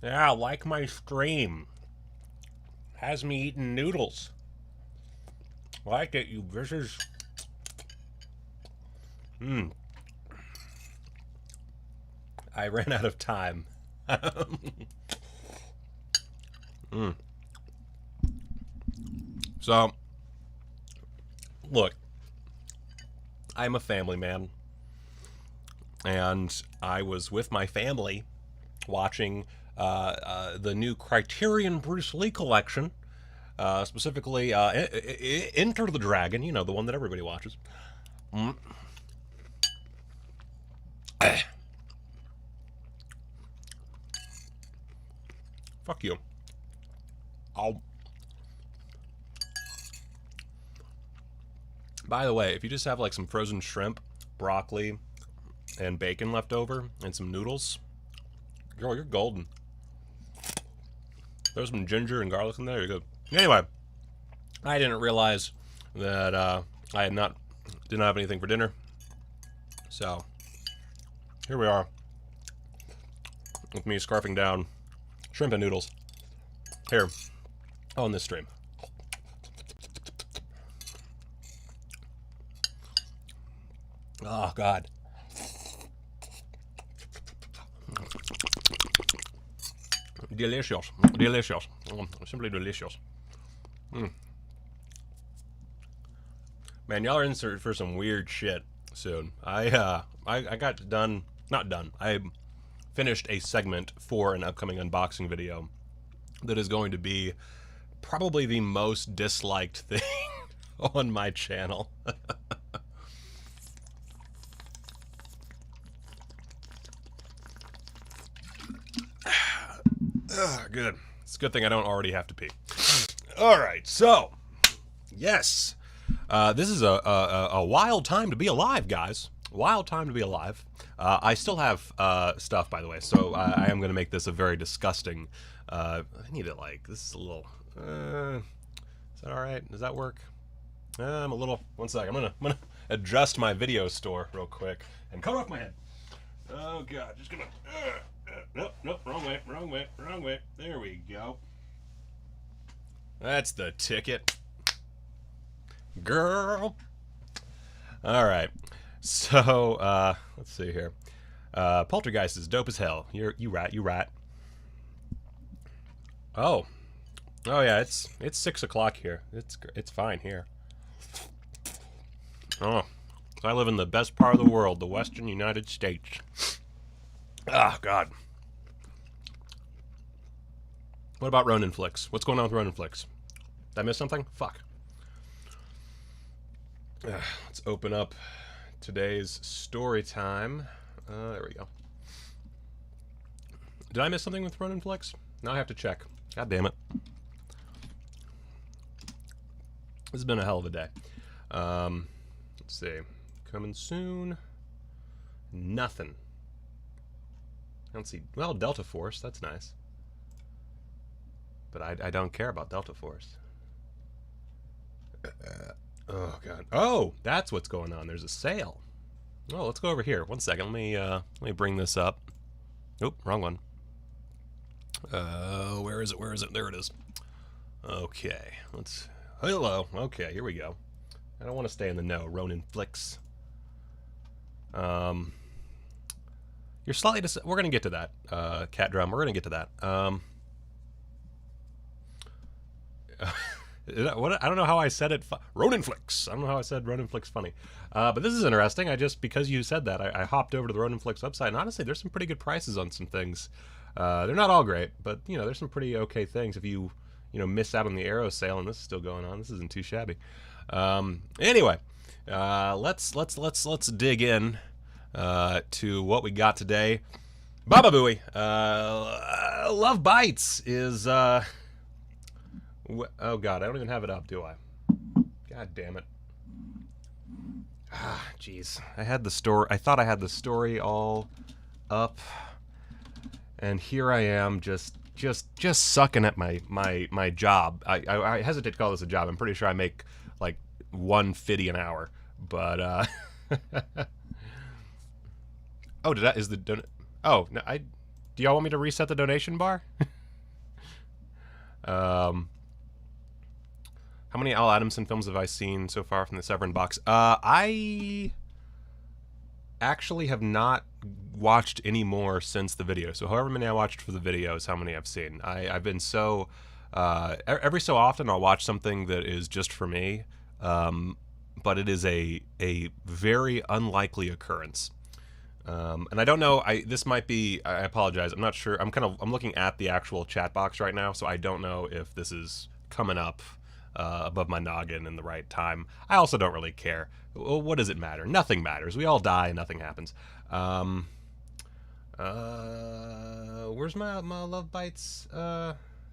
Yeah, like my stream. Has me eating noodles. Like it, you vicious. Hmm. I ran out of time. Mm. So, look, I'm a family man, and I was with my family watching the new Criterion Bruce Lee collection, specifically Enter the Dragon, you know, the one that everybody watches. Mm. Fuck you. I'll. By the way, if you just have like some frozen shrimp, broccoli, and bacon left over, and some noodles, girl, you're golden. There's some ginger and garlic in there. You're good. Anyway, I didn't realize that I didn't have anything for dinner, so here we are with me scarfing down shrimp and noodles here on this stream. Oh God. Delicious. Delicious. Simply delicious. Mm. Man, y'all are in for some weird shit soon. I got done, not done. I finished a segment for an upcoming unboxing video that is going to be probably the most disliked thing on my channel. Good. It's a good thing I don't already have to pee. All right, so yes, this is a wild time to be alive, guys. Wild time to be alive. I still have stuff, by the way, so I am going to make this a very disgusting. I need it like this is a little. Is that all right? Does that work? I'm a little. One sec. I'm gonna adjust my video store real quick and cut off my head. Oh God, just gonna. Nope, nope, wrong way, wrong way, wrong way. There we go. That's the ticket. Girl. All right. So, let's see here. Poltergeist is dope as hell. You rat. Oh. Oh yeah, it's 6 o'clock here. It's fine here. Oh. I live in the best part of the world, the Western United States. Oh, God. What about Ronin Flicks? What's going on with Ronin Flicks? Did I miss something? Fuck. Let's open up today's story time. There we go. Did I miss something with Ronin Flicks? Now I have to check. God damn it. This has been a hell of a day. Let's see. Coming soon. Nothing. I don't see. Well, Delta Force. That's nice. But I don't care about Delta Force. Oh God. Oh, that's what's going on. There's a sale. Oh, let's go over here. One second. Let me bring this up. Nope, wrong one. Where is it? Where is it? There it is. Okay. Let's. Hello. Okay, here we go. I don't want to stay in the know. Ronin Flicks. You're slightly. We're gonna get to that. Cat drum. We're gonna get to that. What, I don't know how I said it. Ronin Flicks. I don't know how I said Ronin Flicks funny. But this is interesting. Because you said that, I hopped over to the Ronin Flicks website, and honestly, there's some pretty good prices on some things. They're not all great, but there's some pretty okay things if you miss out on the Arrow sale, and this is still going on. This isn't too shabby. Anyway, let's dig in to what we got today. Baba Booey. Love Bites is. Oh God, I don't even have it up, do I? God damn it. Ah, jeez. I had the story. I thought I had the story all up, and here I am, just sucking at my job. I hesitate to call this a job. I'm pretty sure I make like $150 an hour, but oh, is the donut? Oh no, do Do y'all want me to reset the donation bar? How many Al Adamson films have I seen so far from the Severin box? I actually have not watched any more since the video. So however many I watched for the video is how many I've seen. I've been so... every so often I'll watch something that is just for me, but it is a very unlikely occurrence. And I don't know, this might be, I apologize, I'm not sure, I'm looking at the actual chat box right now, so I don't know if this is coming up above my noggin in the right time. I also don't really care. Well, what does it matter? Nothing matters. We all die and nothing happens. Where's my Love Bites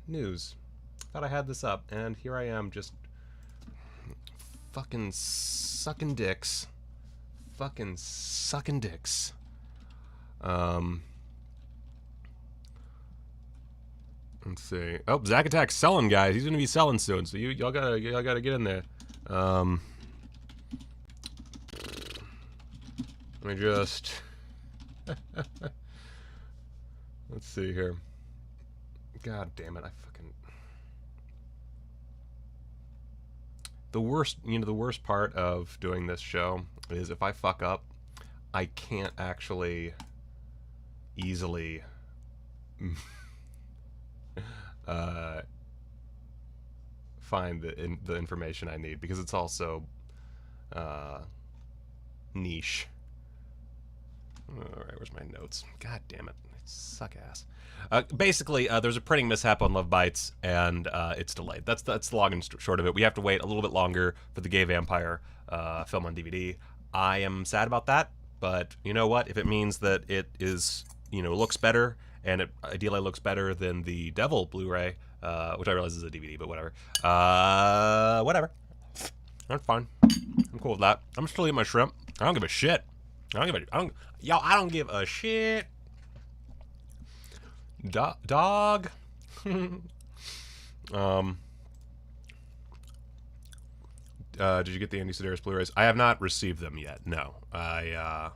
news? Thought I had this up, and here I am just fucking sucking dicks. Fucking sucking dicks. Let's see. Oh, Zack Attack's selling, guys. He's gonna be selling soon, so y'all gotta get in there. Let me just let's see here. God damn it! I fucking the worst. You know, the worst part of doing this show is if I fuck up, I can't actually easily find the information I need, because it's also niche. Alright, where's my notes? God damn it. I suck ass. Basically, there's a printing mishap on Love Bites, and it's delayed. That's the long and short of it. We have to wait a little bit longer for the Gay Vampire film on DVD. I am sad about that, but you know what? If it means that it is, you know, looks better, and it ideally looks better than the Devil Blu-ray, which I realize is a DVD, but whatever. Whatever. That's fine. I'm cool with that. I'm still eating my shrimp. I don't give a shit. I don't give a shit. Dog. Did you get the Andy Sedaris Blu-rays? I have not received them yet. No. Yeah,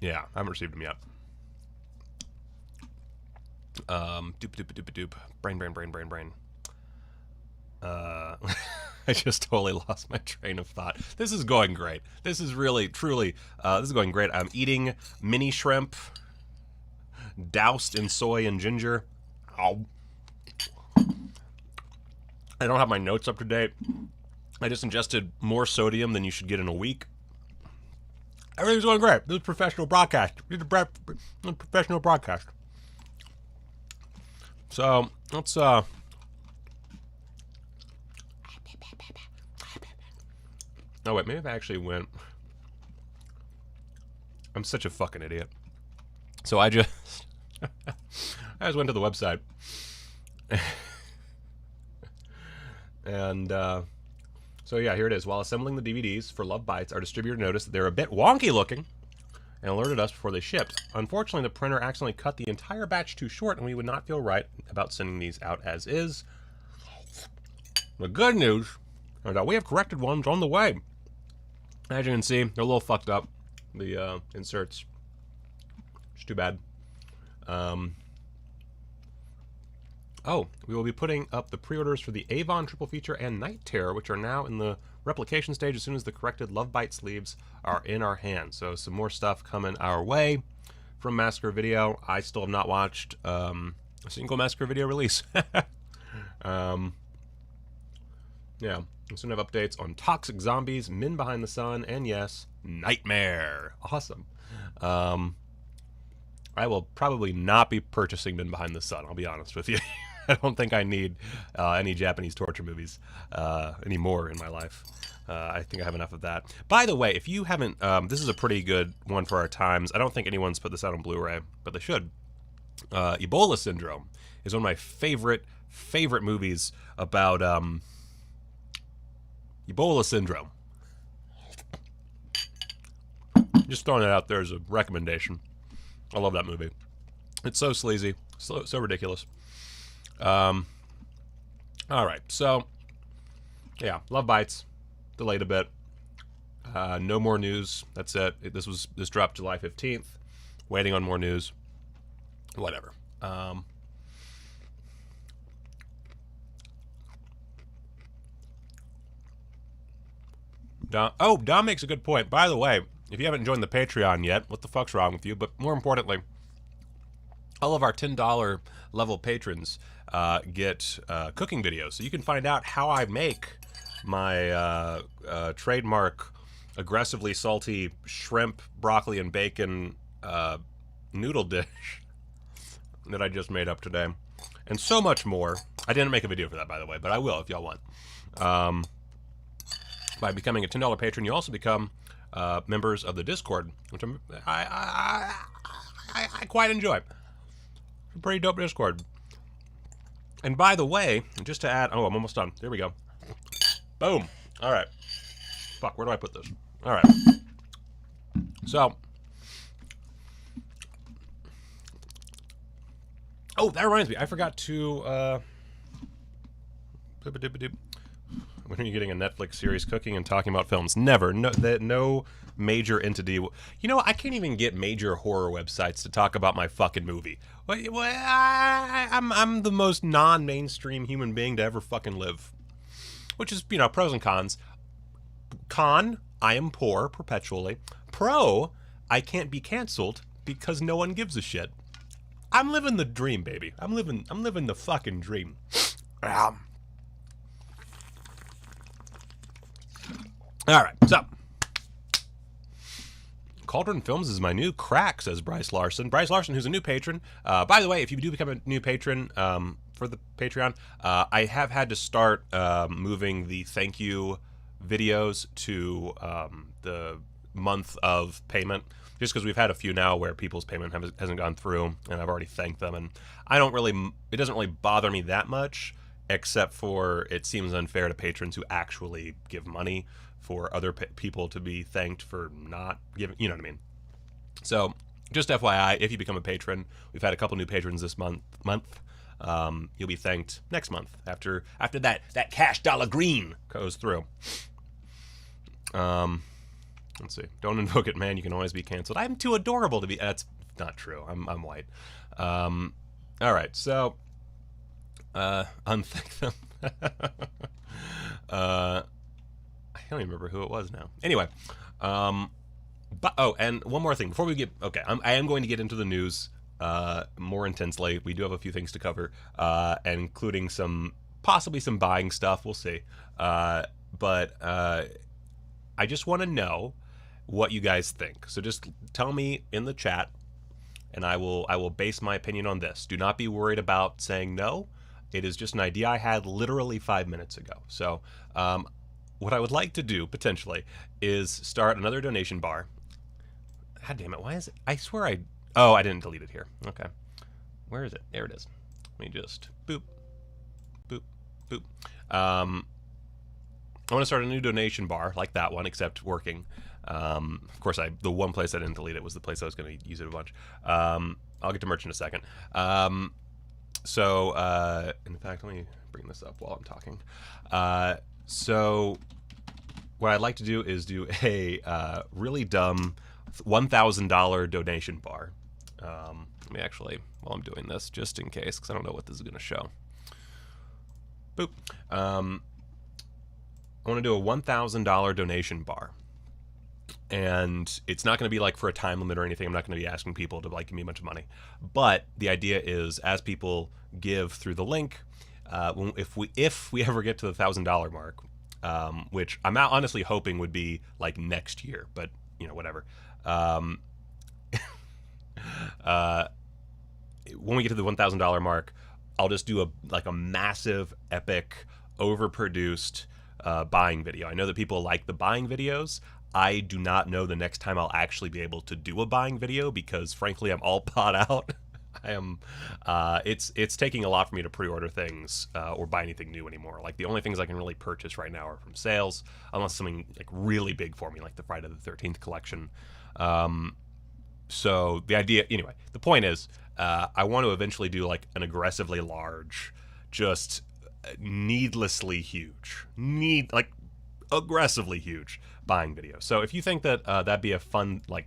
I haven't received them yet. Doop. Brain. I just totally lost my train of thought. This is going great. This is really, truly, this is going great. I'm eating mini shrimp doused in soy and ginger. Ow. I don't have my notes up to date. I just ingested more sodium than you should get in a week. Everything's going great. This is professional broadcast. This is a professional broadcast. So, let's, oh wait, maybe if I actually went... I'm such a fucking idiot. So I just... I just went to the website. And, so yeah, here it is. While assembling the DVDs for Love Bites, our distributor noticed that they're a bit wonky looking and alerted us before they shipped. Unfortunately, the printer accidentally cut the entire batch too short, and we would not feel right about sending these out as is. The good news is that we have corrected ones on the way. As you can see, they're a little fucked up, the inserts. It's too bad. Oh, we will be putting up the pre-orders for the Avon Triple Feature and Night Terror, which are now in the replication stage as soon as the corrected Love Bite sleeves are in our hands. So some more stuff coming our way from Massacre Video. I still have not watched a single Massacre Video release. Yeah, we soon have updates on Toxic Zombies, Men Behind the Sun, and yes, Nightmare. Awesome. I will probably not be purchasing Men Behind the Sun, I'll be honest with you. I don't think I need any Japanese torture movies anymore in my life. I think I have enough of that. By the way, if you haven't, this is a pretty good one for our times. I don't think anyone's put this out on Blu-ray, but they should. Ebola Syndrome is one of my favorite movies about Ebola Syndrome. Just throwing it out there as a recommendation. I love that movie. It's so sleazy, so ridiculous. All right, so yeah, Love Bites delayed a bit. No more news. That's it. This dropped July 15th. waiting on more news. Whatever. Dom makes a good point. By the way, if you haven't joined the Patreon yet, what the fuck's wrong with you? But more importantly, all of our $10 level patrons get cooking videos. So you can find out how I make my trademark aggressively salty shrimp, broccoli, and bacon noodle dish that I just made up today. And so much more. I didn't make a video for that, by the way, but I will if y'all want. By becoming a $10 patron, you also become members of the Discord, which I quite enjoy. It's a pretty dope Discord. And by the way, just to add, oh, I'm almost done. There we go. Boom. All right. Fuck, where do I put this? All right. So, oh, that reminds me. I forgot to, when are you getting a Netflix series cooking and talking about films? Never. No major entity. You know, I can't even get major horror websites to talk about my fucking movie. I'm the most non-mainstream human being to ever fucking live. Which is, you know, pros and cons. Con, I am poor perpetually. Pro, I can't be canceled because no one gives a shit. I'm living the dream, baby. I'm living the fucking dream. All right, so Cauldron Films is my new crack, says Bryce Larson. Bryce Larson, who's a new patron. By the way, if you do become a new patron for the Patreon, I have had to start moving the thank you videos to the month of payment, just because we've had a few now where people's payment hasn't gone through, and I've already thanked them, and it doesn't really bother me that much, except for it seems unfair to patrons who actually give money for other people to be thanked for not giving, you know what I mean? So, just FYI, if you become a patron, we've had a couple new patrons this month. You'll be thanked next month after that cash dollar green goes through. Let's see. Don't invoke it, man. You can always be canceled. I'm too adorable to be. That's not true. I'm white. All right. So, unthank them. I don't even remember who it was now. Anyway, but and one more thing before we get I am going to get into the news more intensely. We do have a few things to cover, including possibly some buying stuff. We'll see. But I just want to know what you guys think. So just tell me in the chat, and I will base my opinion on this. Do not be worried about saying no. It is just an idea I had literally 5 minutes ago. So what I would like to do, potentially, is start another donation bar. God damn it, why is it? I swear I didn't delete it here. Okay. Where is it? There it is. Let me just, boop, boop, boop. I want to start a new donation bar, like that one, except working. Of course, the one place I didn't delete it was the place I was going to use it a bunch. I'll get to merch in a second. So, in fact, let me bring this up while I'm talking. So what I'd like to do is do a really dumb $1,000 donation bar. Let me actually, while I'm doing this, just in case, because I don't know what this is going to show. Boop. I want to do a $1,000 donation bar. And it's not going to be like for a time limit or anything. I'm not going to be asking people to like give me a bunch of money. But the idea is, as people give through the link, if we ever get to the $1,000 mark, which I'm honestly hoping would be like next year, but you know, whatever. When we get to the $1,000 mark, I'll just do a massive, epic, overproduced buying video. I know that people like the buying videos. I do not know the next time I'll actually be able to do a buying video because, frankly, I'm all bought out. I am. It's taking a lot for me to pre-order things or buy anything new anymore. Like the only things I can really purchase right now are from sales, unless something like really big for me, like the Friday the 13th collection. So the idea, anyway, the point is, I want to eventually do like an aggressively large, just needlessly huge, aggressively huge buying video. So if you think that that'd be a fun, like,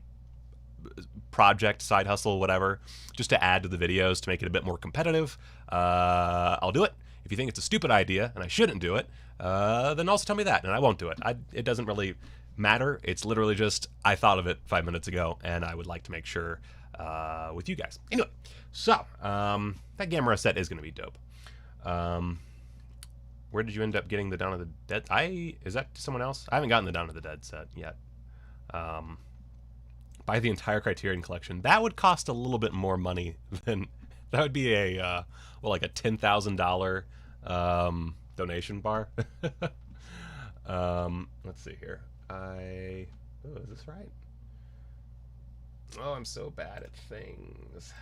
project, side hustle, whatever, just to add to the videos to make it a bit more competitive, I'll do it. If you think it's a stupid idea and I shouldn't do it, then also tell me that, and I won't do it. It doesn't really matter. It's literally just I thought of it 5 minutes ago, and I would like to make sure with you guys. Anyway, so that camera set is going to be dope. Where did you end up getting the Dawn of the Dead? Is that someone else? I haven't gotten the Dawn of the Dead set yet. Buy the entire Criterion collection. That would cost a little bit more money than that would be a like a $10,000 donation bar. Let's see here. Is this right? Oh, I'm so bad at things.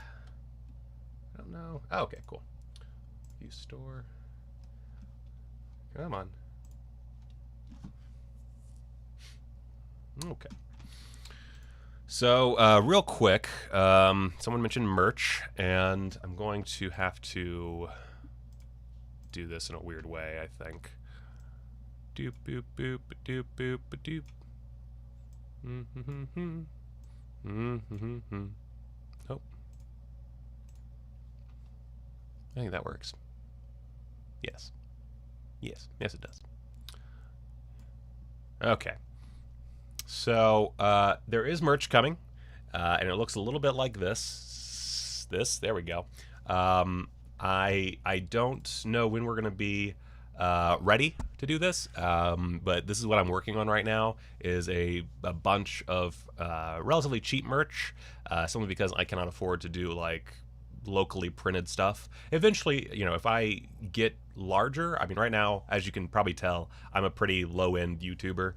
I don't know. Oh, okay, cool. View store. Come on. Okay. So, real quick, someone mentioned merch, and I'm going to have to do this in a weird way, I think. Doop, boop, boop, doop, boop, doop. Oh. I think that works. Yes. Yes, it does. Okay. So, there is merch coming, and it looks a little bit like this. There we go. I don't know when we're going to be ready to do this, but this is what I'm working on right now, is a bunch of relatively cheap merch, simply because I cannot afford to do, like, locally printed stuff. Eventually, you know, if I get larger, I mean, right now, as you can probably tell, I'm a pretty low-end YouTuber.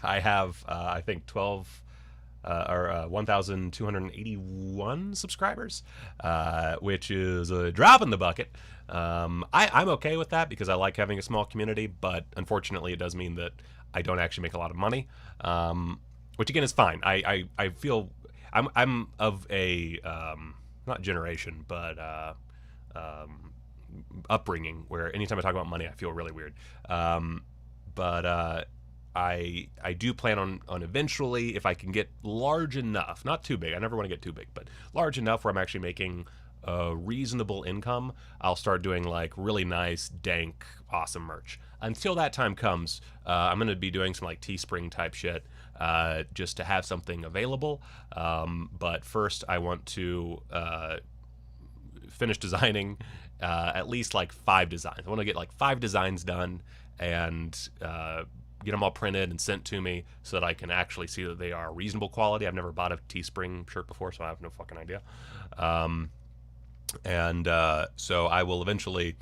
I have, I think, 1,281 subscribers, which is a drop in the bucket. I'm okay with that because I like having a small community, but unfortunately, it does mean that I don't actually make a lot of money, which again is fine. I feel I'm of a not generation, but upbringing where anytime I talk about money, I feel really weird. But I do plan on eventually, if I can get large enough, not too big, I never want to get too big, but large enough where I'm actually making a reasonable income, I'll start doing like really nice, dank, awesome merch. Until that time comes, I'm going to be doing some like Teespring type shit, just to have something available. But first I want to finish designing at least like 5 designs. I want to get like 5 designs done and get them all printed and sent to me so that I can actually see that they are reasonable quality. I've never bought a Teespring shirt before, so I have no fucking idea. So I will eventually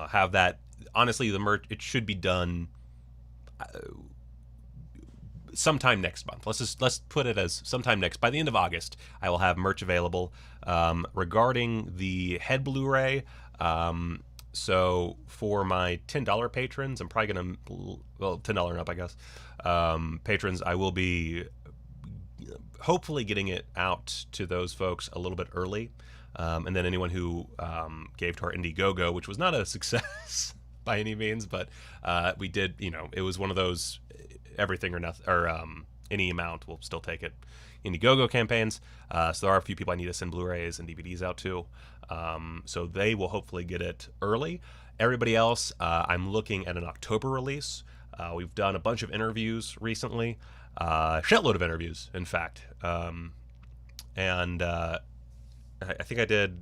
have that. Honestly, the merch, it should be done sometime next month. Let's put it as sometime next. By the end of August, I will have merch available. Regarding the head Blu-ray, so for my $10 patrons, I'm probably gonna, well, $10 and up, I guess, patrons, I will be hopefully getting it out to those folks a little bit early. And then anyone who gave to our Indiegogo, which was not a success by any means, but we did, you know, it was one of those everything or nothing, or any amount, we'll still take it, Indiegogo campaigns. So there are a few people I need to send Blu-rays and DVDs out to. So they will hopefully get it early. Everybody else, I'm looking at an October release. We've done a bunch of interviews recently, shitload of interviews, in fact. I think I did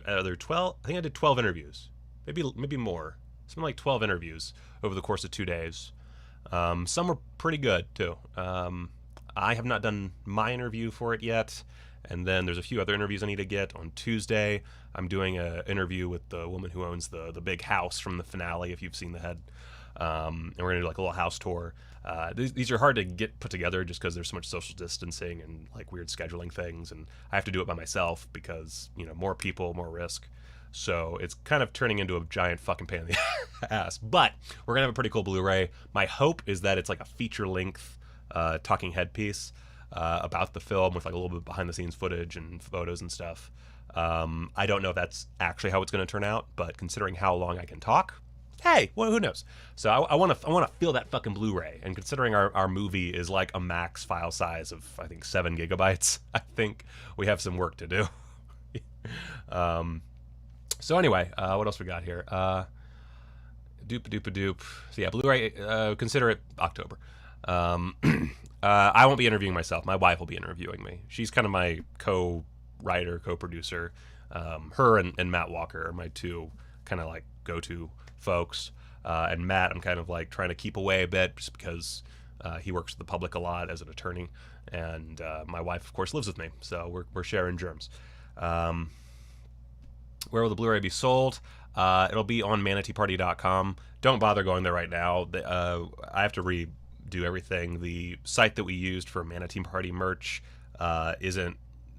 either 12. I think I did 12 interviews, maybe more. Something like 12 interviews over the course of 2 days. Some were pretty good too. I have not done my interview for it yet, and then there's a few other interviews I need to get. On Tuesday, I'm doing an interview with the woman who owns the big house from the finale, if you've seen the head. And we're gonna do like a little house tour. These are hard to get put together just because there's so much social distancing and like weird scheduling things, and I have to do it by myself because, you know, more people, more risk. So it's kind of turning into a giant fucking pain in the ass. But we're gonna have a pretty cool Blu-ray. My hope is that it's like a feature-length talking head piece about the film with like a little bit behind the scenes footage and photos and stuff. I don't know if that's actually how it's going to turn out, but considering how long I can talk, hey, well, who knows? So I want to feel that fucking Blu-ray. And considering our movie is like a max file size of, I think, 7 gigabytes, I think we have some work to do. So anyway, what else we got here? Doop. So yeah, Blu-ray, consider it October. I won't be interviewing myself. My wife will be interviewing me. She's kind of my co-writer, co-producer. Her and Matt Walker are my two kind of like go-to folks. And Matt, I'm kind of like trying to keep away a bit just because he works with the public a lot as an attorney. And my wife, of course, lives with me. So we're sharing germs. Where will the Blu-ray be sold? It'll be on manateeparty.com. Don't bother going there right now. I have to redo everything. The site that we used for Manatee Party merch isn't,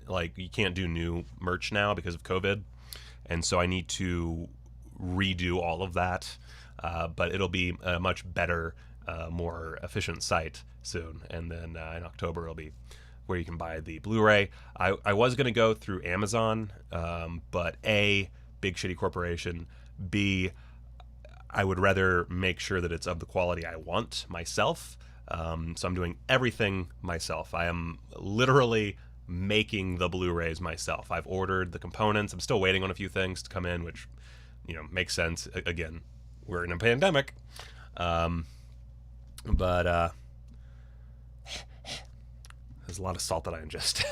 like, you can't do new merch now because of COVID. And so I need to redo all of that. But it'll be a much better, more efficient site soon. And then in October, it'll be where you can buy the Blu-ray. I was going to go through Amazon, but A, big shitty corporation. B, I would rather make sure that it's of the quality I want myself. So I'm doing everything myself. I am literally making the Blu-rays myself. I've ordered the components. I'm still waiting on a few things to come in, which, you know, makes sense. Again, we're in a pandemic. But there's a lot of salt that I ingested.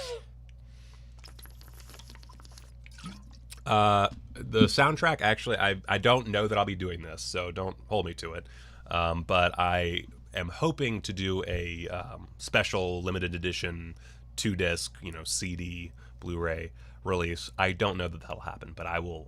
The soundtrack, actually, I don't know that I'll be doing this, so don't hold me to it. But I am hoping to do a special limited edition 2-disc, you know, CD, Blu-ray release. I don't know that that'll happen, but I will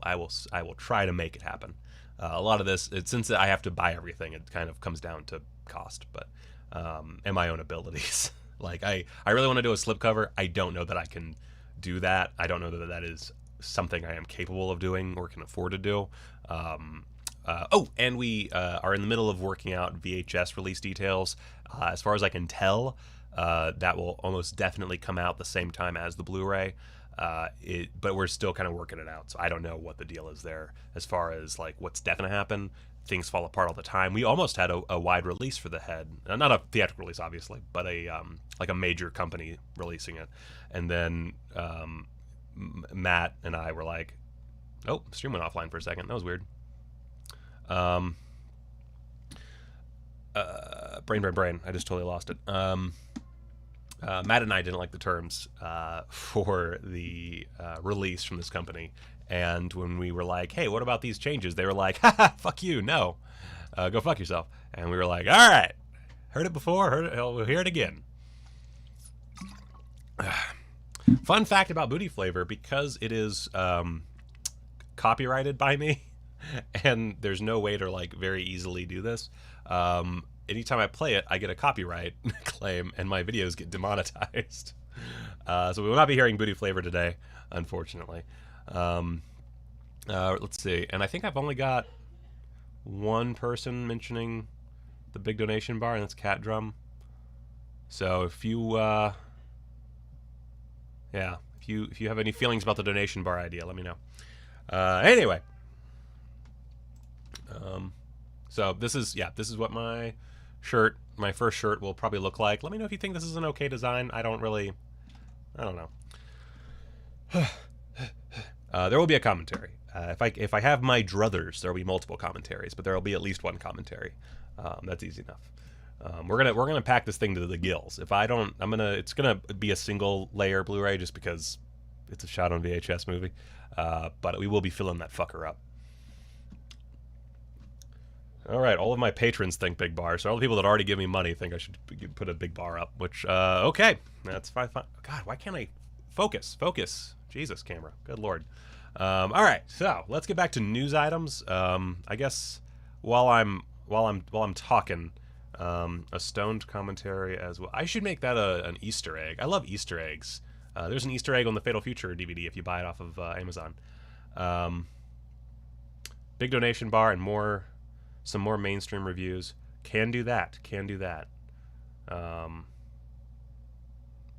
try to make it happen. A lot of this, since I have to buy everything, it kind of comes down to cost, but and my own abilities. Like I really want to do a slipcover. I don't know that I can do that. I don't know that that is something I am capable of doing or can afford to do. And we are in the middle of working out VHS release details. As far as I can tell, that will almost definitely come out the same time as the Blu-ray. But we're still kind of working it out, so I don't know what the deal is there as far as like what's definitely gonna happen. Things fall apart all the time. We almost had a wide release for the head, not a theatrical release obviously, but a like a major company releasing it, and then Matt and I were like, oh, stream went offline for a second. That was weird. Brain. I just totally lost it. Matt and I didn't like the terms for the release from this company. And when we were like, hey, what about these changes? They were like, haha, fuck you, no. Go fuck yourself. And we were like, all right. Heard it before, we'll hear it again. Fun fact about Booty Flavor, because it is copyrighted by me, and there's no way to like very easily do this. Anytime I play it, I get a copyright claim, and my videos get demonetized. So we will not be hearing Booty Flavor today, unfortunately. Let's see. And I think I've only got one person mentioning the big donation bar, and that's Cat Drum. So if you, if you have any feelings about the donation bar idea, let me know. Anyway. So this is what my first shirt will probably look like. Let me know if you think this is an okay design. I don't know. There will be a commentary. If I have my druthers, there will be multiple commentaries, but there will be at least one commentary. That's easy enough. We're gonna pack this thing to the gills. If I don't, it's gonna be a single layer Blu-ray just because it's a shot on VHS movie. But we will be filling that fucker up. All right, all of my patrons think big bar, so all the people that already give me money think I should put a big bar up, which, okay, that's fine. God, why can't I focus? Jesus, camera, good lord. All right, so let's get back to news items. I guess while I'm talking, a stoned commentary as well. I should make that an Easter egg. I love Easter eggs. There's an Easter egg on the Fatal Future DVD if you buy it off of Amazon. Big donation bar and some more mainstream reviews. Can do that.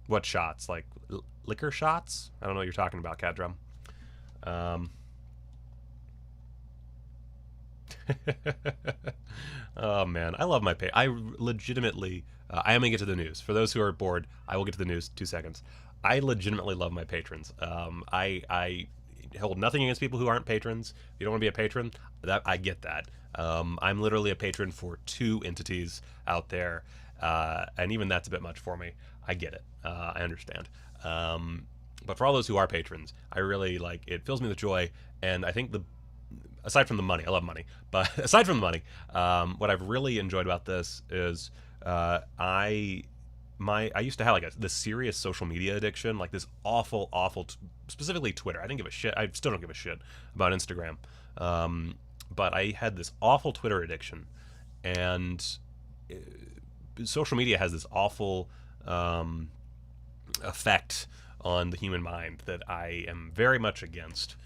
What shots? Like liquor shots? I don't know what you're talking about, Cat Drum. Oh man, I love my pay. I legitimately, I am gonna get to the news. For those who are bored, I will get to the news. 2 seconds. I legitimately love my patrons. I hold nothing against people who aren't patrons. If you don't want to be a patron, that I get that. I'm literally a patron for 2 entities out there, and even that's a bit much for me. I get it. I understand. But for all those who are patrons, I really like it. Fills me with joy, and I think aside from the money, I love money, but aside from the money, what I've really enjoyed about this is I used to have like this serious social media addiction, like this awful, specifically Twitter. I didn't give a shit. I still don't give a shit about Instagram. But I had this awful Twitter addiction, and social media has this awful effect on the human mind that I am very much against.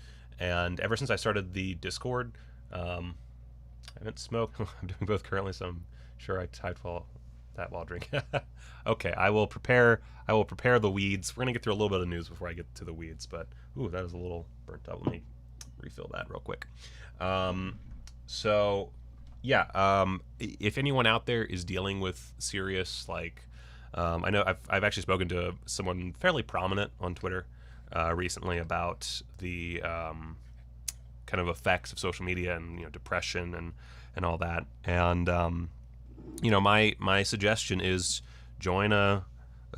And ever since I started the Discord, I haven't smoked. I'm doing both currently, so I'm sure I tied that while drinking. Okay, I will prepare the weeds. We're gonna get through a little bit of news before I get to the weeds, but ooh, that is a little burnt out. Let me refill that real quick. So yeah, if anyone out there is dealing with serious, like, I know I've actually spoken to someone fairly prominent on Twitter recently about the kind of effects of social media and, you know, depression and all that. And you know, my suggestion is join a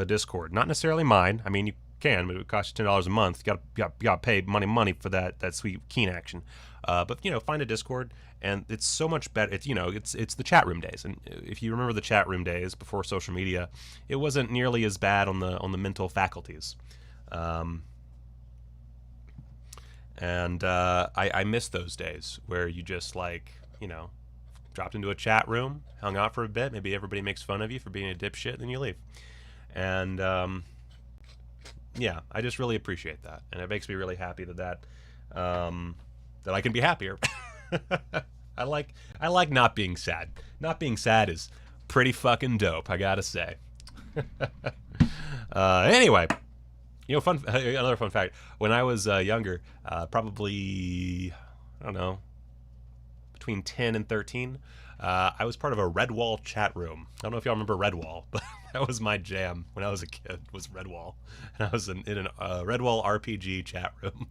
Discord. Not necessarily mine. I mean, you can, but it would cost you $10 a month. You gotta pay money for that sweet Keene action. But you know, find a Discord, and it's so much better. It's, you know, it's the chat room days, and if you remember the chat room days before social media, it wasn't nearly as bad on the mental faculties. And I miss those days where you just, like, you know, dropped into a chat room, hung out for a bit, maybe everybody makes fun of you for being a dipshit, then you leave. And yeah, I just really appreciate that, and it makes me really happy that I can be happier. I like not being sad. Not being sad is pretty fucking dope, I gotta say. Anyway, you know, another fun fact. When I was younger, probably, I don't know, between 10 and 13, I was part of a Redwall chat room. I don't know if y'all remember Redwall, but that was my jam when I was a kid, was Redwall. And I was in a Redwall RPG chat room.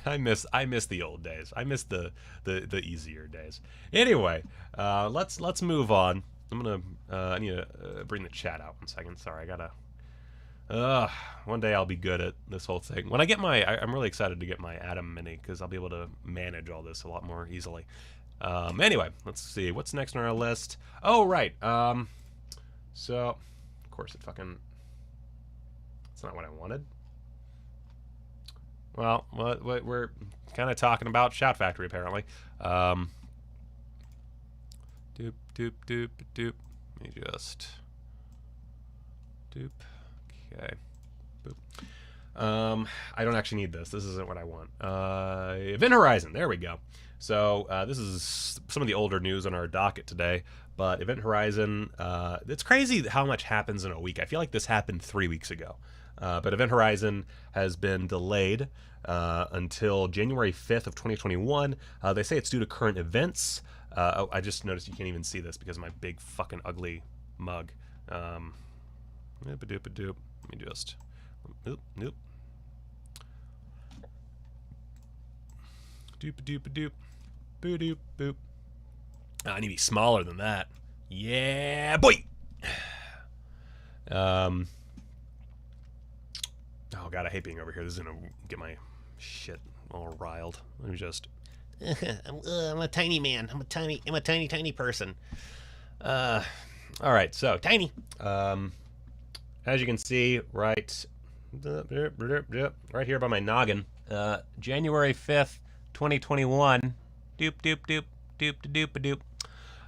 I miss the old days. I miss the easier days. Anyway, let's move on. I'm gonna I need to bring the chat out 1 second. Sorry, I gotta. One day I'll be good at this whole thing. When I get I'm really excited to get my Atom Mini, because I'll be able to manage all this a lot more easily. Anyway, let's see what's next on our list. Oh right. So of course it's not what I wanted. Well, what we're kind of talking about Shout Factory apparently. Doop doop doop doop. Let me just doop. Okay. Boop. I don't actually need this. This isn't what I want. Event Horizon. There we go. So this is some of the older news on our docket today. But Event Horizon, it's crazy how much happens in a week. I feel like this happened 3 weeks ago. But Event Horizon has been delayed until January 5th of 2021. They say it's due to current events. Oh, I just noticed you can't even see this because of my big fucking ugly mug. Doop-a-doop-a-doop. Let me just... Nope. Doop-a-doop-a-doop. Boo-doop, boop. I need to be smaller than that. Yeah, boy! Oh, God, I hate being over here. This is going to get my shit all riled. Let me just... I'm a tiny man. I'm a tiny person. All right, so, tiny. As you can see, right here by my noggin, January 5th, 2021, doop, doop, doop, doop, doop,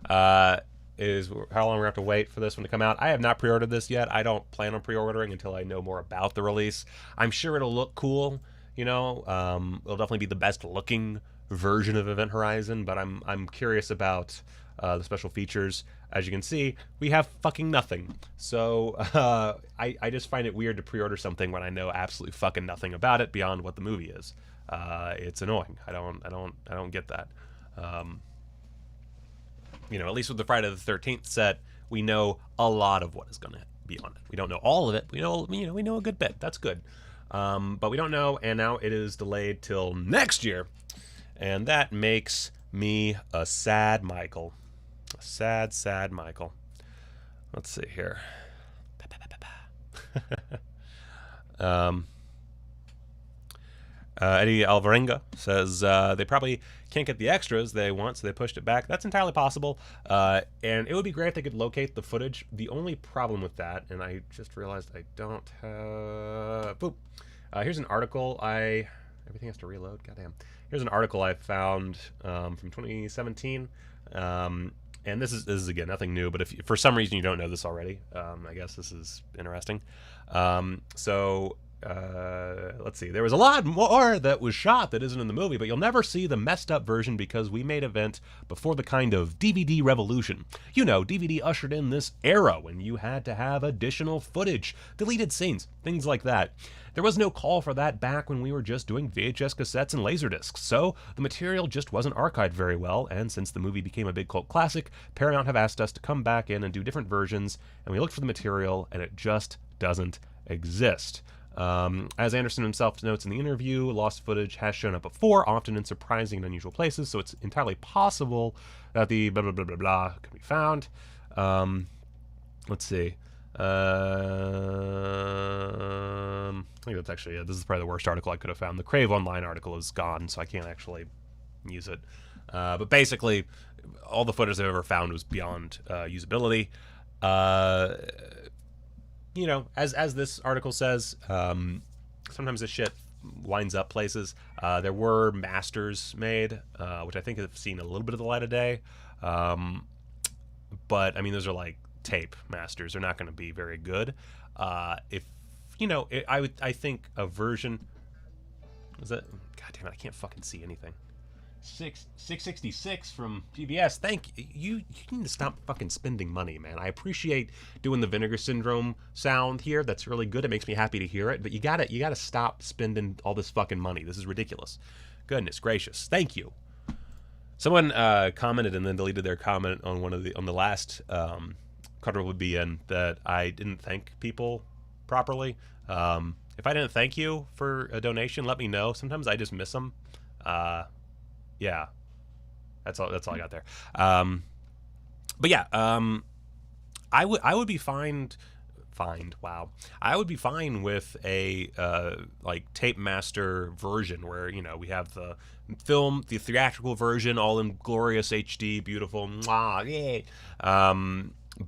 doop, is how long we're going to have to wait for this one to come out. I have not pre-ordered this yet. I don't plan on pre-ordering until I know more about the release. I'm sure it'll look cool, you know. It'll definitely be the best looking version of Event Horizon, but I'm curious about the special features. As you can see, we have fucking nothing. So I just find it weird to pre-order something when I know absolutely fucking nothing about it beyond what the movie is. It's annoying. I don't get that. You know, at least with the Friday the 13th set, we know a lot of what is going to be on it. We don't know all of it. We know a good bit. That's good. But we don't know, and now it is delayed till next year, and that makes me a sad Michael. A sad, sad Michael. Let's see here. Eddie Alvarenga says they probably can't get the extras they want, so they pushed it back. That's entirely possible, and it would be great if they could locate the footage. The only problem with that, and I just realized I don't have... Boop. Here's an article. Everything has to reload. Goddamn. Here's an article I found from 2017. And this is again nothing new, but if for some reason you don't know this already, I guess this is interesting. Let's see. There was a lot more that was shot that isn't in the movie, but you'll never see the messed up version because we made a vent before the kind of DVD revolution. You know, DVD ushered in this era when you had to have additional footage, deleted scenes, things like that. There was no call for that back when we were just doing VHS cassettes and Laserdiscs, so the material just wasn't archived very well, and since the movie became a big cult classic, Paramount have asked us to come back in and do different versions, and we looked for the material, and it just doesn't exist. As Anderson himself notes in the interview, lost footage has shown up before, often in surprising and unusual places, so it's entirely possible that the blah blah blah blah blah can be found. Let's see. I think that's actually it. This is probably the worst article I could have found. The Crave Online article is gone, so I can't actually use it. But basically, all the footage I've ever found was beyond usability. You know, as this article says, sometimes this shit winds up places. There were masters made, which I think have seen a little bit of the light of day. But I mean, those are like tape masters. They're not going to be very good. If you know, I think a version is that. God damn it! I can't fucking see anything. 666 from PBS. Thank you. You need to stop fucking spending money, man. I appreciate doing the Vinegar Syndrome sound here. That's really good. It makes me happy to hear it. But you gotta stop spending all this fucking money. This is ridiculous. Goodness gracious. Thank you. Someone commented and then deleted their comment on the last BBBBN that I didn't thank people properly. If I didn't thank you for a donation, let me know. Sometimes I just miss them. Yeah, that's all I got there. But yeah, I would be fine. Wow, I would be fine with a like tape master version where, you know, we have the film, the theatrical version, all in glorious HD, beautiful. Mwah, yay.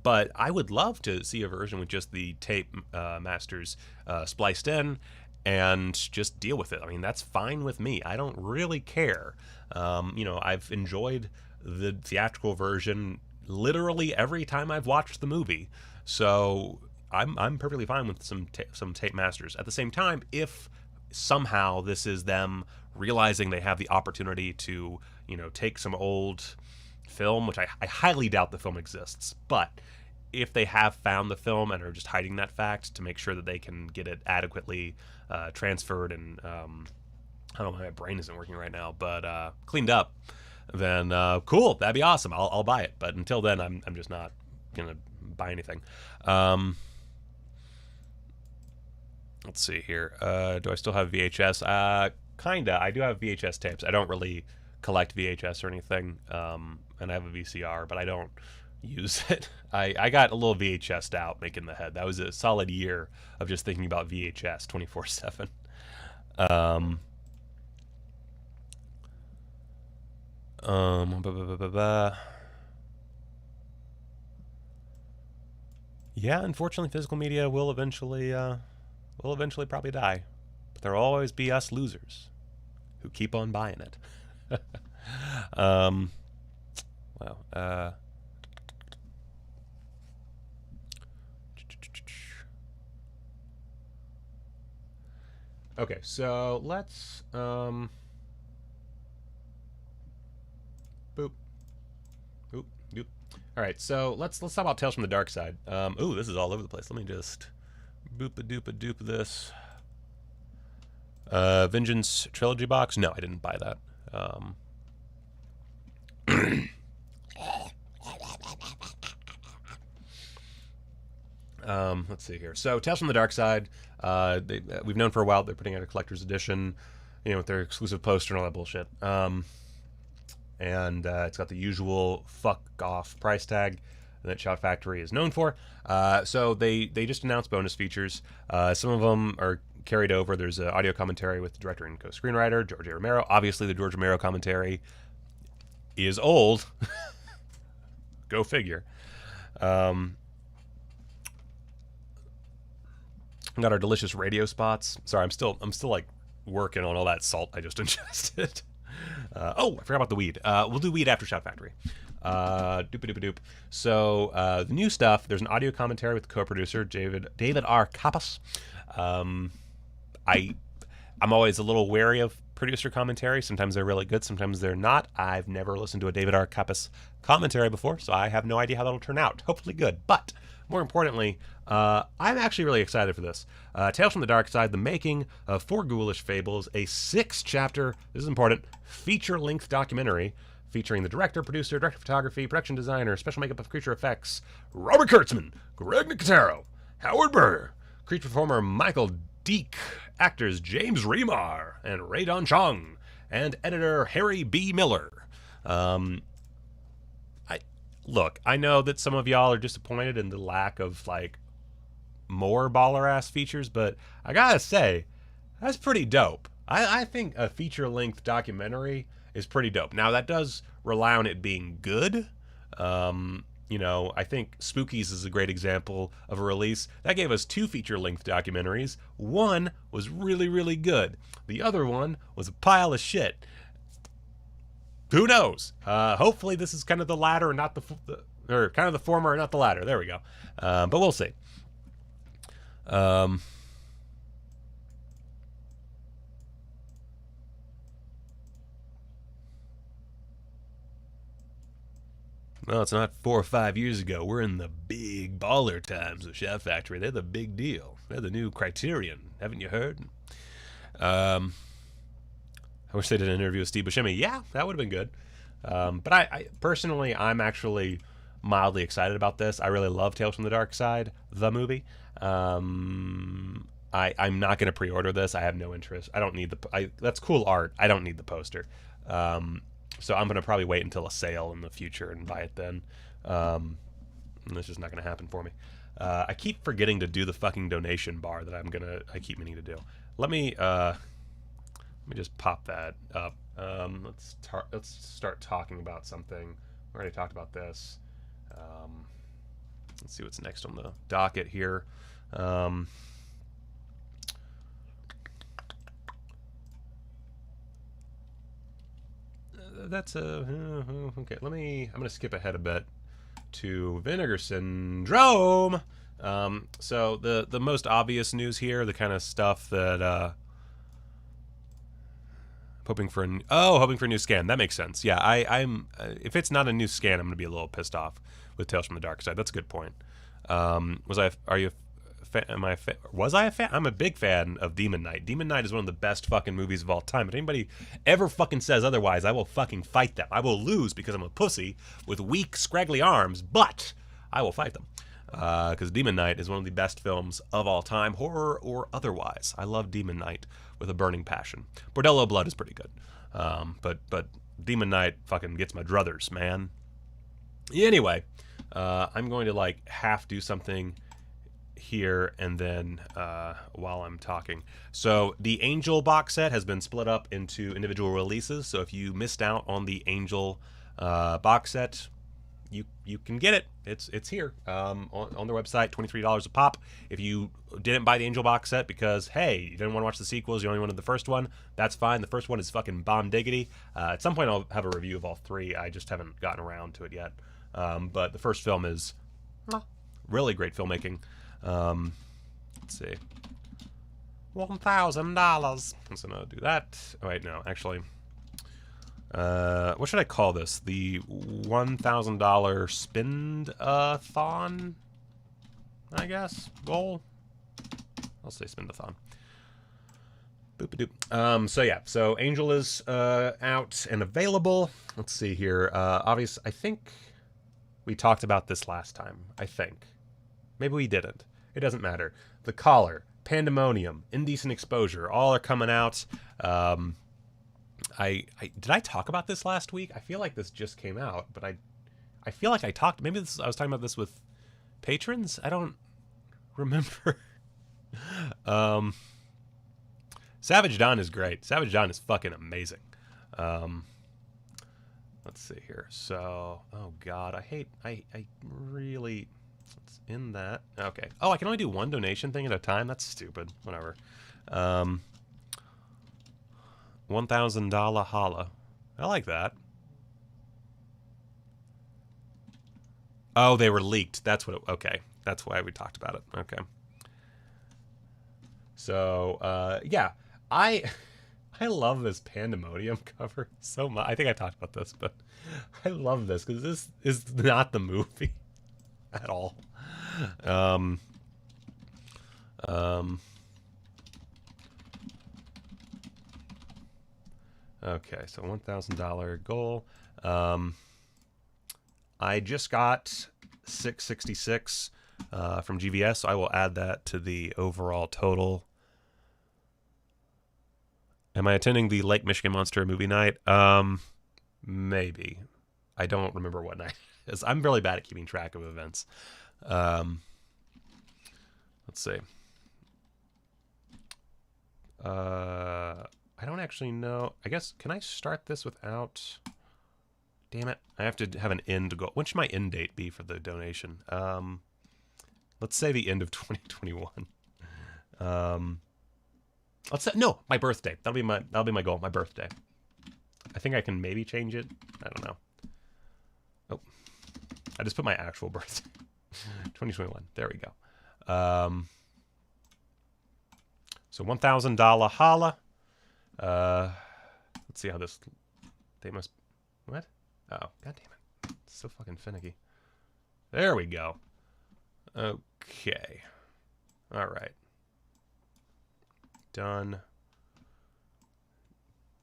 But I would love to see a version with just the tape masters spliced in and just deal with it. I mean, that's fine with me. I don't really care. You know, I've enjoyed the theatrical version literally every time I've watched the movie, so I'm perfectly fine with some tape masters. At the same time, if somehow this is them realizing they have the opportunity to, you know, take some old film, which I highly doubt the film exists, but if they have found the film and are just hiding that fact to make sure that they can get it adequately transferred and I don't know, my brain isn't working right now, but cleaned up, then cool, that'd be awesome. I'll buy it. But until then, I'm just not gonna buy anything. Let's see here. Do I still have VHS? Kinda. I do have VHS tapes. I don't really collect VHS or anything, and I have a VCR, but I don't use it. I got a little VHS out making the head. That was a solid year of just thinking about VHS 24/7. Yeah, unfortunately, physical media will eventually probably die, but there'll always be us losers who keep on buying it. Wow. Okay, so let's boop. Oop, doop. All right, so let's talk about Tales from the Dark Side. Ooh, this is all over the place. Let me just boop-a-doop-a-doop this. Vengeance Trilogy box. No, I didn't buy that. Let's see here. So, Tales from the Darkside. We've known for a while they're putting out a collector's edition, you know, with their exclusive poster and all that bullshit. And it's got the usual fuck off price tag that Shout Factory is known for. So they just announced bonus features. Some of them are carried over. There's an audio commentary with the director and co-screenwriter, George A. Romero. Obviously, the George Romero commentary is old. Go figure. Got our delicious radio spots. Sorry, I'm still like working on all that salt I just ingested. Oh, I forgot about the weed. We'll do weed after Shout Factory. Doop-a-doop-a-doop. So, the new stuff, there's an audio commentary with the co-producer, David R. Kappas. I'm always a little wary of producer commentary. Sometimes they're really good, sometimes they're not. I've never listened to a David R. Kappas commentary before, so I have no idea how that'll turn out. Hopefully good. But, more importantly, I'm actually really excited for this. Tales from the Darkside, the making of Four Ghoulish Fables, a 6-chapter, this is important, feature-length documentary featuring the director, producer, director of photography, production designer, special makeup of creature effects, Robert Kurtzman, Greg Nicotero, Howard Berger, creature performer Michael Deek, actors James Remar and Ray Don Chong, and editor Harry B. Miller. Look, I know that some of y'all are disappointed in the lack of, like, more baller-ass features, but I gotta say, that's pretty dope. I think a feature-length documentary is pretty dope. Now, that does rely on it being good. You know, I think Spookies is a great example of a release. That gave us 2 feature-length documentaries. One was really, really good. The other one was a pile of shit. Who knows? Hopefully this is kind of the latter and not or kind of the former and not the latter. There we go. But we'll see. Well, it's not 4 or 5 years ago. We're in the big baller times of Shout Factory. They're the big deal. They're the new Criterion. Haven't you heard? I wish they did an interview with Steve Buscemi. Yeah, that would have been good. But I personally, I'm actually mildly excited about this. I really love Tales from the Darkside, the movie. I'm not going to pre-order this. I have no interest. I don't need that's cool art. I don't need the poster. So I'm going to probably wait until a sale in the future and buy it then. That's just not going to happen for me. I keep forgetting to do the fucking donation bar that I keep meaning to do. Let me just pop that up. Let's start talking about something. We already talked about this. Let's see what's next on the docket here. That's okay. I'm gonna skip ahead a bit to Vinegar Syndrome. So the most obvious news here, the kind of stuff that hoping for a new scan. That makes sense. Yeah, I'm if it's not a new scan, I'm gonna be a little pissed off with Tales from the Darkside. That's a good point. Was I a fan? I'm a big fan of Demon Knight. Demon Knight is one of the best fucking movies of all time. If anybody ever fucking says otherwise, I will fucking fight them. I will lose because I'm a pussy with weak, scraggly arms, but I will fight them. Because Demon Knight is one of the best films of all time, horror or otherwise. I love Demon Knight with a burning passion. Bordello Blood is pretty good. But Demon Knight fucking gets my druthers, man. Anyway, I'm going to like half do something here and then while I'm talking. So the Angel box set has been split up into individual releases. So if you missed out on the Angel box set, you can get it. It's here on their website, $23 a pop. If you didn't buy the Angel box set because, hey, you didn't want to watch the sequels, you only wanted the first one, that's fine. The first one is fucking bomb diggity. At some point I'll have a review of all 3. I just haven't gotten around to it yet. But the first film is really great filmmaking. Let's see. $1,000. So no, do that. Oh, wait, no, actually. What should I call this? The $1,000 spend-a-thon, I guess, goal? I'll say spend-a-thon. So yeah, so Angel is out and available. Let's see here. Obviously, I think we talked about this last time. I think maybe we didn't. It doesn't matter. The Collar, Pandemonium, Indecent Exposure, all are coming out. Did I talk about this last week? I feel like this just came out, but I feel like I talked. Maybe I was talking about this with patrons. I don't remember. Savage Dawn is great. Savage Dawn is fucking amazing. Let's see here. So, oh god, I really, it's in that. Okay. Oh, I can only do one donation thing at a time? That's stupid. Whatever. $1,000 holla. I like that. Oh, they were leaked. That's what okay. That's why we talked about it. Okay. So, yeah. I love this Pandemonium cover so much. I think I talked about this, but I love this because this is not the movie at all. Okay, so $1,000 goal. I just got 666 from GVS, so I will add that to the overall total. Am I attending the Lake Michigan Monster movie night? Maybe. I don't remember what night it is. I'm really bad at keeping track of events. Let's see. I don't actually know. I guess, can I start this without... Damn it. I have to have an end goal. When should my end date be for the donation? Let's say the end of 2021. Let's say, no, my birthday. That'll be my goal, my birthday. I think I can maybe change it. I don't know. Oh. I just put my actual birthday. 2021. There we go. So $1,000 holla. Let's see how this... They must... What? Oh, god damn it. It's so fucking finicky. There we go. Okay. Alright. Done.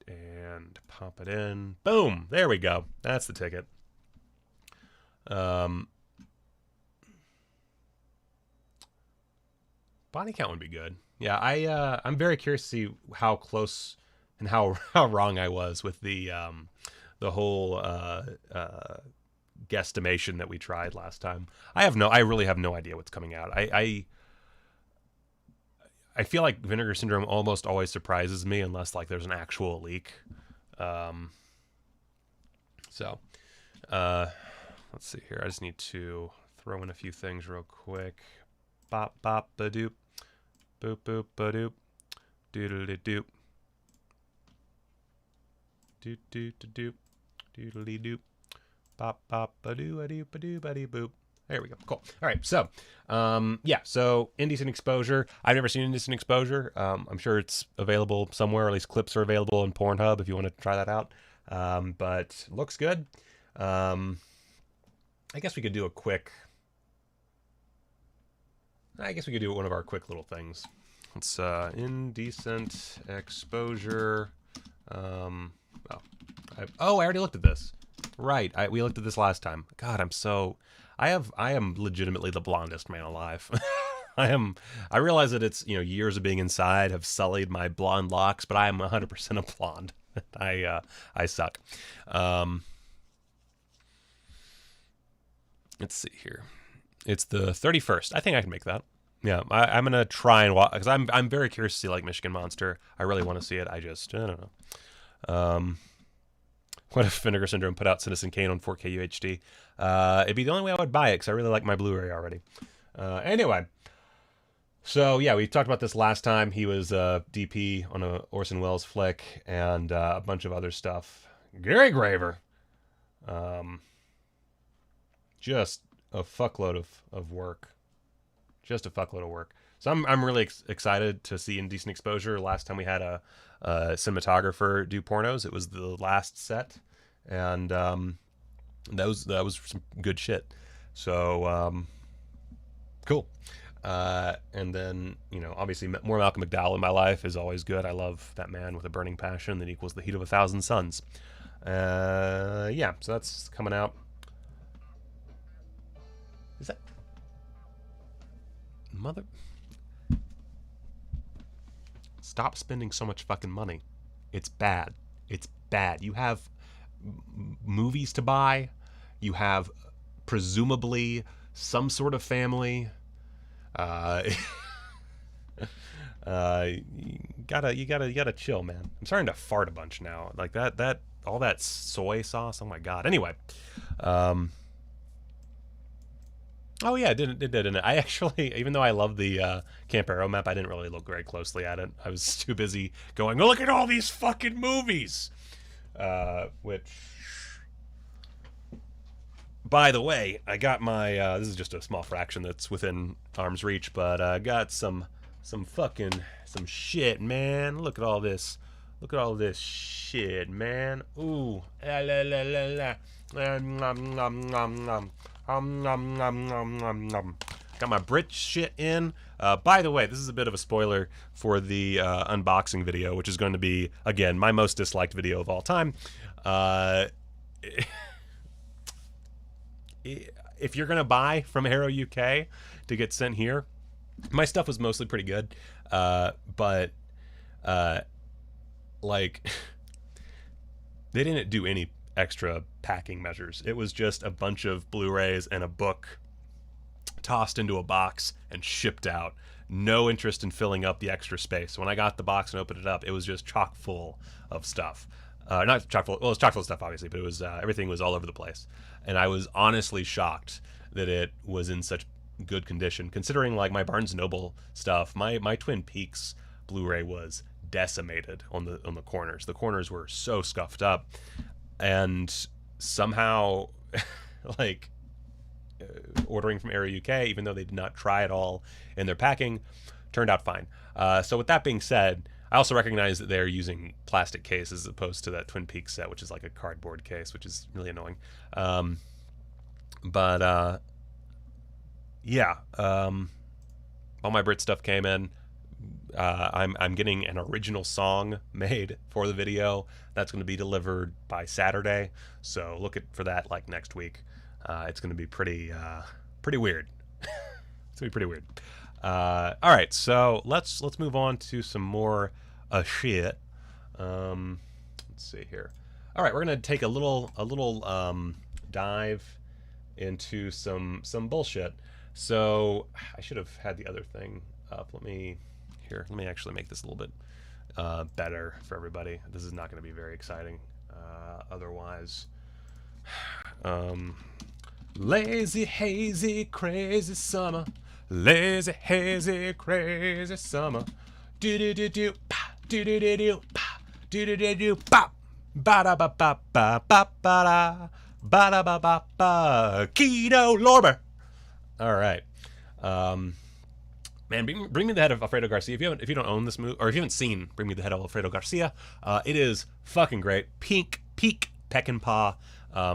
And pop it in. Boom! There we go. That's the ticket. Body count would be good. Yeah, I'm very curious to see how close and how wrong I was with the whole guesstimation that we tried last time. I really have no idea what's coming out. I feel like Vinegar Syndrome almost always surprises me unless like there's an actual leak. So let's see here. I just need to throw in a few things real quick. Bop bop ba doop. Boop boop ba doop. Doodly doop. Doot doot doop. Doodly doop. Bop bop ba doo a doop a doo ba doo boop. There we go. Cool. All right. So, yeah. So, Indecent Exposure. I've never seen Indecent Exposure. I'm sure it's available somewhere. Or at least clips are available on Pornhub if you want to try that out. But looks good. I guess we could do a quick. I guess we could do one of our quick little things. It's Indecent Exposure. I already looked at this. Right. We looked at this last time. God, I am legitimately the blondest man alive. I realize that it's, years of being inside have sullied my blonde locks, but I am 100% a blonde. I suck. Let's see here. It's the 31st. I think I can make that. Yeah, I'm going to try and watch, because I'm very curious to see, like, Michigan Monster. I really want to see it. I don't know. What if Vinegar Syndrome put out Citizen Kane on 4K UHD? It'd be the only way I would buy it, because I really like my Blu-ray already. Anyway. So, yeah, we talked about this last time. He was DP on a Orson Welles flick, and a bunch of other stuff. Gary Graver. Just a fuckload of work. Just a fuckload of work. So I'm really excited to see Indecent Exposure. Last time we had a cinematographer do pornos, it was the last set, and that was some good shit. So cool. And then, you know, obviously more Malcolm McDowell in my life is always good. I love that man with a burning passion that equals the heat of 1,000 suns. Yeah, so that's coming out. Is that... Mother... Stop spending so much fucking money. It's bad. It's bad. You have movies to buy. You have presumably some sort of family. You gotta chill, man. I'm starting to fart a bunch now. Like that all that soy sauce. Oh my god. Anyway, oh yeah, it didn't. I actually, even though I love the Camp Arrow map, I didn't really look very closely at it. I was too busy going, oh, look at all these fucking movies. Which, by the way, I got my, this is just a small fraction that's within arm's reach, but I got some shit, man. Look at all this. Look at all this shit, man. Ooh. La la la la la. Nom nom nom nom. Nom nom nom nom nom. Got my Brit shit in. By the way, this is a bit of a spoiler for the unboxing video, which is going to be, again, my most disliked video of all time. If you're going to buy from Arrow UK to get sent here, my stuff was mostly pretty good. But, like, they didn't do any extra packing measures. It was just a bunch of Blu-rays and a book tossed into a box and shipped out. No interest in filling up the extra space. When I got the box and opened it up, it was just chock full of stuff. Not chock full, well, it was chock full of stuff, obviously, but it was, everything was all over the place. And I was honestly shocked that it was in such good condition, considering, like, my Barnes & Noble stuff. My Twin Peaks Blu-ray was decimated on the corners. The corners were so scuffed up. And somehow, like, ordering from Arrow UK, even though they did not try at all in their packing, turned out fine. So with that being said, I also recognize that they're using plastic case as opposed to that Twin Peaks set, which is like a cardboard case, which is really annoying. Yeah, all my Brit stuff came in. I'm getting an original song made for the video. That's going to be delivered by Saturday, so look for that like next week. It's going to be pretty weird. It's going to be pretty weird. All right, so let's move on to some more shit. Let's see here. All right, we're going to take a little dive into some bullshit. So I should have had the other thing up. Let me actually make this a little bit better for everybody. This is not going to be very exciting otherwise. Lazy, hazy, crazy summer. Lazy, hazy, crazy summer. Do-do-do-do, pa, do-do-do-do, pa, do-do-do-do, pa. Ba-da-ba-ba-ba-ba-ba-da. Ba-da-ba-ba-ba. Kino Lorber. All right. Man, bring me the head of Alfredo Garcia. If you don't own this movie, or if you haven't seen Bring Me the Head of Alfredo Garcia, it is fucking great. Peak Peckinpah.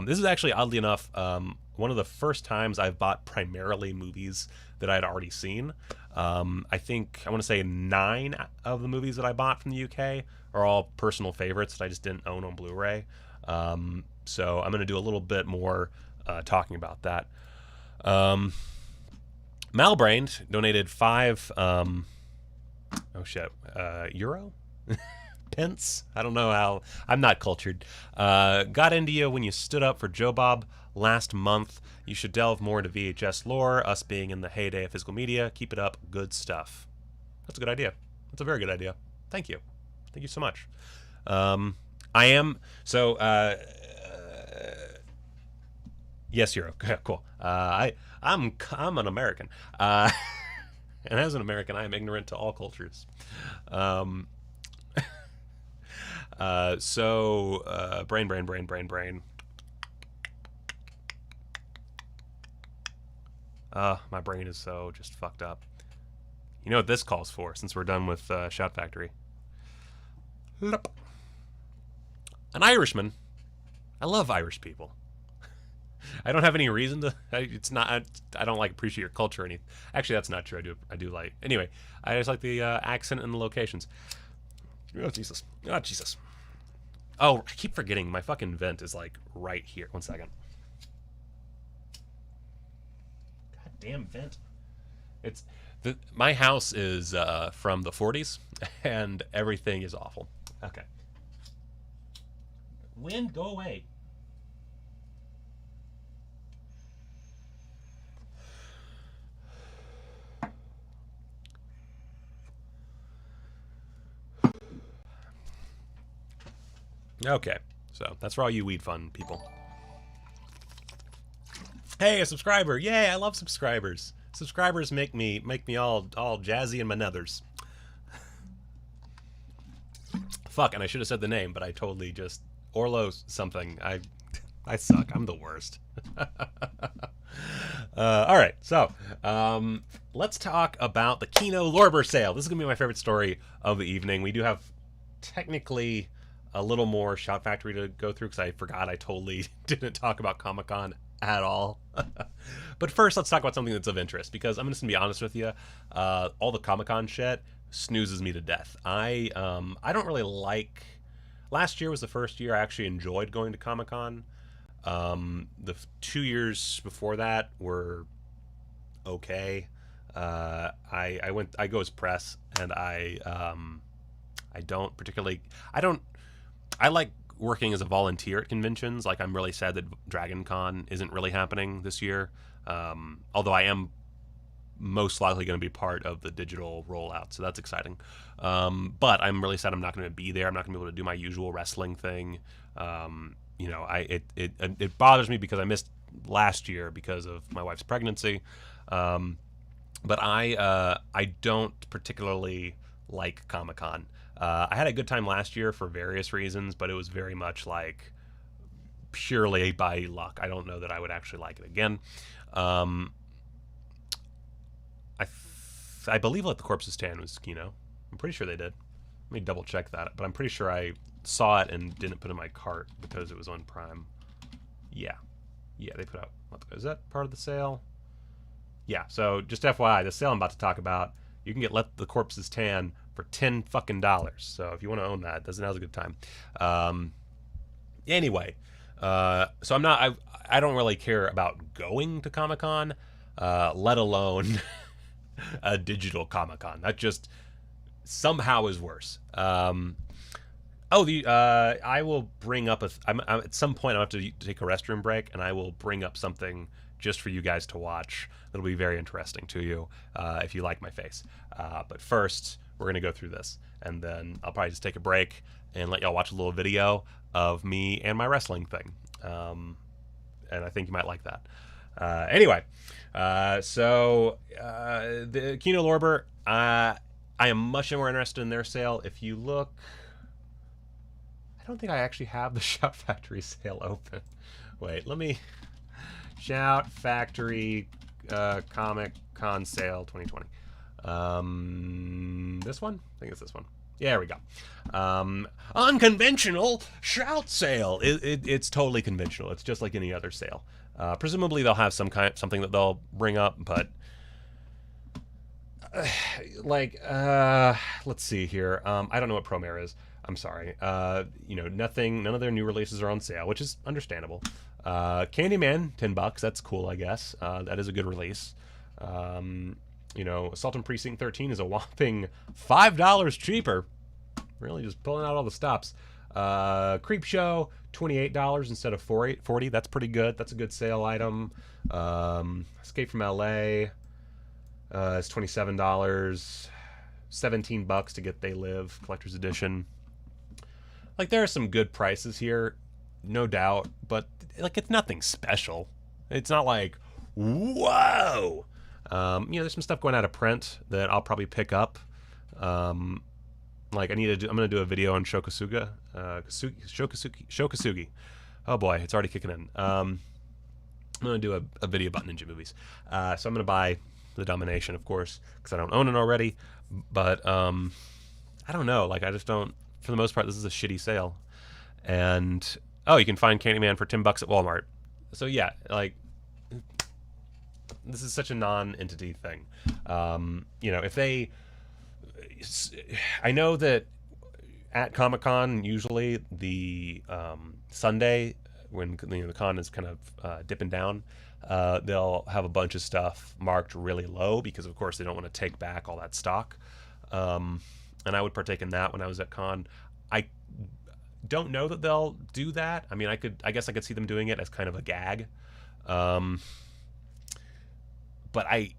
This is actually, oddly enough, one of the first times I've bought primarily movies that I had already seen. I want to say 9 of the movies that I bought from the UK are all personal favorites that I just didn't own on Blu-ray. So I'm going to do a little bit more talking about that. Malbrained donated 5 euro? Pence? I don't know how. I'm not cultured. Got into you when you stood up for Joe Bob last month. You should delve more into VHS lore, us being in the heyday of physical media. Keep it up. Good stuff. That's a good idea. That's a very good idea. Thank you. Thank you so much. I am... So, yes, Euro. Cool. I'm an American. And as an American, I am ignorant to all cultures. Brain. My brain is so just fucked up. You know what this calls for, since we're done with Shout Factory? An Irishman. I love Irish people. I don't have any reason to. It's not. I don't like appreciate your culture or anything. Actually, that's not true. I do like. Anyway, I just like the accent and the locations. Oh Jesus! Oh Jesus! Oh, I keep forgetting my fucking vent is like right here. 1 second. God damn vent! It's my house is from the 40s, and everything is awful. Okay. Wind, go away. Okay, so that's for all you weed fun people. Hey, a subscriber! Yay, I love subscribers. Subscribers make me all jazzy in my nethers. Fuck, and I should have said the name, but I totally just Orlo something. I suck. I'm the worst. All right, so let's talk about the Kino Lorber sale. This is gonna be my favorite story of the evening. We do have technically a little more Shout Factory to go through because I forgot I totally didn't talk about Comic-Con at all. But first, let's talk about something that's of interest, because I'm just gonna be honest with you. All the Comic-Con shit snoozes me to death. I don't really like. Last year was the first year I actually enjoyed going to Comic-Con. The 2 years before that were okay. I go as press, and I don't particularly. I like working as a volunteer at conventions. Like, I'm really sad that Dragon Con isn't really happening this year. Although I am most likely going to be part of the digital rollout, so that's exciting. But I'm really sad I'm not going to be there. I'm not going to be able to do my usual wrestling thing. You know, it bothers me because I missed last year because of my wife's pregnancy. But I don't particularly like Comic-Con. I had a good time last year for various reasons, but it was very much like purely by luck. I don't know that I would actually like it again. I believe Let the Corpses Tan was Kino. I'm pretty sure they did. Let me double check that, but I'm pretty sure I saw it and didn't put it in my cart because it was on Prime. Yeah, they put out. Is that part of the sale? Yeah. So just FYI, the sale I'm about to talk about, you can get Let the Corpses Tan for $10 fucking. So if you want to own that, now's a good time. Anyway, so I'm not. I don't really care about going to Comic-Con, let alone a digital Comic-Con. That just somehow is worse. I will bring up I'm at some point I'll have to take a restroom break, and I will bring up something just for you guys to watch. That'll be very interesting to you if you like my face. But first, we're gonna go through this, and then I'll probably just take a break and let y'all watch a little video of me and my wrestling thing. And I think you might like that. Anyway, so the Kino Lorber, I am much more interested in their sale. If you look, I don't think I actually have the Shout Factory sale open. Wait, let me. Shout Factory Comic-Con sale 2020. This one? I think it's this one. Yeah, there we go. Unconventional Shout sale. It's totally conventional. It's just like any other sale. Presumably they'll have something that they'll bring up, but let's see here. I don't know what Promare is. I'm sorry. You know, none of their new releases are on sale, which is understandable. Candyman, $10. That's cool, I guess. That is a good release. You know, Assault on Precinct 13 is a whopping $5 cheaper. Really just pulling out all the stops. Creep Show, $28 instead of $40. That's pretty good. That's a good sale item. Escape from LA is $27. $17 to get They Live Collector's Edition. Like, there are some good prices here, no doubt, but like, it's nothing special. It's not like, whoa. You know, there's some stuff going out of print that I'll probably pick up. Like, I'm gonna do a video on Shokasugi. Shokasugi. Oh boy, it's already kicking in. I'm gonna do a video about ninja movies. So I'm gonna buy The Domination, of course, because I don't own it already. But I don't know. Like, I just don't. For the most part, this is a shitty sale. And oh, you can find Candyman for $10 at Walmart. So yeah, like, this is such a non-entity thing. You know, if they, I know that at Comic-Con, usually the Sunday, when the con is kind of dipping down, they'll have a bunch of stuff marked really low because, of course, they don't want to take back all that stock. And I would partake in that when I was at con. I don't know that they'll do that. I mean, I guess I could see them doing it as kind of a gag. But I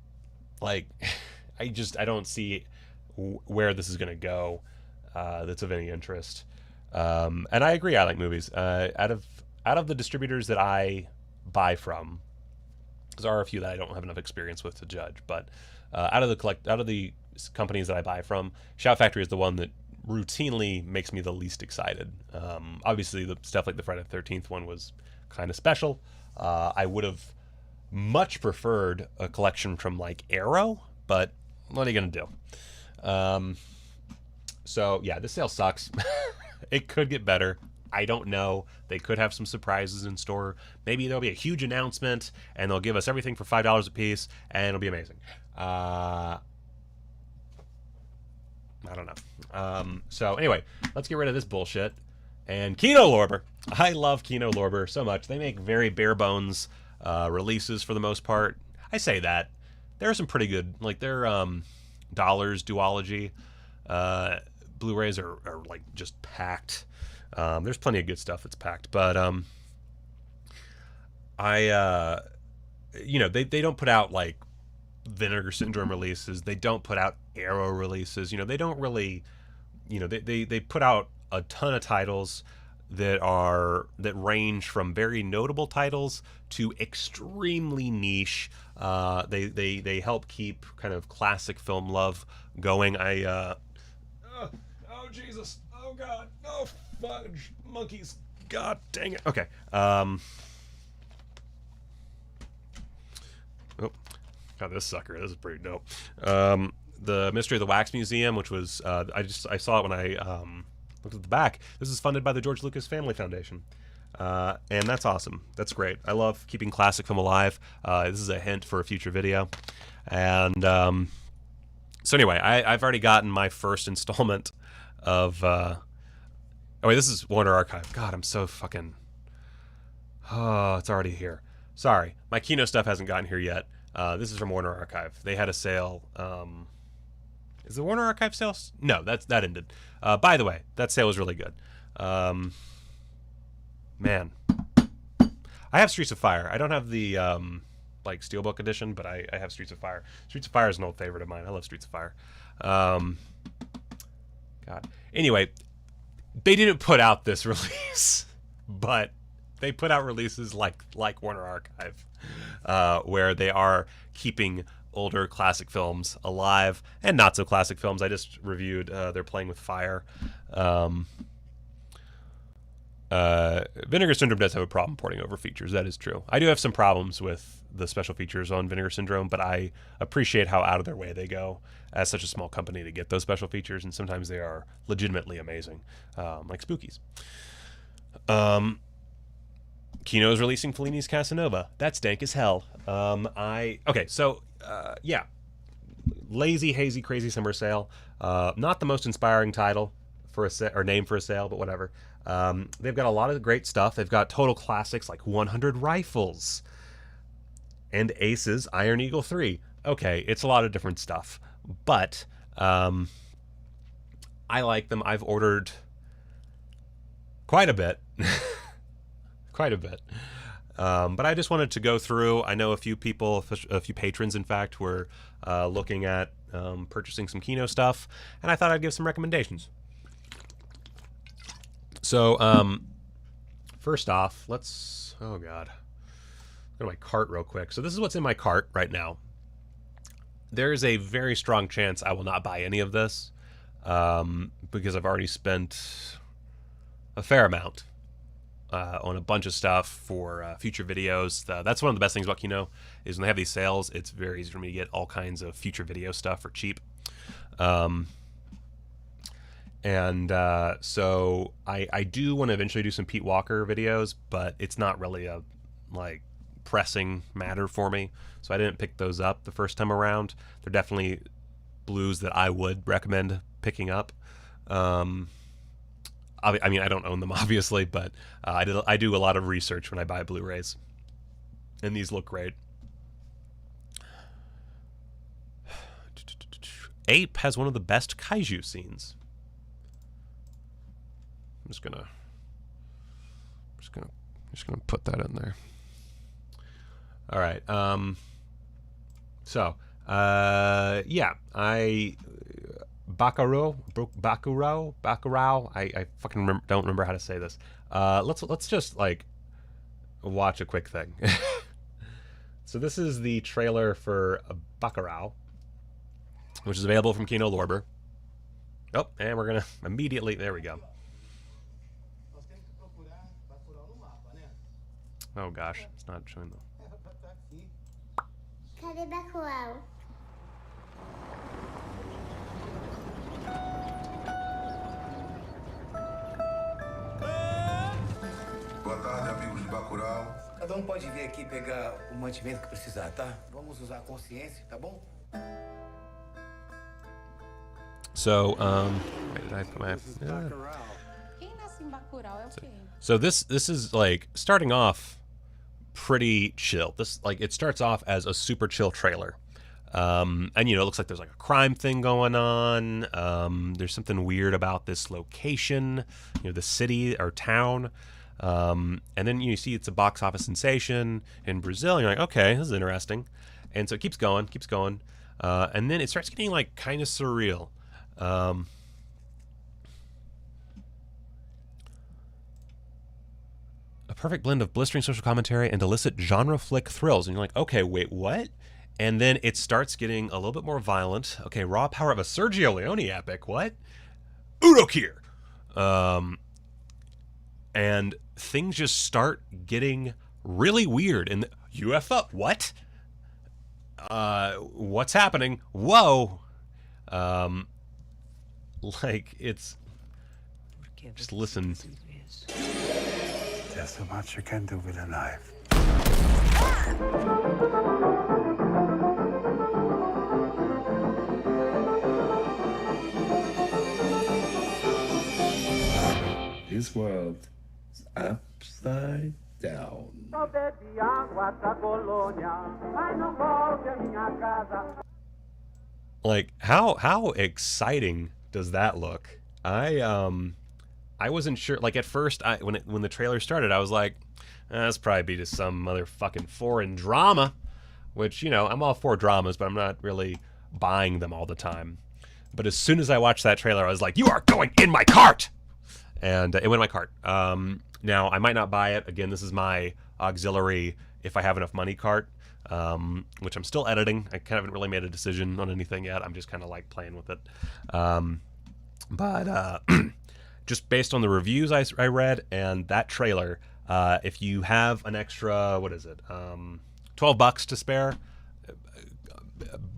don't see where this is going to go that's of any interest. And I agree, I like movies. Out of the distributors that I buy from, because there are a few that I don't have enough experience with to judge, but out of the companies that I buy from, Shout Factory is the one that routinely makes me the least excited. Obviously, the stuff like the Friday the 13th one was kind of special. I would have much preferred a collection from like Arrow, but what are you gonna do? So yeah, this sale sucks. It could get better. I don't know. They could have some surprises in store. Maybe there'll be a huge announcement and they'll give us everything for $5 a piece and it'll be amazing. I don't know. So anyway, let's get rid of this bullshit. And Kino Lorber. I love Kino Lorber so much. They make very bare bones releases for the most part. I say that. There are some pretty good, like their Dollars duology Blu-rays are like just packed. There's plenty of good stuff that's packed, but you know, they don't put out like Vinegar Syndrome releases. They don't put out Arrow releases. You know, they don't really, you know, they put out a ton of titles that range from very notable titles to extremely niche. They help keep kind of classic film love going. Oh Jesus, oh God, oh fudge monkeys, God dang it. Okay. Oh, God, this sucker. This is pretty dope. The Mystery of the Wax Museum, which was I saw it when I looked at the back. This is funded by the George Lucas Family Foundation. And that's awesome. That's great. I love keeping classic film alive. This is a hint for a future video. And so anyway, I've already gotten my first installment of... oh, wait, this is Warner Archive. God, I'm so fucking... Oh, it's already here. Sorry. My Kino stuff hasn't gotten here yet. This is from Warner Archive. They had a sale... Is the Warner Archive sale? No, that ended. By the way, that sale was really good. Man, I have Streets of Fire. I don't have the like Steelbook edition, but I have Streets of Fire. Streets of Fire is an old favorite of mine. I love Streets of Fire. God. Anyway, they didn't put out this release, but they put out releases like Warner Archive, where they are keeping older classic films alive and not so classic films. I just reviewed They're Playing with Fire. Vinegar Syndrome does have a problem porting over features. That is true. I do have some problems with the special features on Vinegar Syndrome, but I appreciate how out of their way they go as such a small company to get those special features, and sometimes they are legitimately amazing, like Spookies. Kino is releasing Fellini's Casanova. That's dank as hell. Okay, so yeah, lazy, hazy, crazy summer sale. Not the most inspiring title for or name for a sale, but whatever. They've got a lot of great stuff. They've got total classics like 100 Rifles and Aces, Iron Eagle 3. Okay, it's a lot of different stuff, but I like them. I've ordered quite a bit. Quite a bit. But I just wanted to go through. I know a few people, a few patrons, in fact, were looking at purchasing some Kino stuff, and I thought I'd give some recommendations. So, first off, let's... Oh, God. Go to my cart real quick. So this is what's in my cart right now. There is a very strong chance I will not buy any of this because I've already spent a fair amount on a bunch of stuff for future videos. That's one of the best things about Kino is when they have these sales, it's very easy for me to get all kinds of future video stuff for cheap. So I do want to eventually do some Pete Walker videos, but it's not really a like pressing matter for me, so I didn't pick those up the first time around. They're definitely blues that I would recommend picking up. I mean, I don't own them obviously, but I do a lot of research when I buy Blu-rays, and these look great. Ape has one of the best kaiju scenes. I'm just gonna put that in there. All right. Yeah, Buckaroo. I fucking don't remember how to say this. Let's just like watch a quick thing. So this is the trailer for Buckaroo, which is available from Kino Lorber. Oh, and we're gonna immediately, there we go. Oh gosh, it's not showing though. Cadê Bacurau? Boa tarde, amigos de Bacurau. Cada pode vir aqui pegar o mantimento que precisar, tá? Vamos usar a consciência, tá bom? So, where did I put my? So this is like starting off pretty chill. This like it starts off as a super chill trailer, and you know it looks like there's like a crime thing going on. There's something weird about this location, you know, the city or town. And then you see it's a box office sensation in Brazil. And you're like, okay, this is interesting. And so it keeps going, and then it starts getting like kind of surreal. A perfect blend of blistering social commentary and illicit genre flick thrills. And you're like, okay, wait, what? And then it starts getting a little bit more violent. Okay, raw power of a Sergio Leone epic. What? Udokir. And things just start getting really weird. And UFO, what? What's happening? Whoa. Like, it's... Just listen. There's so much you can do with a knife. This world is upside down. Like, how exciting does that look? I wasn't sure. Like at first, when the trailer started, I was like, "That's probably be just some motherfucking foreign drama," which, you know, I'm all for dramas, but I'm not really buying them all the time. But as soon as I watched that trailer, I was like, "You are going in my cart," and it went in my cart. Now I might not buy it. Again, this is my auxiliary if I have enough money cart, which I'm still editing. I kind of haven't really made a decision on anything yet. I'm just kind of like playing with it. Just based on the reviews I read and that trailer, if you have an extra, what is it, $12 to spare,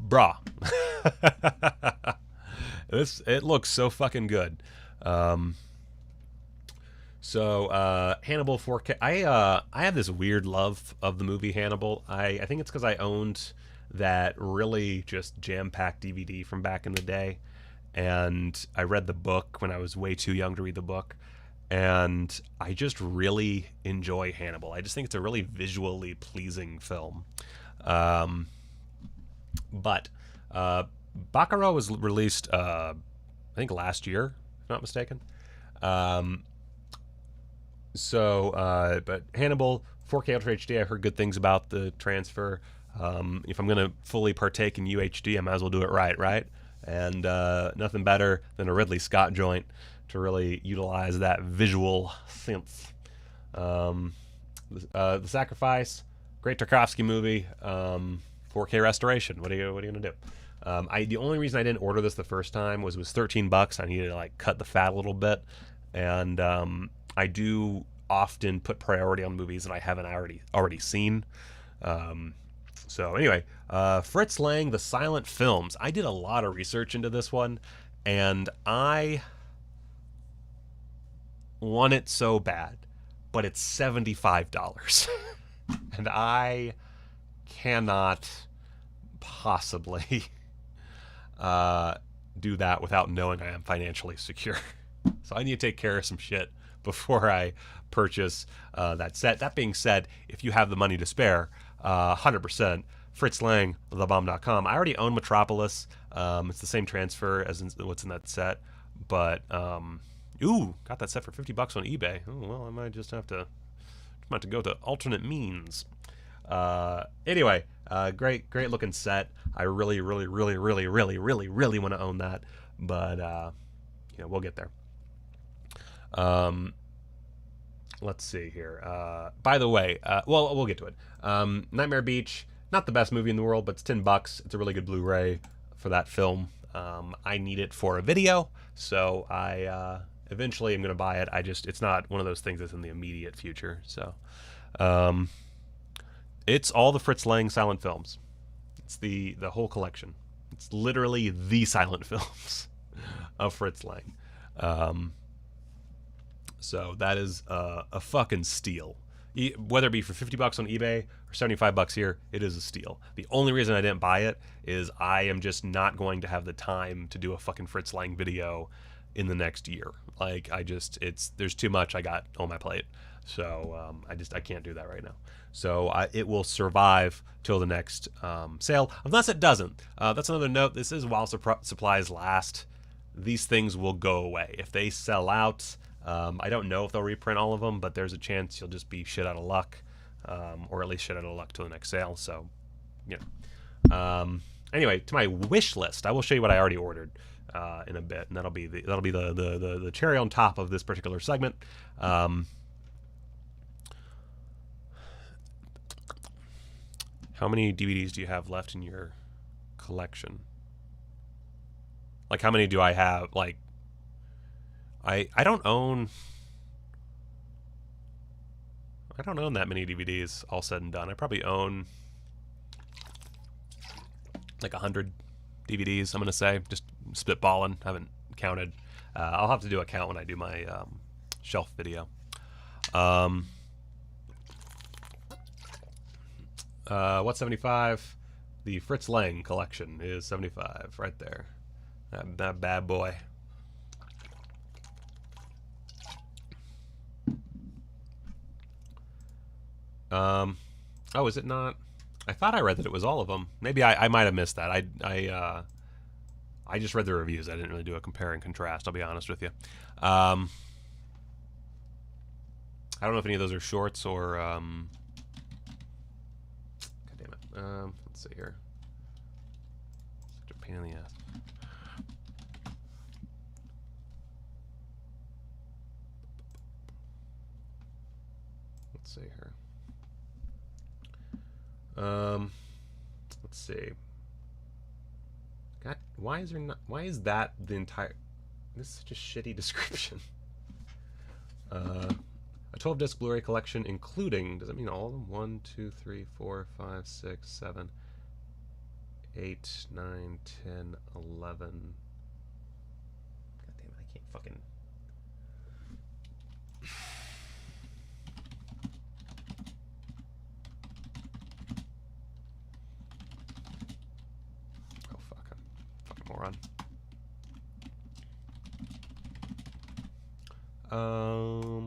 brah. It looks so fucking good. Hannibal 4K. I have this weird love of the movie Hannibal. I think it's because I owned that really just jam-packed DVD from back in the day. And I read the book when I was way too young to read the book. And I just really enjoy Hannibal. I just think it's a really visually pleasing film. But Buckaroo was released, I think, last year, if not mistaken. But Hannibal 4K Ultra HD, I heard good things about the transfer. If I'm going to fully partake in UHD, I might as well do it right? And nothing better than a Ridley Scott joint to really utilize that visual sense. The Sacrifice, great Tarkovsky movie, 4K restoration. What are you gonna do? The only reason I didn't order this the first time was it was $13. I needed to like cut the fat a little bit, and I do often put priority on movies that I haven't already seen. So anyway, Fritz Lang, The Silent Films. I did a lot of research into this one, and I want it so bad, but it's $75. And I cannot possibly do that without knowing I am financially secure. So I need to take care of some shit before I purchase that set. That being said, if you have the money to spare, 100%, fritzlang.thebomb.com. I already own Metropolis. It's the same transfer as what's in that set. But, ooh, got that set for $50 on eBay. Oh, well, I might just have to go to alternate means. Anyway, great looking set. I really want to own that, but you know, we'll get there. Let's see here. By the way, well, we'll get to it. Nightmare Beach, not the best movie in the world, but it's $10. It's a really good Blu-ray for that film. I need it for a video, so I eventually am going to buy it. It's not one of those things that's in the immediate future. So, it's all the Fritz Lang silent films. It's the whole collection. It's literally the silent films of Fritz Lang. So that is a fucking steal. Whether it be for $50 on eBay or $75 here, it is a steal. The only reason I didn't buy it is I am just not going to have the time to do a fucking Fritz Lang video in the next year. Like, there's too much I got on my plate. So I can't do that right now. So it will survive till the next sale, unless it doesn't. That's another note. This is while supplies last. These things will go away. If they sell out, I don't know if they'll reprint all of them, but there's a chance you'll just be shit out of luck, or at least shit out of luck till the next sale. So, you know. Anyway, to my wish list, I will show you what I already ordered in a bit, and that'll be the cherry on top of this particular segment. How many DVDs do you have left in your collection? Like, how many do I have? Like, I don't own that many DVDs, all said and done. I probably own like 100 DVDs, I'm going to say. Just spitballing. Haven't counted. I'll have to do a count when I do my shelf video. What's 75? The Fritz Lang collection is 75 right there. That bad boy. Oh, is it not? I thought I read that it was all of them. Maybe I might have missed that. I just read the reviews. I didn't really do a compare and contrast, I'll be honest with you. I don't know if any of those are shorts or God damn it. Let's see here. Such a pain in the ass. Let's see here. Let's see. God, why is that the entire... This is such a shitty description. A 12-disc Blu-ray collection, including... Does that mean all of them? 1, 2, 3, 4, 5, 6, 7, 8, 9, 10, 11... God damn it, I can't fucking... Moron.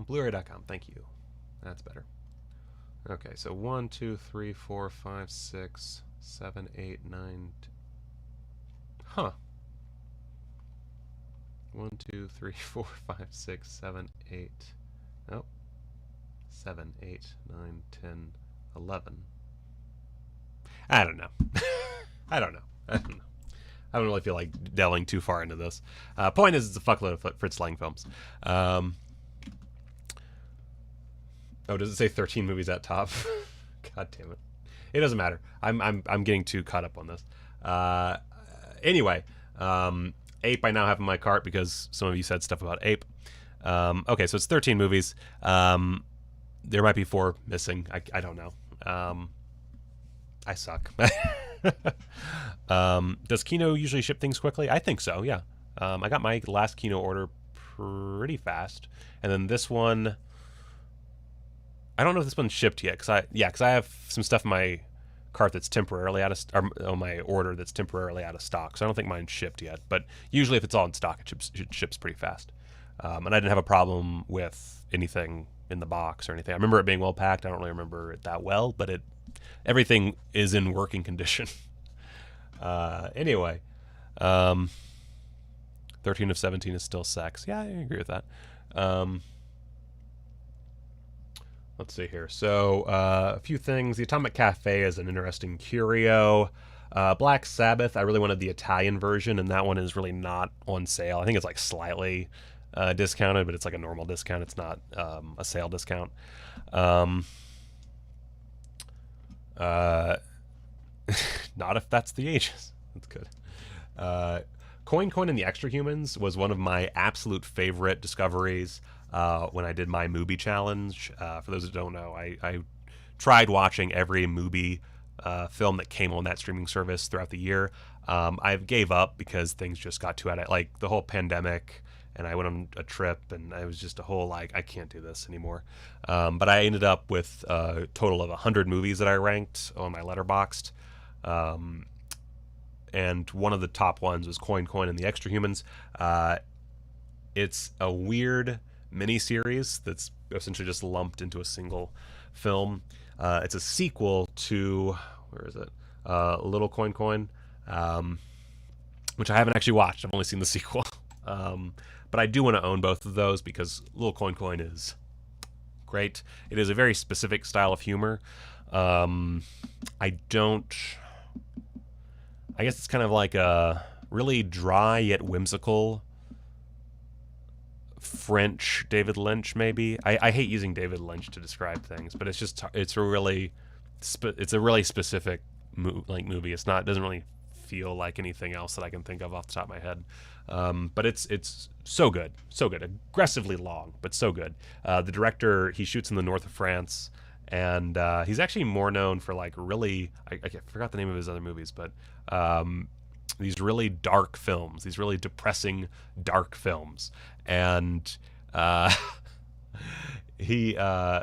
Blu-ray.com, thank you. That's better. Okay, so 1, 2, 3, 4, 5, 6, 7, 8, 9. Huh. 1, 2, 3, 4, 5, 6, 7, 8. Nope. 7, 8, 9, 10, 11. I don't know. I don't know. I don't really feel like delving too far into this. Point is, it's a fuckload of Fritz Lang films. Oh, does it say 13 movies at top? God damn it. It doesn't matter. I'm getting too caught up on this. Anyway, Ape I now have in my cart because some of you said stuff about Ape. Okay, so it's 13 movies. There might be 4 missing. I don't know. I suck. Does Kino usually ship things quickly? I think so, yeah. I got my last Kino order pretty fast. And then this one, I don't know if this one's shipped yet, because I have some stuff in my cart that's temporarily out of on my order that's temporarily out of stock. So I don't think mine's shipped yet. But usually, if it's all in stock, it ships pretty fast. And I didn't have a problem with anything in the box or anything. I remember it being well packed. I don't really remember it that well, but everything is in working condition. Anyway, 13 of 17 is still sex. Yeah, I agree with that. Let's see here. So a few things. The Atomic Cafe is an interesting curio. Black Sabbath, I really wanted the Italian version, and that one is really not on sale. I think it's like slightly discounted, but it's like a normal discount. It's not a sale discount. Not if that's the ages. That's good. Coin and the Extra Humans was one of my absolute favorite discoveries when I did my movie challenge. For those who don't know, I tried watching every movie film that came on that streaming service throughout the year. I gave up because things just got too out of, like, the whole pandemic, and I went on a trip, and I was just a whole, like, I can't do this anymore. But I ended up with a total of 100 movies that I ranked on my Letterboxd. And one of the top ones was Coin and the Extra Humans. It's a weird miniseries that's essentially just lumped into a single film. It's a sequel to, where is it? Little Coin, which I haven't actually watched. I've only seen the sequel. But I do want to own both of those because Little Coin is great. It is a very specific style of humor. I guess it's kind of like a really dry yet whimsical French David Lynch, maybe. I hate using David Lynch to describe things, but it's a really specific movie. It doesn't really feel like anything else that I can think of off the top of my head. But it's so good, aggressively long, but so good. The director, he shoots in the north of France, and he's actually more known for, like, really, I forgot the name of his other movies, but these really dark films, these really depressing dark films. And he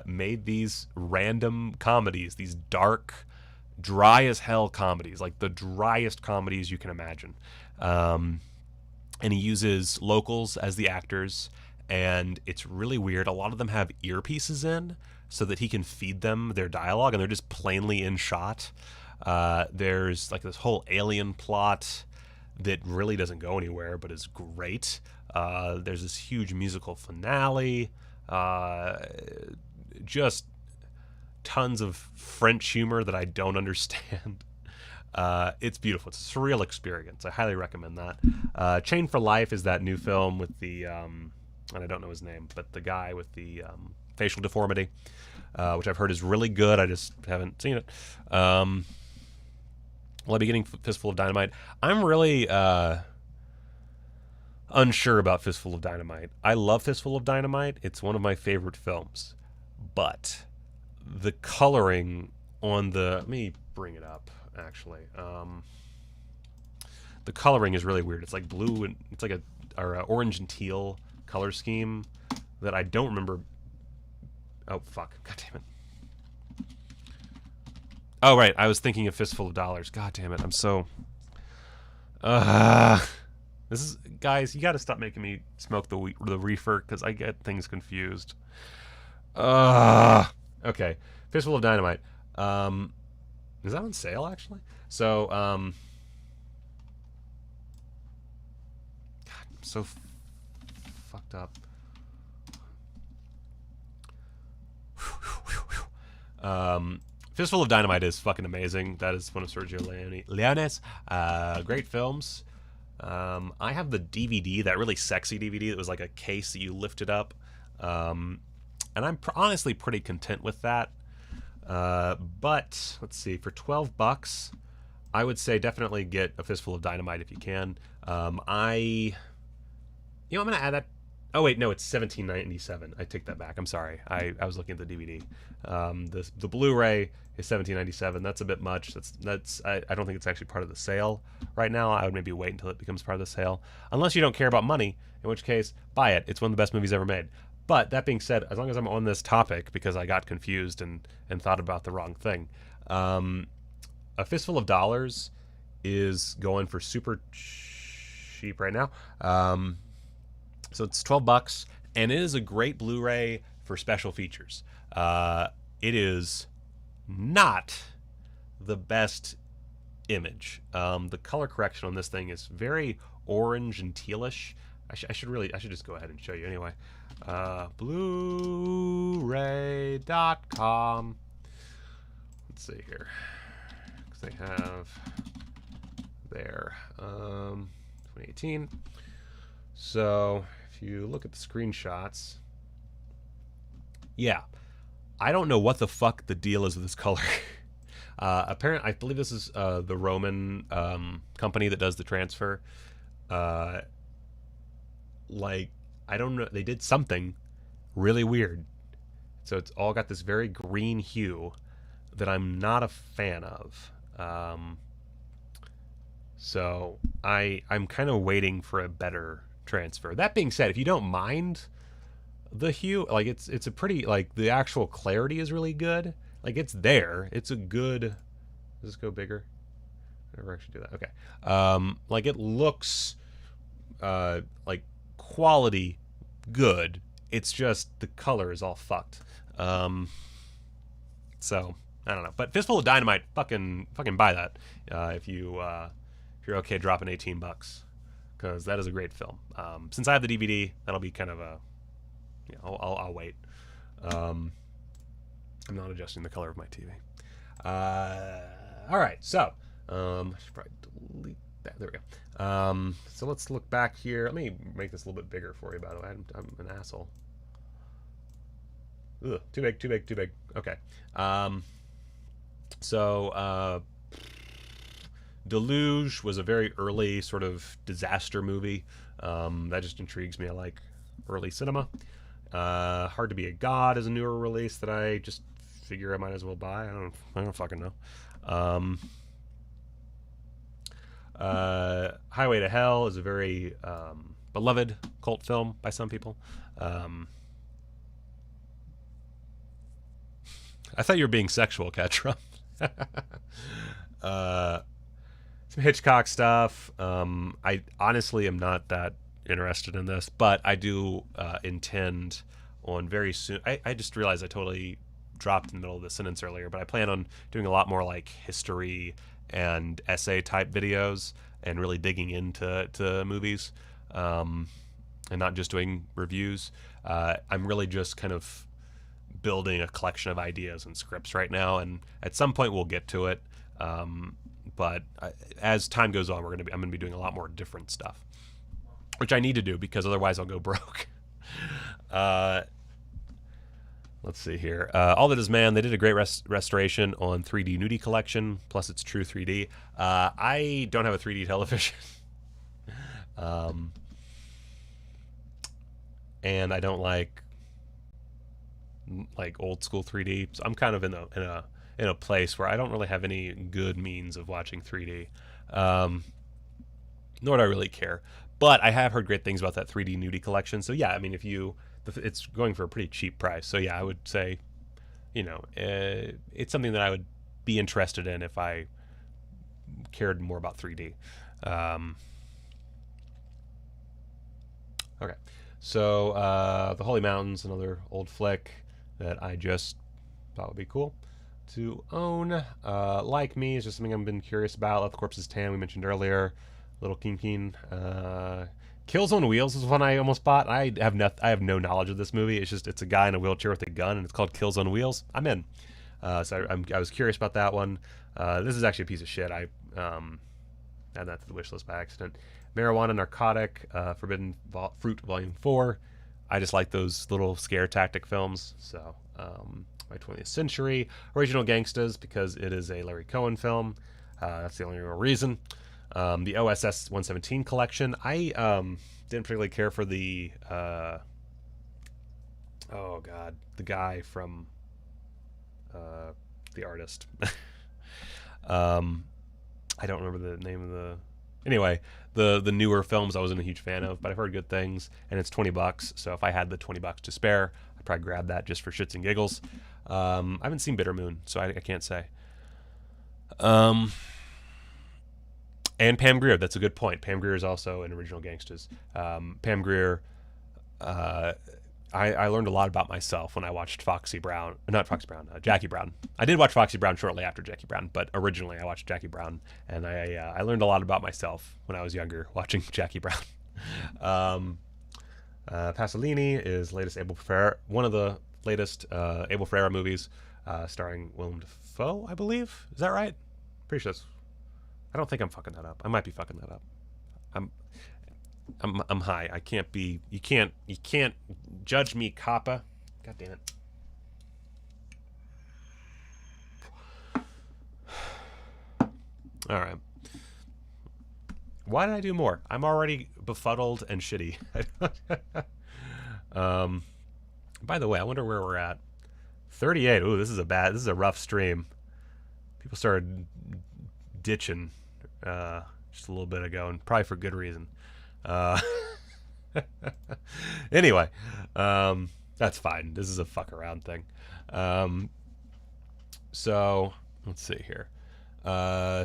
made these random comedies, these dark, dry as hell comedies, like the driest comedies you can imagine. And he uses locals as the actors, and it's really weird. A lot of them have earpieces in so that he can feed them their dialogue, and they're just plainly in shot. There's like this whole alien plot that really doesn't go anywhere, but is great. There's this huge musical finale. Just tons of French humor that I don't understand. It's beautiful. It's a surreal experience. I highly recommend that. Chain for Life is that new film with the, and I don't know his name, but the guy with the facial deformity, which I've heard is really good. I just haven't seen it. Will I be getting Fistful of Dynamite? I'm really unsure about Fistful of Dynamite. I love Fistful of Dynamite. It's one of my favorite films. But the coloring on the... Let me bring it up, actually. The coloring is really weird. It's like blue and... It's like or orange and teal color scheme that I don't remember... Oh, fuck. God damn it. Oh, right. I was thinking of Fistful of Dollars. God damn it. I'm so... This is... Guys, you gotta stop making me smoke the reefer, because I get things confused. Okay. Fistful of Dynamite. Is that on sale, actually? So, God, I'm so fucked up. Fistful of Dynamite is fucking amazing. That is one of Sergio Leone's great films. I have the DVD, that really sexy DVD that was like a case that you lifted up. And I'm honestly pretty content with that. But, let's see, for $12, I would say definitely get a Fistful of Dynamite if you can. I'm going to add that. Oh, wait, no, it's $17.97. I take that back. I'm sorry. I was looking at the DVD. The Blu-ray is $17.97. That's a bit much. I don't think it's actually part of the sale right now. I would maybe wait until it becomes part of the sale. Unless you don't care about money, in which case, buy it. It's one of the best movies ever made. But that being said, as long as I'm on this topic, because I got confused and thought about the wrong thing, A Fistful of Dollars is going for super cheap right now. So it's $12, and it is a great Blu-ray for special features. It is not the best image. The color correction on this thing is very orange and tealish. I should just go ahead and show you anyway. Blu-ray.com. Let's see here, because they have there 2018. So if you look at the screenshots, yeah, I don't know what the fuck the deal is with this color. Apparently, I believe this is the Roman company that does the transfer. Like, I don't know, they did something really weird. So it's all got this very green hue that I'm not a fan of. So I'm kind of waiting for a better transfer. That being said, if you don't mind the hue, like it's a pretty, like the actual clarity is really good. Like it's there. It's a good. Does this go bigger? I never actually do that. Okay. Like it looks like quality good. It's just the color is all fucked. So I don't know. But Fistful of Dynamite, fucking buy that if you're okay dropping $18, because that is a great film. Since I have the DVD, that'll be kind of a, yeah, I'll wait. I'm not adjusting the color of my TV. All right, so I should probably delete that. There we go. So let's look back here. Let me make this a little bit bigger for you, by the way. I'm an asshole. Ugh, too big. Okay. So Deluge was a very early sort of disaster movie. That just intrigues me. I like early cinema. Hard to Be a God is a newer release that I just figure I might as well buy. I don't fucking know. Highway to Hell is a very beloved cult film by some people. I thought you were being sexual, Catra. Some Hitchcock stuff. I honestly am not that interested in this, but I do intend on very soon. I just realized I totally dropped in the middle of the sentence earlier, but I plan on doing a lot more like history and essay type videos and really digging into movies, and not just doing reviews. I'm really just kind of building a collection of ideas and scripts right now, and at some point we'll get to it. But as time goes on, I'm gonna be doing a lot more different stuff, which I need to do because otherwise I'll go broke. Let's see here. All That Is Man, they did a great restoration on 3D Nudie Collection, plus it's true 3D. I don't have a 3D television. And I don't like old school 3D. So I'm kind of in a place where I don't really have any good means of watching 3D. Nor do I really care. But I have heard great things about that 3D Nudie Collection. So yeah, I mean, it's going for a pretty cheap price. So yeah, I would say, it's something that I would be interested in if I cared more about 3D. Okay, so The Holy Mountains, another old flick that I just thought would be cool to own. Like Me is just something I've been curious about. Let the Corpses Tan, we mentioned earlier. Little Keen. Kills on Wheels is one I almost bought. I have no knowledge of this movie. It's a guy in a wheelchair with a gun, and it's called Kills on Wheels. I'm in. So I was curious about that one. This is actually a piece of shit. I add that to the wish list by accident. Marijuana Narcotic, Forbidden Fruit Volume 4. I just like those little scare tactic films. So My 20th Century. Original Gangstas, because it is a Larry Cohen film. That's the only real reason. The OSS 117 collection. I didn't particularly care for the the guy from The Artist. I don't remember the name of Anyway, the newer films I wasn't a huge fan of, but I've heard good things, and it's $20. So if I had the $20 to spare, I'd probably grab that just for shits and giggles. I haven't seen Bitter Moon, so I can't say. And Pam Grier, that's a good point. Pam Grier is also in Original Gangsters. Pam Grier, I learned a lot about myself when I watched Jackie Brown. I did watch Foxy Brown shortly after Jackie Brown, but originally I watched Jackie Brown, and I learned a lot about myself when I was younger watching Jackie Brown. Pasolini is latest Abel Ferrara, one of the latest Abel Ferrara movies, starring Willem Dafoe, I believe. Is that right? Pretty sure that's... I don't think I'm fucking that up. I might be fucking that up. I'm high. I can't be... You can't judge me, Kappa. God damn it. All right. Why did I do more? I'm already befuddled and shitty. By the way, I wonder where we're at. 38. Ooh, this is a rough stream. People started ditching just a little bit ago, and probably for good reason. Anyway, that's fine. This is a fuck around thing. So let's see here.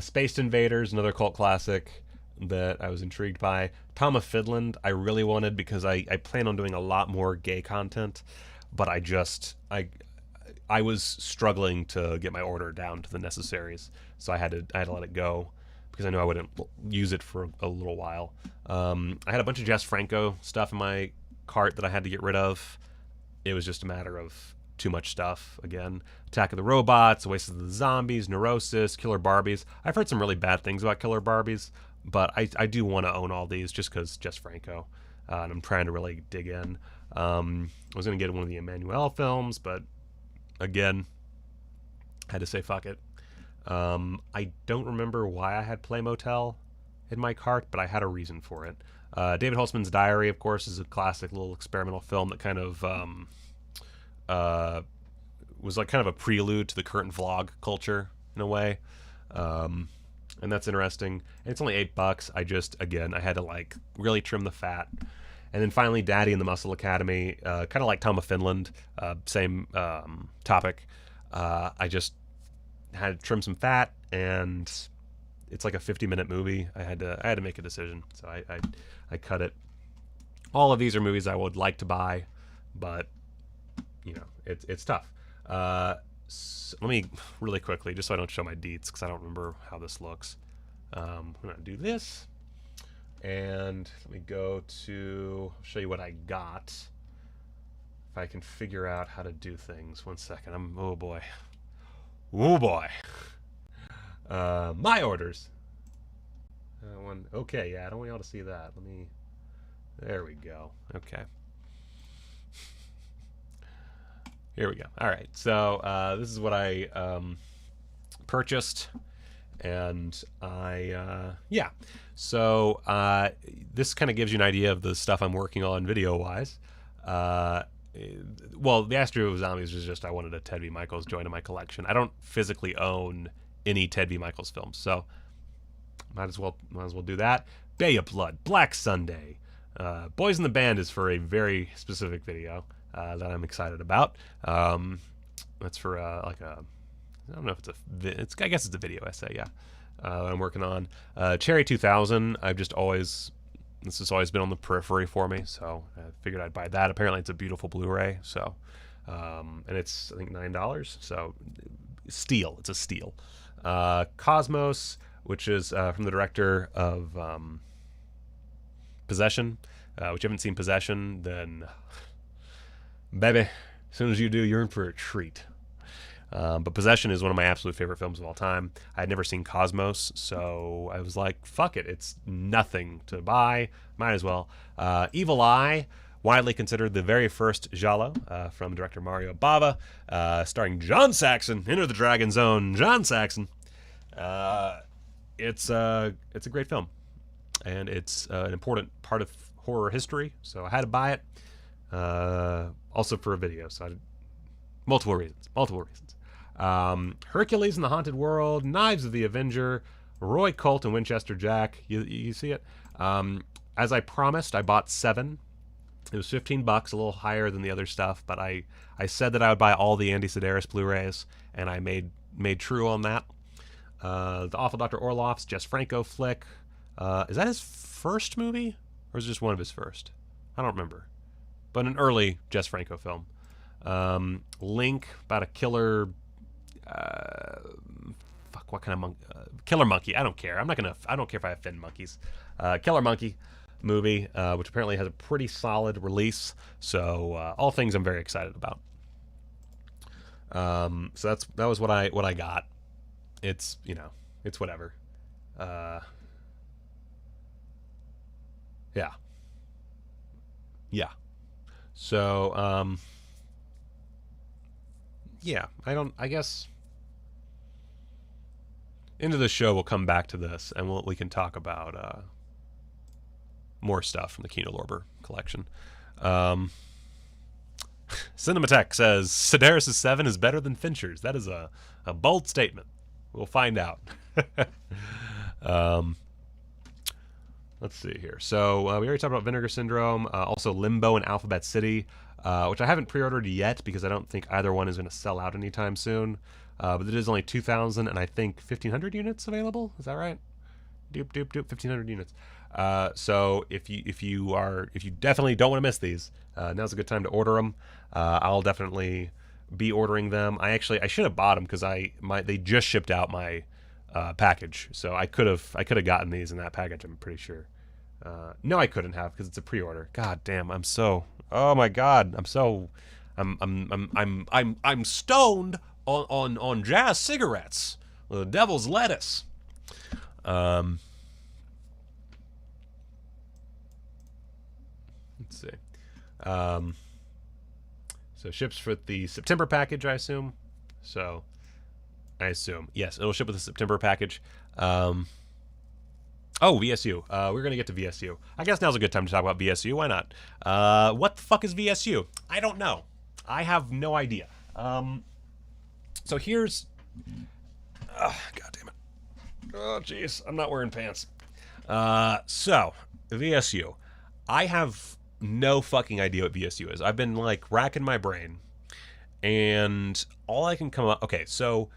Space Invaders, another cult classic that I was intrigued by. Tom of Finland, I really wanted because I plan on doing a lot more gay content, but I was struggling to get my order down to the necessaries, so I had to let it go because I knew I wouldn't use it for a little while. I had a bunch of Jess Franco stuff in my cart that I had to get rid of. It was just a matter of too much stuff. Again, Attack of the Robots, Oasis of the Zombies, Neurosis, Killer Barbies. I've heard some really bad things about Killer Barbies, but I do want to own all these just because Jess Franco, and I'm trying to really dig in. I was going to get one of the Emmanuel films, but again, had to say fuck it. I don't remember why I had Play Motel in my cart, but I had a reason for it. David Holtzman's Diary, of course, is a classic little experimental film that kind of was like kind of a prelude to the current vlog culture in a way. And that's interesting. And it's only $8. I had to like really trim the fat. And then finally, Daddy and the Muscle Academy, kind of like Tom of Finland, same topic. I just had to trim some fat, and it's like a 50-minute movie. I had to make a decision, so I cut it. All of these are movies I would like to buy, but you know, it's tough. So let me really quickly, just so I don't show my deets, because I don't remember how this looks. I'm gonna do this, and let me go to show you what I got. If I can figure out how to do things. 1 second. Oh boy. My orders. Okay, yeah, I don't want y'all to see that. There we go. Okay. Here we go. All right, so this is what I purchased, and yeah. So this kind of gives you an idea of the stuff I'm working on video-wise. Well, the Astro Zombies was just I wanted a Ted V. Michaels joint in my collection. I don't physically own any Ted V. Michaels films, so might as well do that. Bay of Blood, Black Sunday, Boys in the Band is for a very specific video that I'm excited about. That's for like a, I don't know if I guess it's a video essay, yeah. That I'm working on. Cherry 2000, this has always been on the periphery for me, so I figured I'd buy that. Apparently it's a beautiful Blu-ray, so and it's I think $9, so steal. It's a steal. Cosmos, which is from the director of Possession. Which you haven't seen Possession, then baby, as soon as you do, you're in for a treat. But Possession is one of my absolute favorite films of all time. I had never seen Cosmos, so I was like, fuck it. It's nothing to buy. Might as well. Evil Eye, widely considered the very first Giallo from director Mario Bava, starring John Saxon. Enter the Dragon Zone, John Saxon. It's a great film, and it's an important part of horror history, so I had to buy it. Also for a video, so multiple reasons. Hercules and the Haunted World, Knives of the Avenger, Roy Colt and Winchester Jack. You see it? As I promised, I bought 7. It was $15, a little higher than the other stuff, but I said that I would buy all the Andy Sedaris Blu-rays, and I made true on that. The Awful Dr. Orloff's Jess Franco flick. Is that his first movie? Or is it just one of his first? I don't remember. But an early Jess Franco film. Link, about a killer... what kind of monkey? Killer monkey. I don't care. I don't care if I offend monkeys. Killer monkey movie, which apparently has a pretty solid release. So all things I'm very excited about. So that was what I got. It's, you know, it's whatever. Yeah. So yeah, I guess into the show we'll come back to this, and we can talk about more stuff from the Kino Lorber collection. Cinematech says Sedaris' 7 is better than Fincher's. That is a bold statement. We'll find out. Let's see here. So we already talked about Vinegar Syndrome, also Limbo and Alphabet City, which I haven't pre-ordered yet because I don't think either one is going to sell out anytime soon. But it is only 2,000 and I think 1,500 units available. Is that right? Doop 1,500 units. So if you definitely don't want to miss these, now's a good time to order them. I'll definitely be ordering them. I should have bought them because they just shipped out my package, so I could have gotten these in that package. I'm pretty sure. No, I couldn't have because it's a pre-order. God damn, oh my god, I'm stoned on jazz cigarettes, the devil's lettuce. Let's see. So ships for the September package, I assume. Yes, it'll ship with the September package. VSU. We're going to get to VSU. I guess now's a good time to talk about VSU. Why not? What the fuck is VSU? I don't know. I have no idea. So here's... God damn it. Oh, jeez. I'm not wearing pants. So, VSU. I have no fucking idea what VSU is. I've been, like, racking my brain. And all I can come up... Okay, so...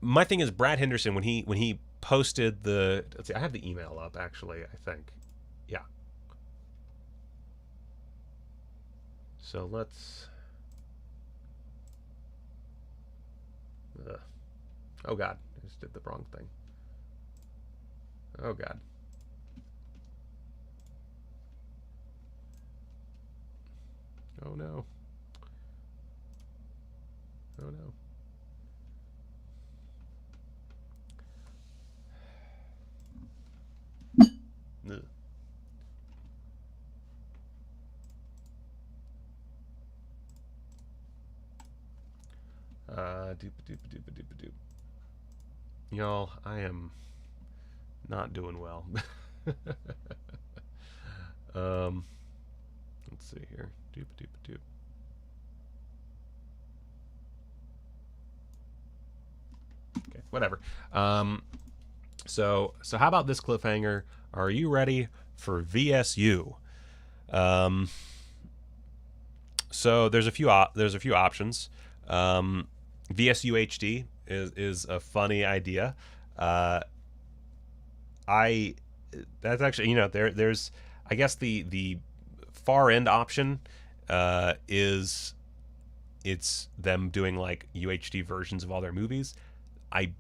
My thing is Brad Henderson, when he posted the... Let's see, I have the email up, actually, I think. Yeah. So let's... Oh, God. I just did the wrong thing. Oh, God. Oh, no. Oh, no. Doop. Y'all, I am not doing well. Let's see here. Doop. Okay, whatever. So how about this cliffhanger? Are you ready for VSU? So there's a few options. VSU HD is a funny idea. That's actually, you know, there's I guess the far end option is it's them doing like UHD versions of all their movies. I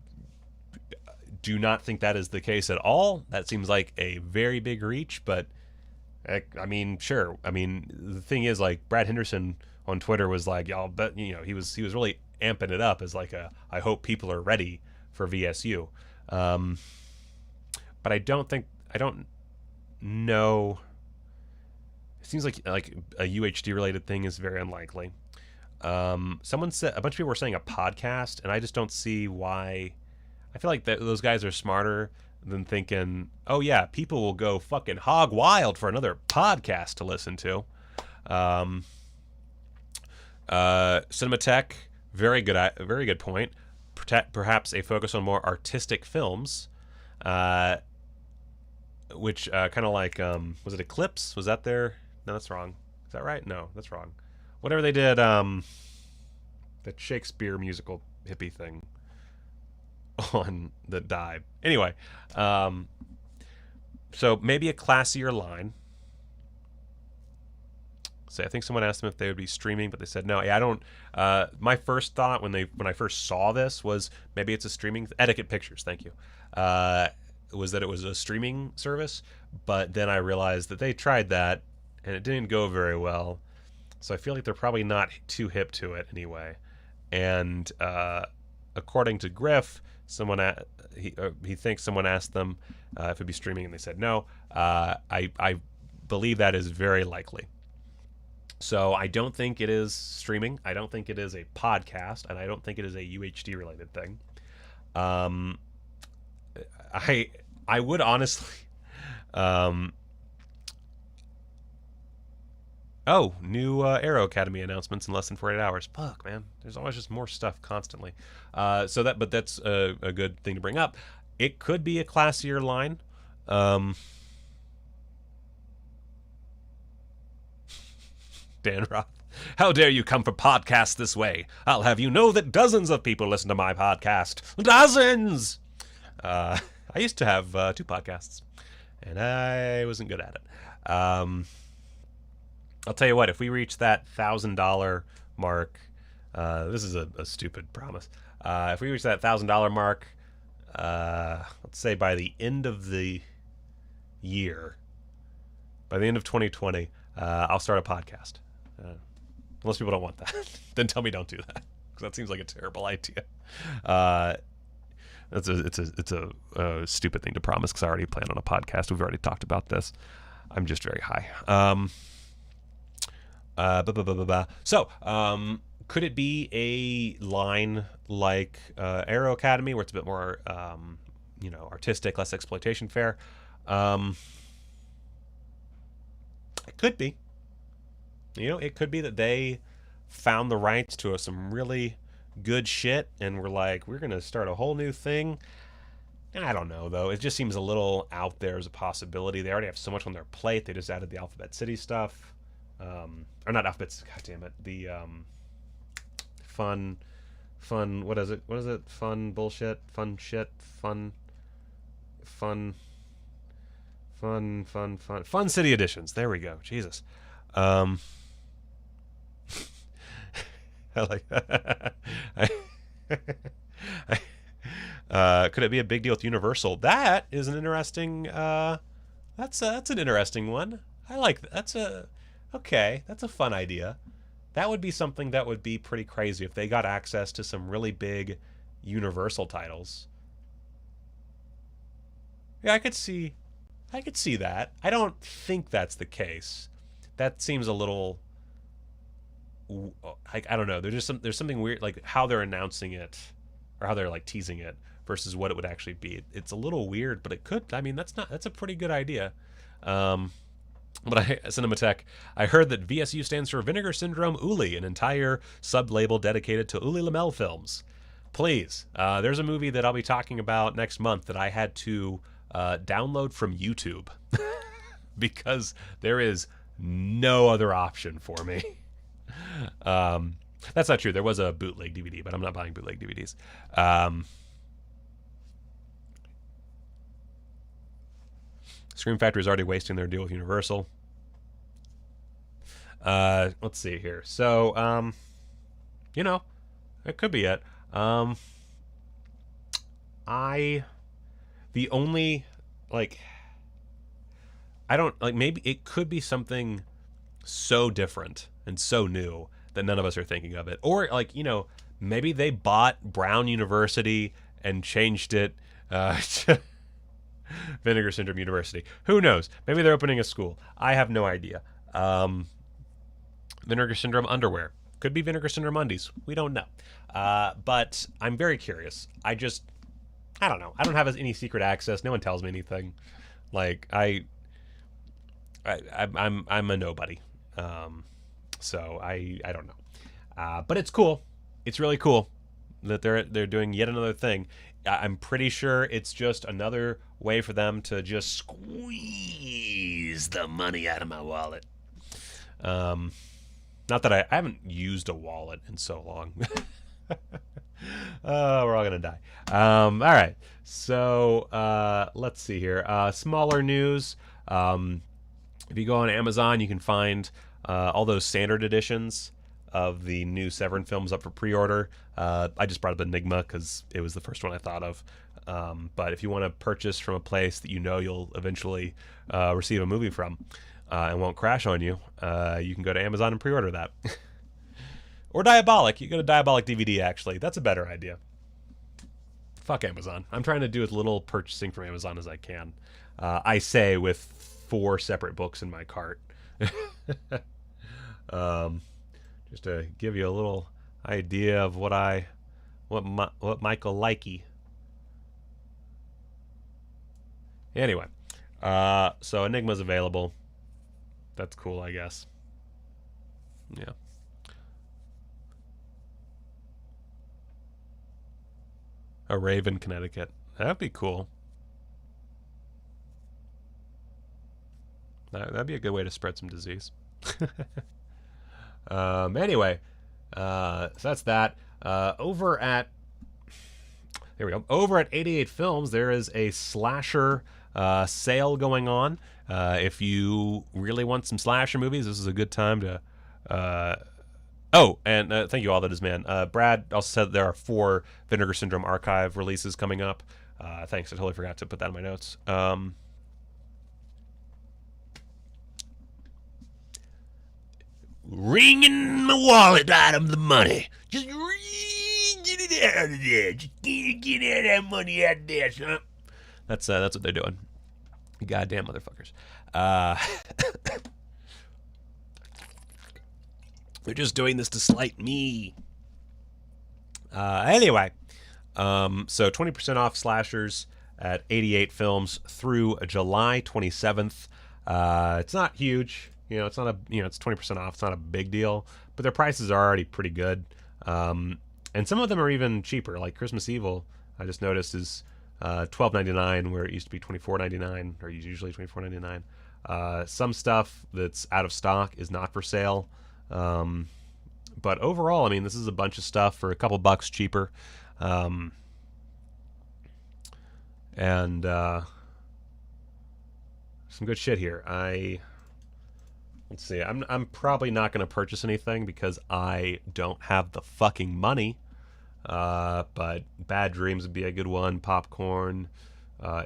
do not think that is the case at all. That seems like a very big reach, but I mean, sure. I mean, the thing is, like, Brad Henderson on Twitter was like, y'all, but you know, he was really amping it up as like I hope people are ready for VSU. But I don't know. It seems like a UHD related thing is very unlikely. Someone said, a bunch of people were saying a podcast, and I just don't see why. I feel like those guys are smarter than thinking, oh yeah, people will go fucking hog wild for another podcast to listen to. Cinematech, very good point. Perhaps a focus on more artistic films. which kind of like, was it Eclipse? Was that their? No, that's wrong. Is that right? No, that's wrong. Whatever they did, that Shakespeare musical hippie thing on that died. Anyway, so maybe a classier line. So I think someone asked them if they would be streaming, but they said no. Yeah, I don't. My first thought when I first saw this was maybe it's a streaming Etiquette Pictures. Thank you. Was that it was a streaming service, but then I realized that they tried that and it didn't go very well. So I feel like they're probably not too hip to it anyway. And according to Griff, he thinks someone asked them if it'd be streaming, and they said no. I believe that is very likely. So I don't think it is streaming. I don't think it is a podcast, and I don't think it is a UHD related thing. I would honestly. Oh, new Aero Academy announcements in less than 48 hours. Fuck, man. There's always just more stuff constantly. But that's a good thing to bring up. It could be a classier line. Dan Roth. How dare you come for podcasts this way? I'll have you know that dozens of people listen to my podcast. Dozens! I used to have 2 podcasts, and I wasn't good at it. I'll tell you what, if we reach that $1,000 mark, this is a stupid promise. If we reach that $1,000 mark, let's say by the end of the year, by the end of 2020, I'll start a podcast. Unless people don't want that, then tell me don't do that, because that seems like a terrible idea. It's a stupid thing to promise, because I already plan on a podcast. We've already talked about this. I'm just very high. So, could it be a line like Aero Academy, where it's a bit more, artistic, less exploitation fare? It could be. It could be that they found the rights to some really good shit, and we're like, we're gonna start a whole new thing. I don't know, though. It just seems a little out there as a possibility. They already have so much on their plate. They just added the Alphabet City stuff. Or not Alphabet, god damn it. The fun, what is it? What is it? Fun bullshit? Fun shit? Fun City Editions. There we go. Jesus. I like that. Could it be a big deal with Universal? That is an interesting. That's an interesting one. I like that. That's a fun idea. That would be something that would be pretty crazy if they got access to some really big Universal titles. Yeah, I could see that. I don't think that's the case. That seems a little. I don't know. There's something weird, like how they're announcing it, or how they're like teasing it versus what it would actually be. It's a little weird, but it could. I mean, that's a pretty good idea. But Cinematech, I heard that VSU stands for Vinegar Syndrome Uli, an entire sub-label dedicated to Uli Lamel films. Please, there's a movie that I'll be talking about next month that I had to download from YouTube because there is no other option for me. That's not true. There was a bootleg DVD, but I'm not buying bootleg DVDs. Scream Factory is already wasting their deal with Universal. Let's see here. So, it could be it. Maybe it could be something so different and so new that none of us are thinking of it. Or maybe they bought Brown University and changed it to Vinegar Syndrome University. Who knows? Maybe they're opening a school. I have no idea. Vinegar Syndrome underwear. Could be Vinegar Syndrome undies. We don't know. But I'm very curious. I don't know. I don't have any secret access. No one tells me anything. Like I'm a nobody. So I don't know. But it's cool. It's really cool that they're doing yet another thing. I'm pretty sure it's just another way for them to just squeeze the money out of my wallet. Not that I haven't used a wallet in so long. We're all gonna die. All right, so let's see here. Smaller news. If you go on Amazon, you can find all those standard editions of the new Severin films up for pre-order. I just brought up Enigma because it was the first one I thought of. But if you want to purchase from a place that you know you'll eventually receive a movie from and won't crash on you, you can go to Amazon and pre-order that. Or Diabolic. You go to Diabolic DVD, actually. That's a better idea. Fuck Amazon. I'm trying to do as little purchasing from Amazon as I can. I say with 4 separate books in my cart. Just to give you a little idea of what Michael likey. Anyway, so Enigma's available. That's cool, I guess. Yeah. A Raven, Connecticut. That'd be cool. That'd be a good way to spread some disease. Anyway, so that's that. Over at 88 Films, there is a slasher sale going on. If you really want some slasher movies, this is a good time to. Thank you, All That Is Man. Brad also said there are 4 Vinegar Syndrome archive releases coming up. Thanks, I totally forgot to put that in my notes. Wringing my wallet out of the money. Just get it out of there. Just get that money out of there, son. That's what they're doing. Goddamn motherfuckers. They're just doing this to slight me. Anyway, so 20% off slashers at 88 Films through July 27th. It's not huge. It's not it's 20% off. It's not a big deal, but their prices are already pretty good. And some of them are even cheaper. Like Christmas Evil, I just noticed is $12.99 where it used to be $24.99, or usually $24.99. Some stuff that's out of stock is not for sale. But overall, I mean, this is a bunch of stuff for a couple bucks cheaper. And some good shit here. Let's see. I'm probably not going to purchase anything because I don't have the fucking money. But Bad Dreams would be a good one. Popcorn.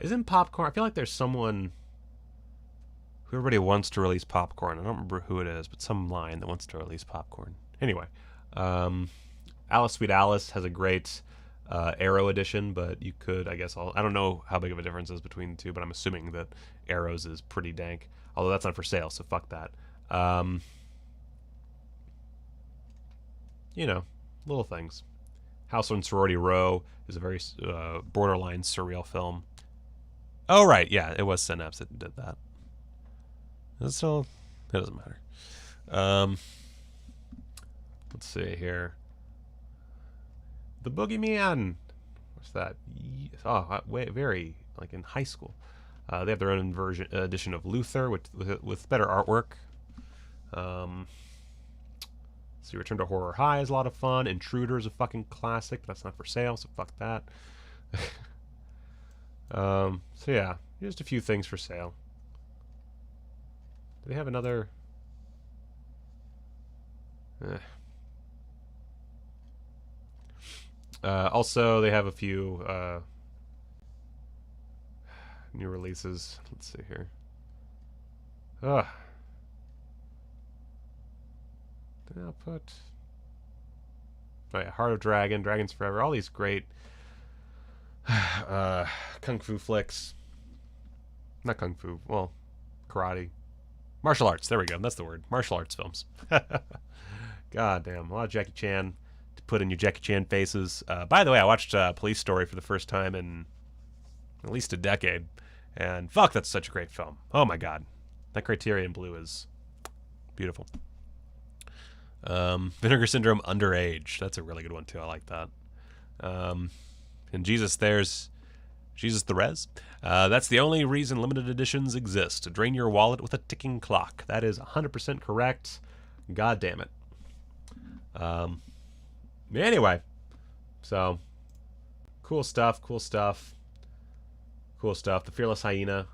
Isn't Popcorn? I feel like there's someone who everybody wants to release Popcorn. I don't remember who it is, but some line that wants to release Popcorn. Anyway, Alice Sweet Alice has a great Arrow edition, but you could, I guess, I don't know how big of a difference is between the two, but I'm assuming that Arrow's is pretty dank. Although that's not for sale, so fuck that. Little things. House on Sorority Row is a very borderline surreal film. Oh, right, yeah, it was Synapse that did that. It doesn't matter. Let's see here. The Boogeyman. What's that? Oh, very like in high school. They have their own edition of Luther with better artwork. So Return to Horror High is a lot of fun. Intruder is a fucking classic, but that's not for sale, so fuck that. So yeah, just a few things for sale. Do they have another? Also, they have a few new releases. Let's see here. Did I put? Oh yeah, Heart of Dragon, Dragons Forever, all these great kung fu flicks. Not kung fu, well, karate. Martial arts, there we go, that's the word. Martial arts films. God damn, a lot of Jackie Chan to put in your Jackie Chan faces. By the way, I watched Police Story for the first time in at least a decade. And fuck, that's such a great film. Oh my god. That Criterion Blue is beautiful. Vinegar Syndrome Underage. That's a really good one too. I like that. And Jesus, there's Jesus the Rez. That's the only reason limited editions exist, to drain your wallet with a ticking clock. That is 100% correct. God damn it. Anyway, so cool stuff, cool stuff, cool stuff. The Fearless Hyena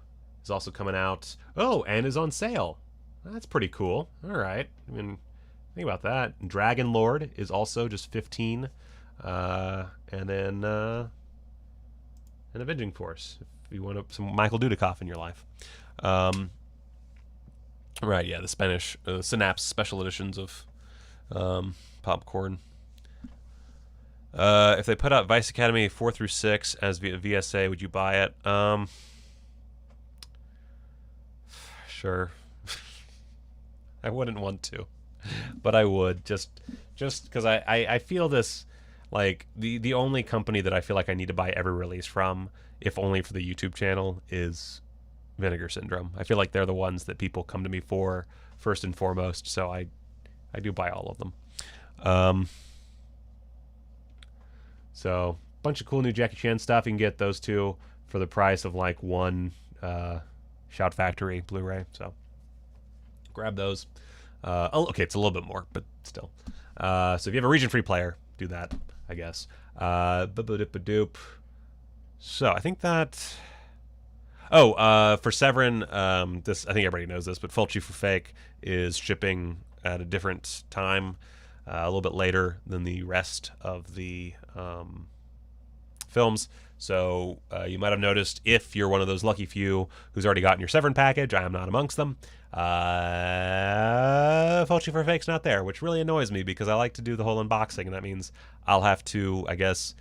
is also coming out. Oh, and is on sale. That's pretty cool. All right. I mean, think about that. Dragon Lord is also just 15. And then an Avenging Force, if you want some Michael Dudikoff in your life. Right, yeah, the Spanish Synapse special editions of Popcorn. If they put out Vice Academy 4 through 6 as VSA, would you buy it? Sure. I wouldn't want to, but I would, just because I feel this, like, the only company that I feel like I need to buy every release from, if only for the YouTube channel, is Vinegar Syndrome. I feel like they're the ones that people come to me for first and foremost, so I do buy all of them. So bunch of cool new Jackie Chan stuff. You can get those two for the price of like one Shout Factory Blu-ray. So grab those. Oh, okay, it's a little bit more, but still. So if you have a region-free player, do that, I guess. Doop. So I think that. Oh, for Severin, this, I think everybody knows this, but Fulci for Fake is shipping at a different time, a little bit later than the rest of the films. So you might have noticed, if you're one of those lucky few who's already gotten your Severin package, I am not amongst them. Fulci for Fake's not there, which really annoys me because I like to do the whole unboxing, and that means I'll have to, I guess,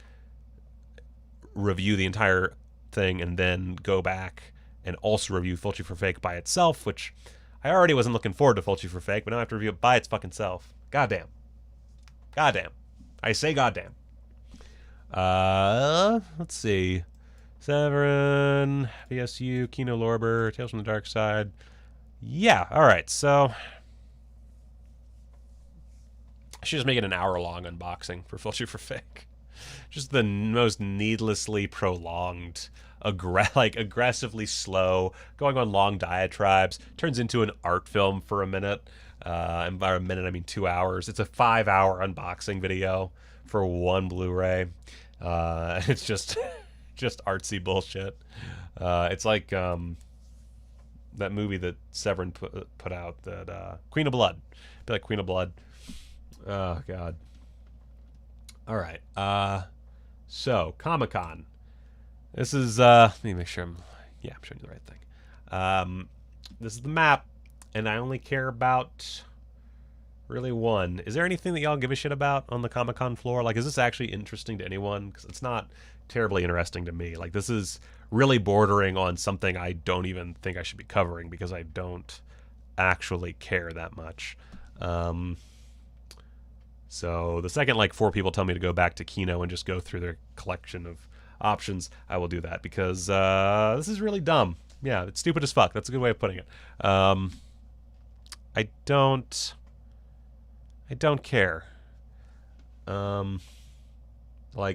review the entire thing and then go back and also review Fulci for Fake by itself, which I already wasn't looking forward to Fulci for Fake, but now I have to review it by its fucking self. Goddamn. Goddamn. I say goddamn. Let's see. Severin, VSU, Kino Lorber, Tales from the Darkside. Yeah, alright, so I should just make it an hour-long unboxing for Fulci for Fake. Just the most needlessly prolonged, aggressively slow, going on long diatribes, turns into an art film for a minute. And by a minute, I mean 2 hours. It's a 5-hour unboxing video for one Blu-ray. It's just artsy bullshit. It's like that movie that Severin put out, that Queen of Blood. It'd be like Queen of Blood. Oh, God. All right. So, Comic-Con. This is, let me make sure I'm showing you the right thing. This is the map, and I only care about really one. Is there anything that y'all give a shit about on the Comic-Con floor? Like, is this actually interesting to anyone? Because it's not terribly interesting to me. Like, this is really bordering on something I don't even think I should be covering because I don't actually care that much. So the second, like, 4 people tell me to go back to Kino and just go through their collection of options, I will do that because this is really dumb. Yeah, it's stupid as fuck. That's a good way of putting it. I don't care. Like,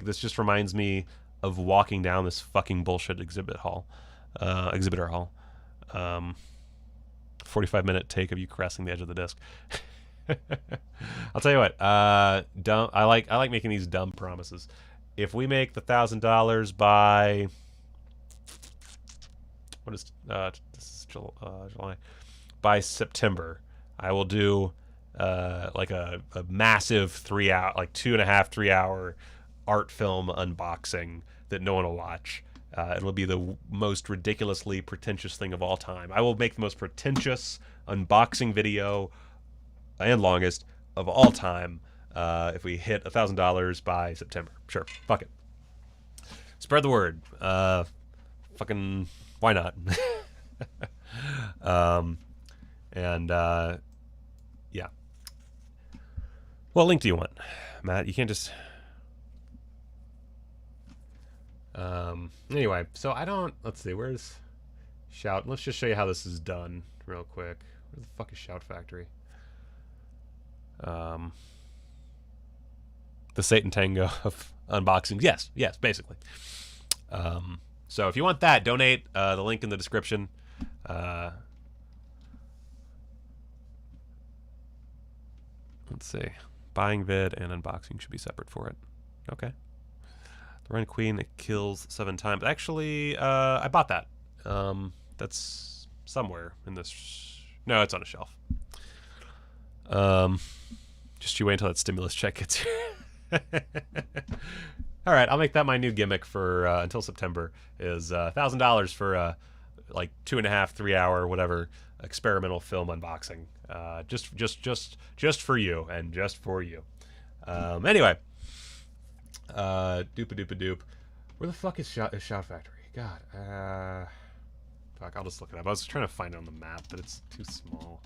this just reminds me of walking down this fucking bullshit exhibitor hall. 45-minute take of you caressing the edge of the disc. I'll tell you what. Dumb. I like making these dumb promises. If we make the $1,000 by, what is this is July, by September, I will do like a massive 3-hour, like 2.5, 3-hour art film unboxing that no one will watch. It'll be the most ridiculously pretentious thing of all time. I will make the most pretentious unboxing video and longest of all time if we hit $1,000 by September. Sure, fuck it. Spread the word. Fucking, why not? Yeah. What link do you want, Matt? You can't just. Anyway, so I don't. Let's see. Where's Shout? Let's just show you how this is done real quick. Where the fuck is Shout Factory? The Satan Tango of unboxings. Yes, basically. So if you want that, donate. The link in the description. Let's see. Buying vid and unboxing should be separate for it. Okay. The Ronin Queen kills 7 times. Actually, I bought that. That's somewhere in this. No, it's on a shelf. Just you wait until that stimulus check gets here. All right, I'll make that my new gimmick for until September. Is $1,000 for like 2.5, 3 hour, whatever experimental film unboxing. Just for you and just for you. Anyway, doop. Where the fuck is Shout Factory? God, fuck. I'll just look it up. I was trying to find it on the map, but it's too small.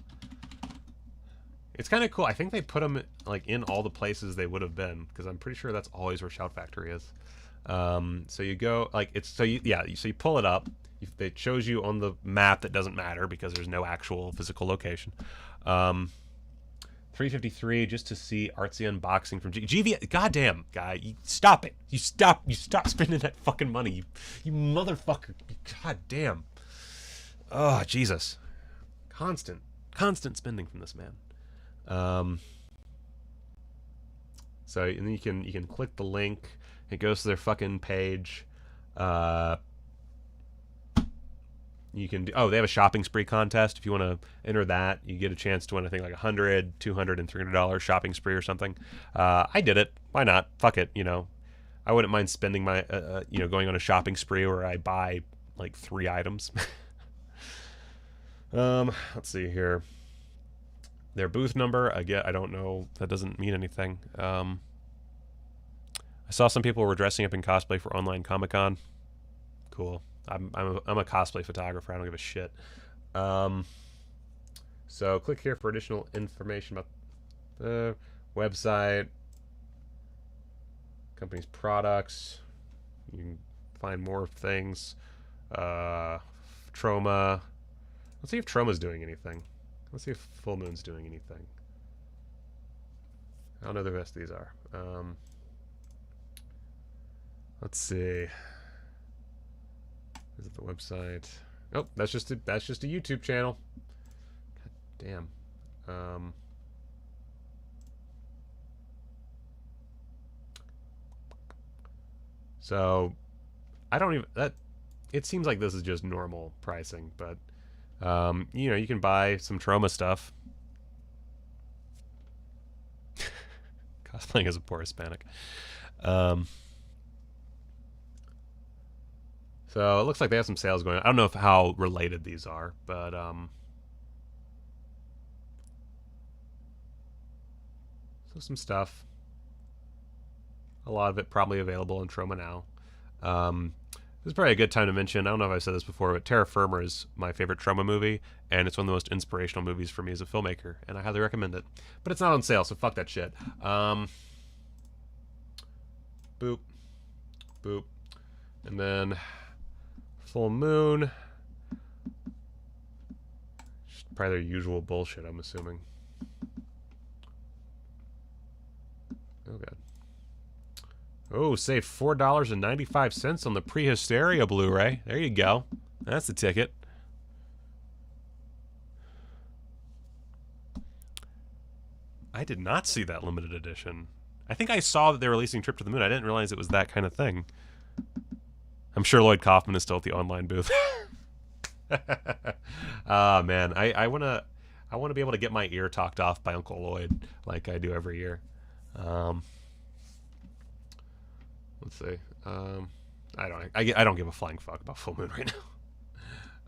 It's kind of cool. I think they put them like in all the places they would have been, because I'm pretty sure that's always where Shout Factory is. So you go like it's so you pull it up. It shows you on the map that doesn't matter because there's no actual physical location. 353 just to see artsy unboxing from GV. Goddamn guy, you stop it. You stop spending that fucking money. You motherfucker. God damn. Oh Jesus. Constant spending from this man. So and then you can click the link. It goes to their fucking page. You can do, they have a shopping spree contest. If you want to enter that, you get a chance to win, I think, like $100, $200, and $300 shopping spree or something. I did it. Why not? Fuck it. You know, I wouldn't mind spending my, going on a shopping spree where I buy like 3 items. Let's see here. Their booth number, I don't know. That doesn't mean anything. I saw some people were dressing up in cosplay for online Comic-Con. Cool. I'm a cosplay photographer. I don't give a shit. So click here for additional information about the website, company's products. You can find more things. Troma. Let's see if Troma's doing anything. Let's see if Full Moon's doing anything. I don't know who the rest of these are. Let's see. Is it the website? Oh, that's just a YouTube channel. God damn. So I don't even it seems like this is just normal pricing, but you can buy some Troma stuff. Cosplaying as a poor Hispanic. So it looks like they have some sales going on. I don't know how related these are, but so some stuff. A lot of it probably available on Troma now. This is probably a good time to mention, I don't know if I've said this before, but Terra Firma is my favorite Troma movie, and it's one of the most inspirational movies for me as a filmmaker, and I highly recommend it. But it's not on sale, so fuck that shit. Boop. Boop. And then Full Moon. Just probably their usual bullshit, I'm assuming. Oh, God. Oh, save $4.95 on the Prehysteria Blu-ray. There you go. That's the ticket. I did not see that limited edition. I think I saw that they were releasing Trip to the Moon. I didn't realize it was that kind of thing. I'm sure Lloyd Kaufman is still at the online booth. Ah, man. I wanna be able to get my ear talked off by Uncle Lloyd like I do every year. Let's see. I don't give a flying fuck about Full Moon right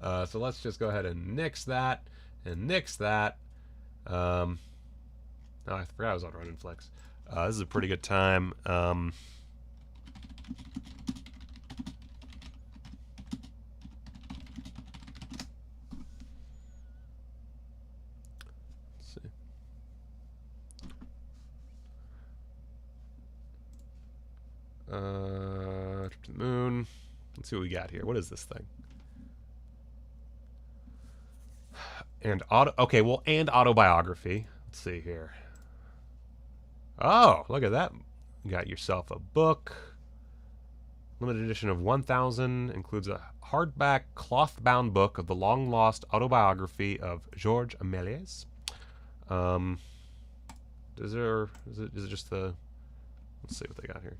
now. So let's just go ahead and nix that and nix that. Oh, I forgot I was on Ronin Flicks. This is a pretty good time. Let's see. Trip to the Moon. Let's see what we got here. What is this thing? And okay, well, and autobiography. Let's see here. Oh, look at that. You got yourself a book. Limited edition of 1,000 includes a hardback cloth-bound book of the long-lost autobiography of Georges Méliès. Is it just the... Let's see what they got here.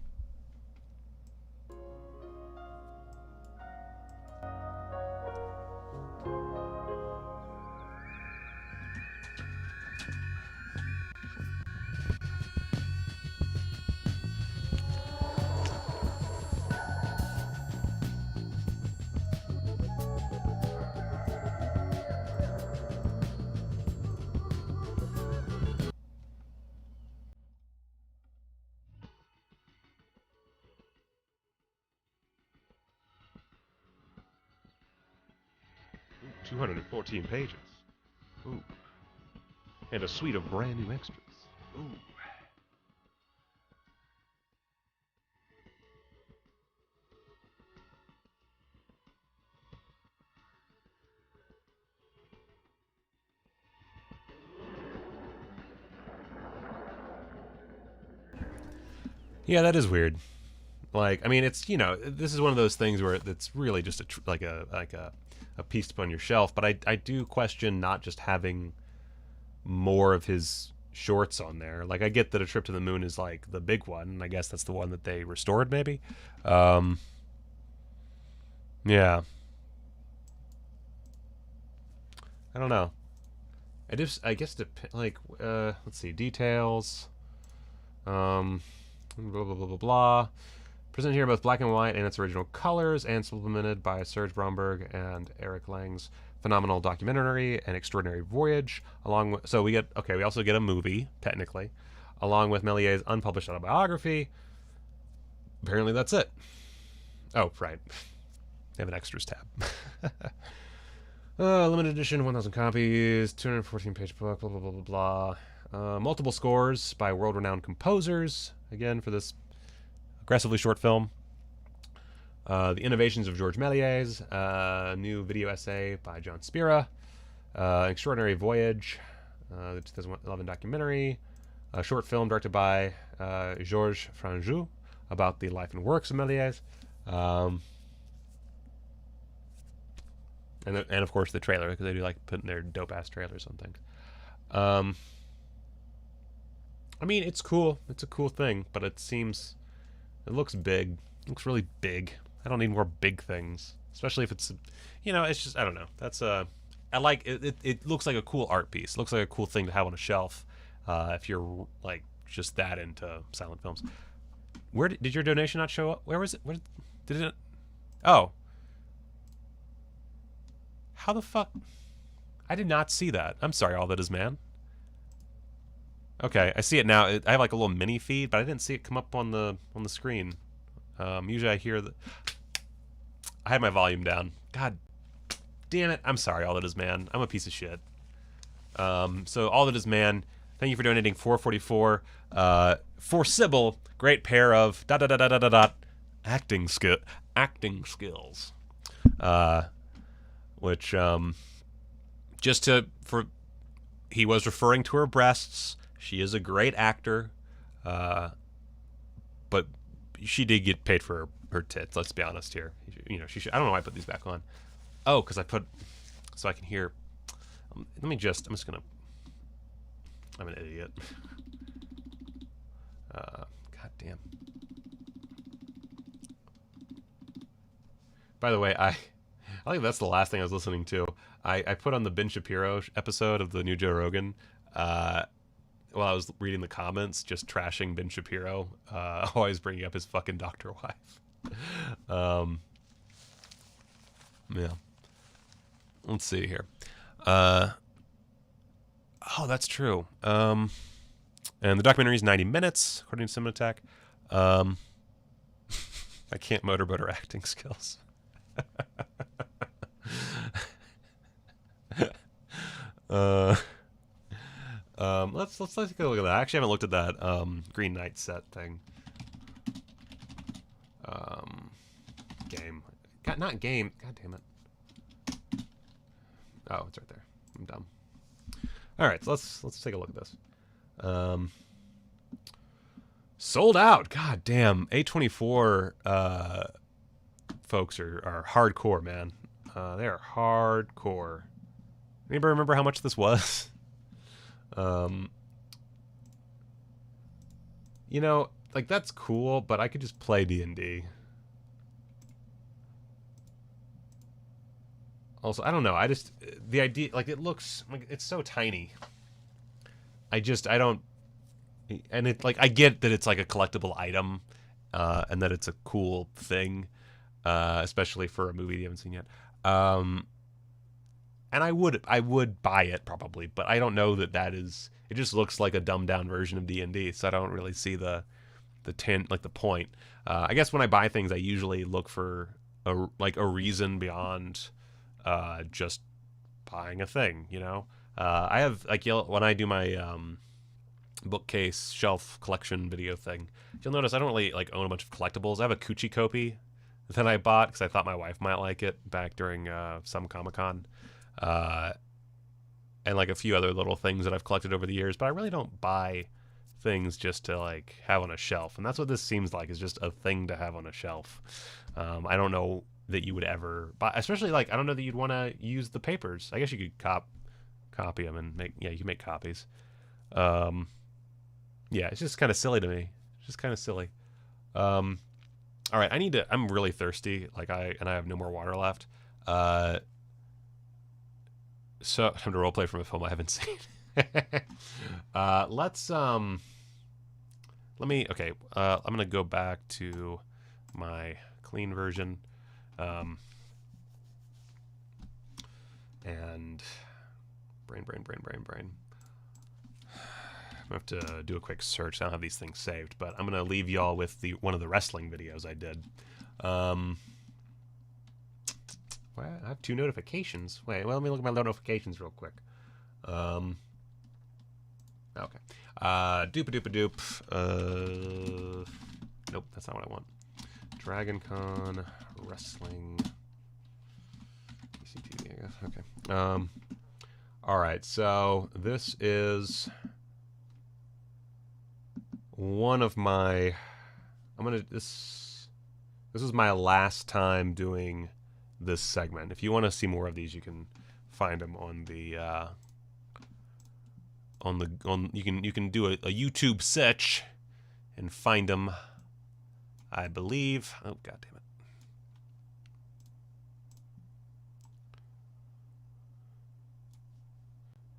Ooh, 214 pages. Ooh. And a suite of brand new extras. Ooh. Yeah, that is weird. Like, I mean, it's, you know, this is one of those things where it's really just a piece to put on your shelf. But I do question not just having more of his shorts on there. Like, I get that A Trip to the Moon is like the big one, and I guess that's the one that they restored, maybe. Yeah. I don't know. I guess like let's see, details. Blah blah blah blah blah. Presented here both black and white in its original colors and supplemented by Serge Bromberg and Eric Lang's phenomenal documentary An Extraordinary Voyage. Along with, so we also get a movie, technically, along with Méliès' unpublished autobiography. Apparently that's it. Oh, right. They have an extras tab. Limited edition, 1,000 copies, 214-page book, blah, blah, blah, blah, blah. Multiple scores by world-renowned composers, again, for this aggressively short film. The Innovations of Georges Méliès, new video essay by John Spira, Extraordinary Voyage, the 2011 documentary, a short film directed by Georges Franjou about the life and works of Méliès, and of course the trailer, because they do like putting their dope-ass trailers on things. I mean, it's cool. It's a cool thing, but it looks big. It looks really big. I don't need more big things, especially if it's, you know, it's just, I don't know. That's I like it. It looks like a cool art piece. It looks like a cool thing to have on a shelf if you're like just that into silent films. Where did your donation not show up? Where was it? Where did it? Oh. How the fuck? I did not see that. I'm sorry, All That Is Man. Okay, I see it now. I have like a little mini feed, but I didn't see it come up on the screen. Usually I hear I had my volume down. God damn it. I'm sorry, All That Is Man. I'm a piece of shit. So All That Is Man, thank you for donating $4.44. For Sybil, great pair of ... acting skills. Which he was referring to her breasts. She is a great actor, but she did get paid for her tits. Let's be honest here. You know, she should. I don't know why I put these back on. Oh, because I put so I can hear. I'm just gonna. I'm an idiot. God damn. By the way, I think that's the last thing I was listening to. I put on the Ben Shapiro episode of the new Joe Rogan while I was reading the comments, just trashing Ben Shapiro, always bringing up his fucking doctor wife. Yeah. Let's see here. Oh, that's true. And the documentary is 90 minutes, according to Cinematheque. I can't motorboat her acting skills. Let's take a look at that. I actually haven't looked at that Green Knight set thing. Game. Not game. God damn it. Oh, it's right there. I'm dumb. All right, so let's take a look at this. Sold out. God damn. A24 folks are hardcore, man. They are hardcore. Anybody remember how much this was? You know, like, that's cool, but I could just play D&D. Also, I don't know. I just, the idea, like, it looks, like, it's so tiny. I don't, and it, like, I get that it's, like, a collectible item, and that it's a cool thing, especially for a movie you haven't seen yet. And I would buy it, probably, but I don't know that is, it just looks like a dumbed-down version of D&D, so I don't really see the point. I guess when I buy things, I usually look for, a reason beyond just buying a thing, you know? I have, like, when I do my bookcase shelf collection video thing, you'll notice I don't really, like, own a bunch of collectibles. I have a Coochie Copy that I bought because I thought my wife might like it back during some Comic-Con. And, like, a few other little things that I've collected over the years, but I really don't buy things just to, like, have on a shelf. And that's what this seems like, is just a thing to have on a shelf. I don't know that you would ever buy, especially, like, I don't know that you'd want to use the papers. I guess you could copy them and you can make copies. Yeah, it's just kind of silly to me. It's just kind of silly. All right, I'm really thirsty, like, I have no more water left. So time to roleplay from a film I haven't seen. I'm gonna go back to my clean version, and brain. I'm gonna have to do a quick search. I don't have these things saved, but I'm gonna leave y'all with one of the wrestling videos I did. Well, I have 2 notifications. Wait, well, let me look at my notifications real quick. Okay. Doop-a-doop-a-doop. Nope, that's not what I want. Dragon Con Wrestling. ECTV, I guess. Okay. Alright, so this is one of my... This is my last time doing this segment. If you want to see more of these, you can find them on the you can do a YouTube search and find them, I believe. Oh, god damn it.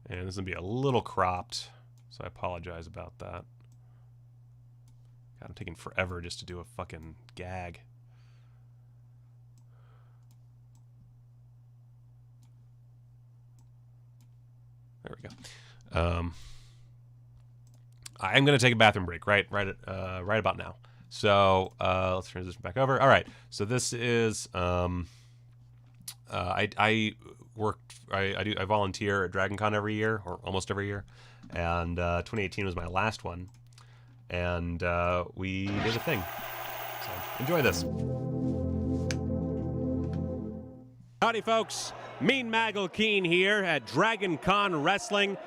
And this is gonna be a little cropped, so I apologize about that. God, I'm taking forever just to do a fucking gag. There we go. I'm going to take a bathroom break right about now. So let's transition back over. All right. So this is I volunteer at Dragon Con every year, or almost every year, and 2018 was my last one, and we did a thing. So enjoy this. Howdy, folks. theMichaelKeene here at Dragon Con Wrestling.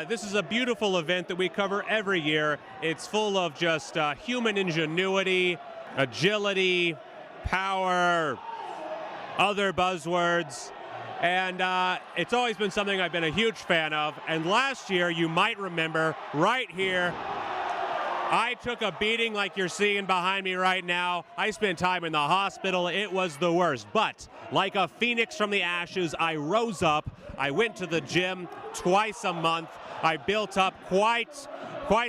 This is a beautiful event that we cover every year. It's full of just human ingenuity, agility, power, other buzzwords. And it's always been something I've been a huge fan of. And last year, you might remember, right here, I took a beating like you're seeing behind me right now. I spent time in the hospital. It was the worst. But like a phoenix from the ashes, I rose up. I went to the gym twice a month. I built up quite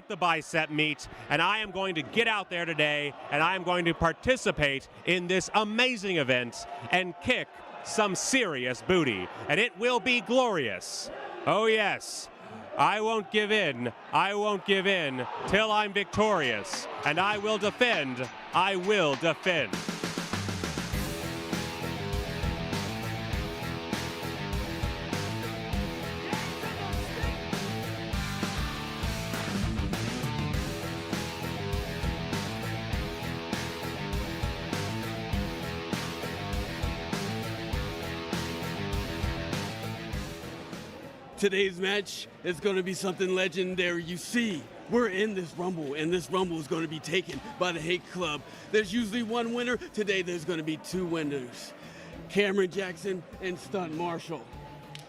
the bicep meat. And I am going to get out there today, and I am going to participate in this amazing event and kick some serious booty. And it will be glorious. Oh, yes. I won't give in. I won't give in till I'm victorious. And I will defend. I will defend. Today's match is going to be something legendary. You see, we're in this Rumble, and this Rumble is going to be taken by the Hate Club. There's usually one winner. Today, there's going to be two winners. Cameron Jackson and Stunt Marshall.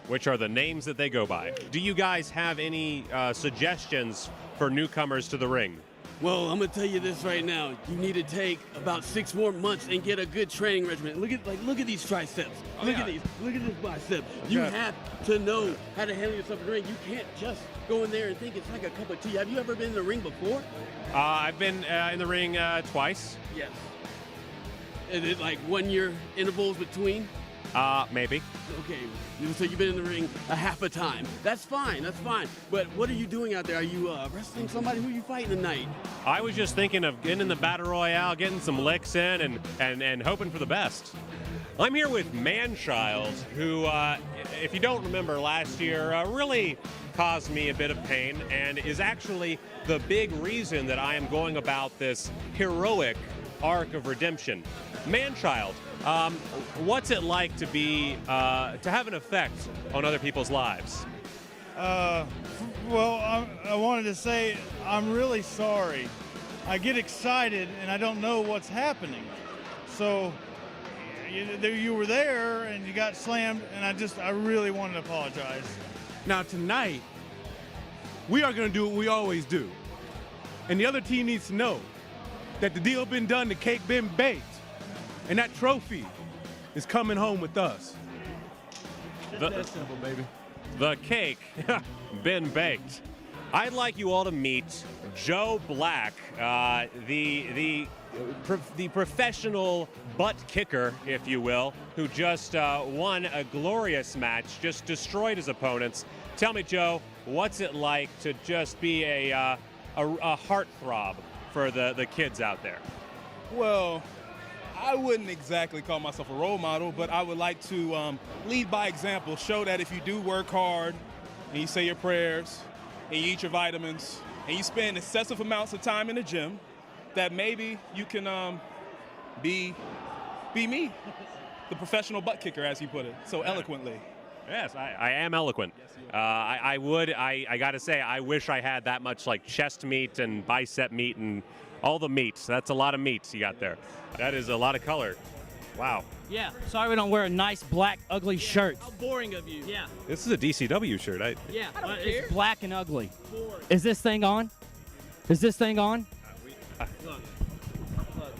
Which are the names that they go by. Do you guys have any suggestions for newcomers to the ring? Well, I'm gonna tell you this right now. You need to take about 6 more months and get a good training regimen. Look at these triceps. Look at these. Look at this bicep. You have to know how to handle yourself in the ring. You can't just go in there and think it's like a cup of tea. Have you ever been in the ring before? I've been in the ring twice. Yes. Is it like 1 year intervals between? Maybe. Okay, so you've been in the ring a half a time. That's fine, But what are you doing out there? Are you wrestling somebody? Who are you fighting tonight? I was just thinking of getting in the Battle Royale, getting some licks in, and hoping for the best. I'm here with Manchild, who, if you don't remember last year, really caused me a bit of pain and is actually the big reason that I am going about this heroic arc of redemption. Manchild, what's it like to be to have an effect on other people's lives? Well, I wanted to say I'm really sorry. I get excited and I don't know what's happening. So you were there and you got slammed, and I really wanted to apologize. Now tonight, we are going to do what we always do. And the other team needs to know that the deal been done, the cake been baked, and that trophy is coming home with us. That's simple, baby. The cake been baked. I'd like you all to meet Joe Black, the professional butt kicker, if you will, who just won a glorious match, just destroyed his opponents. Tell me, Joe, what's it like to just be a heartthrob for the kids out there? Well, I wouldn't exactly call myself a role model, but I would like to lead by example, show that if you do work hard and you say your prayers and you eat your vitamins and you spend excessive amounts of time in the gym, that maybe you can be me, the professional butt kicker, as you put it, so eloquently. Yes, I am eloquent. I gotta say, I wish I had that much like chest meat and bicep meat and all the meats. That's a lot of meats you got there. That is a lot of color. Wow. Yeah, sorry we don't wear a nice black ugly shirt. How boring of you. Yeah. This is a DCW shirt. Yeah, it's black and ugly. Is this thing on? Is this thing on? Look.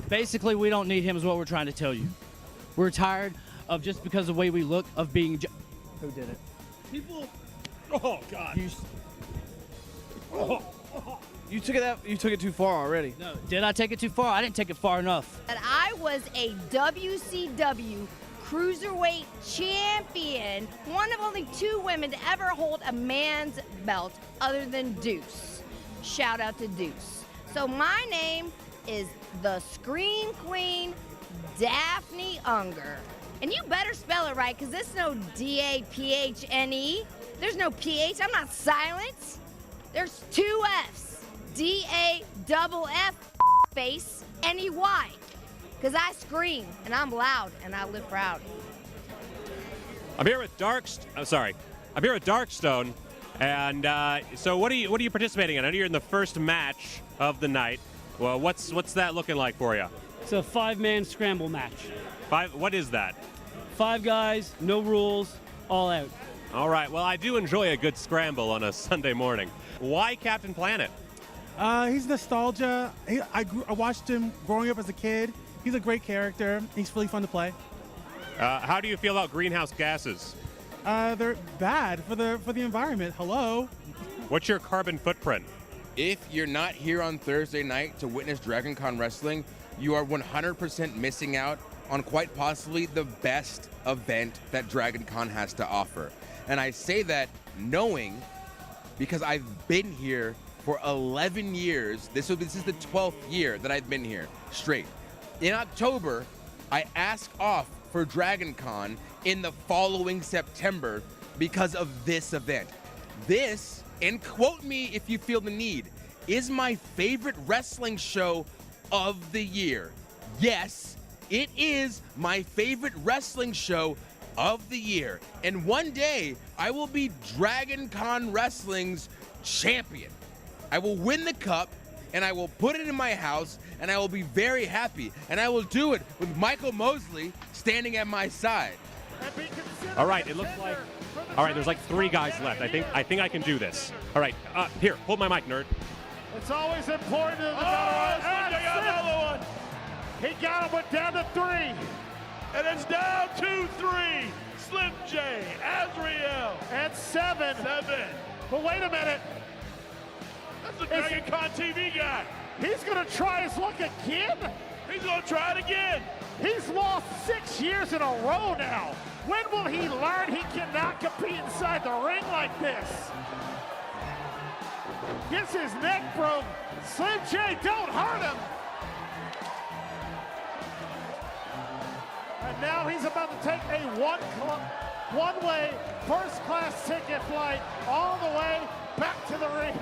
Basically, we don't need him is what we're trying to tell you. We're tired of just because of the way we look of being who did it? People. Oh, God. You took it too far already. No, did I take it too far? I didn't take it far enough. And I was a WCW Cruiserweight champion, one of only 2 women to ever hold a man's belt other than Deuce. Shout out to Deuce. So my name is the Scream Queen, Daphne Unger. And you better spell it right, because this is no D-A-P-H-N-E. There's no P-H. I'm not silent. There's 2 F's. D-A-double-F face N-E-Y. Because I scream, and I'm loud, and I live proud. I'm here with Darkstone, and so what are you participating in? I know you're in the first match of the night. Well, what's that looking like for you? It's a 5-man scramble match. 5. What is that? 5 guys, no rules, all out. All right. Well, I do enjoy a good scramble on a Sunday morning. Why Captain Planet? He's nostalgia. I watched him growing up as a kid. He's a great character. He's really fun to play. How do you feel about greenhouse gases? They're bad for the environment. Hello. What's your carbon footprint? If you're not here on Thursday night to witness Dragon Con wrestling, you are 100% missing out on quite possibly the best event that Dragon Con has to offer. And I say that knowing, because I've been here for 11 years. This is the 12th year that I've been here straight. In October, I asked off for Dragon Con in the following September because of this event. This, and quote me if you feel the need, is my favorite wrestling show of the year. Yes, it is my favorite wrestling show of the year. And one day, I will be Dragon Con Wrestling's champion. I will win the cup, and I will put it in my house, and I will be very happy. And I will do it with Michael Mosley standing at my side. All right, it looks like. All right, there's like 3 guys left. I think I can do this. All right, here, hold my mic, nerd. It's always important to the another one. He got him, went down to 3. And it's down to 3. Slim J, Azrael. And 7. But wait a minute. That's the Dragon Con TV guy. He's going to try his luck again? He's going to try it again. He's lost 6 years in a row now. When will he learn he cannot compete inside the ring like this? Gets his neck broke. Slim J, don't hurt him. And now he's about to take a one-way first-class ticket flight all the way back to the ring.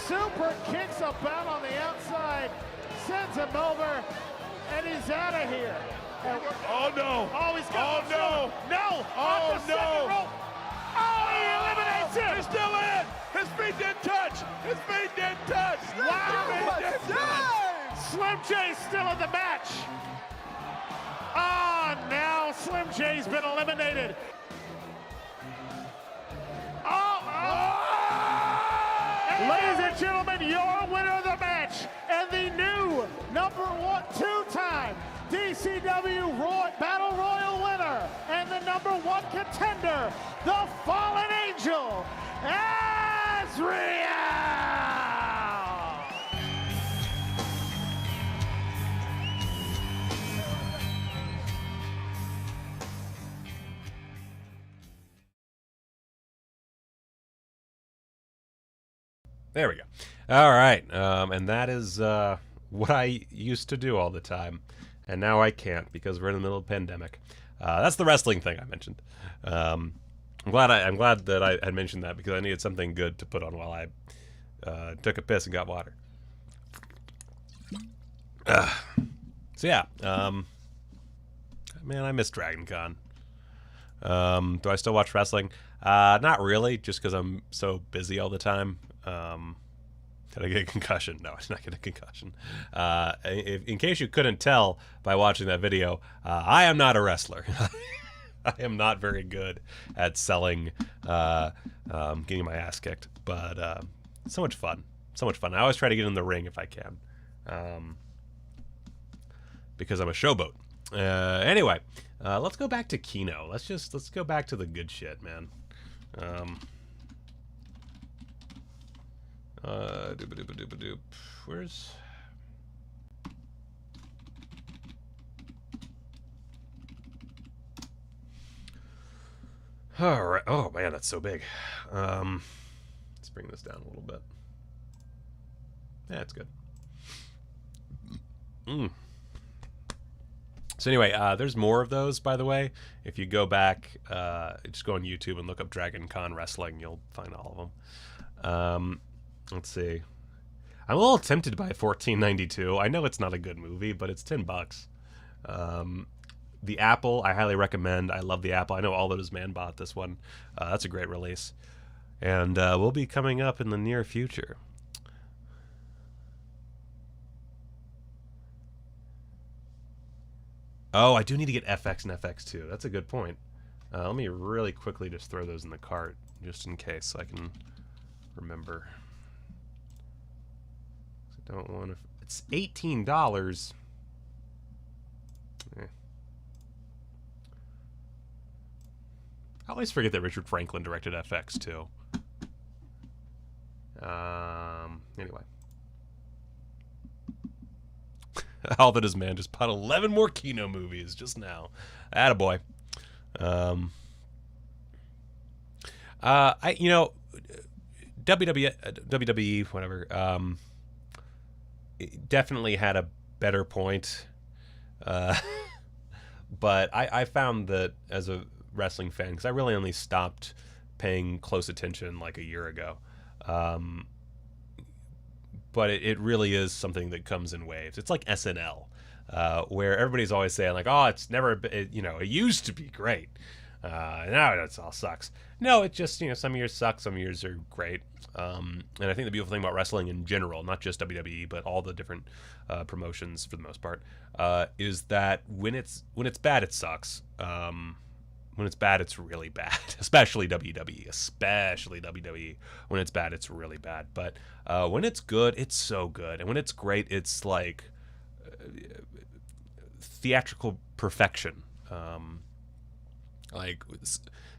Super kicks about on the outside, sends him over, and he's out of here. Oh no! Oh, he's got no! No! Oh no! Oh, he eliminates him! He's still in! His feet didn't touch! His feet didn't touch! Wow! Slim J's still in the match. Ah, now Slim J's been eliminated. Ladies and gentlemen, your winner of the match and the new #1 two-time DCW Battle Royal winner and the #1 contender, the Fallen Angel, Azrael! There we go. All right, and that is what I used to do all the time, and now I can't because we're in the middle of a pandemic. That's the wrestling thing I mentioned. I'm glad that I had mentioned that because I needed something good to put on while I took a piss and got water. So yeah, man, I miss Dragon Con. Do I still watch wrestling? Not really, just because I'm so busy all the time. Did I get a concussion? No, I did not get a concussion. In case you couldn't tell by watching that video, I am not a wrestler. I am not very good at selling, getting my ass kicked, but so much fun. So much fun. I always try to get in the ring if I can, because I'm a showboat. Anyway, let's go back to Kino. Let's go back to the good shit, man. Doop-a-doop-a-doop-a-doop. Where's... All right. Oh man, that's so big. Let's bring this down a little bit. Yeah, it's good. So anyway, there's more of those, by the way. If you go back, just go on YouTube and look up Dragon Con Wrestling, you'll find all of them. Let's see. I'm a little tempted by 1492. I know it's not a good movie, but it's $10. The Apple, I highly recommend. I love The Apple. I know All Those Man bought this one. That's a great release. And will be coming up in the near future. Oh, I do need to get FX and FX2. That's a good point. Let me really quickly just throw those in the cart, just in case, so I can remember. I don't want to... It's $18. Eh. I always forget that Richard Franklin directed FX, too. Anyway. All That Is Man just bought 11 more Kino movies just now. Attaboy. WWE, whatever, it definitely had a better point. But I found that as a wrestling fan, because I really only stopped paying close attention like a year ago. But it really is something that comes in waves. It's like SNL. where everybody's always saying like, oh, it's never, it used to be great. Now it all sucks. No, it just, some years suck, some years are great. And I think the beautiful thing about wrestling in general, not just WWE, but all the different promotions for the most part, is that when it's bad, it sucks. When it's bad, it's really bad. Especially WWE. When it's bad, it's really bad. But when it's good, it's so good. And when it's great, it's like theatrical perfection. Like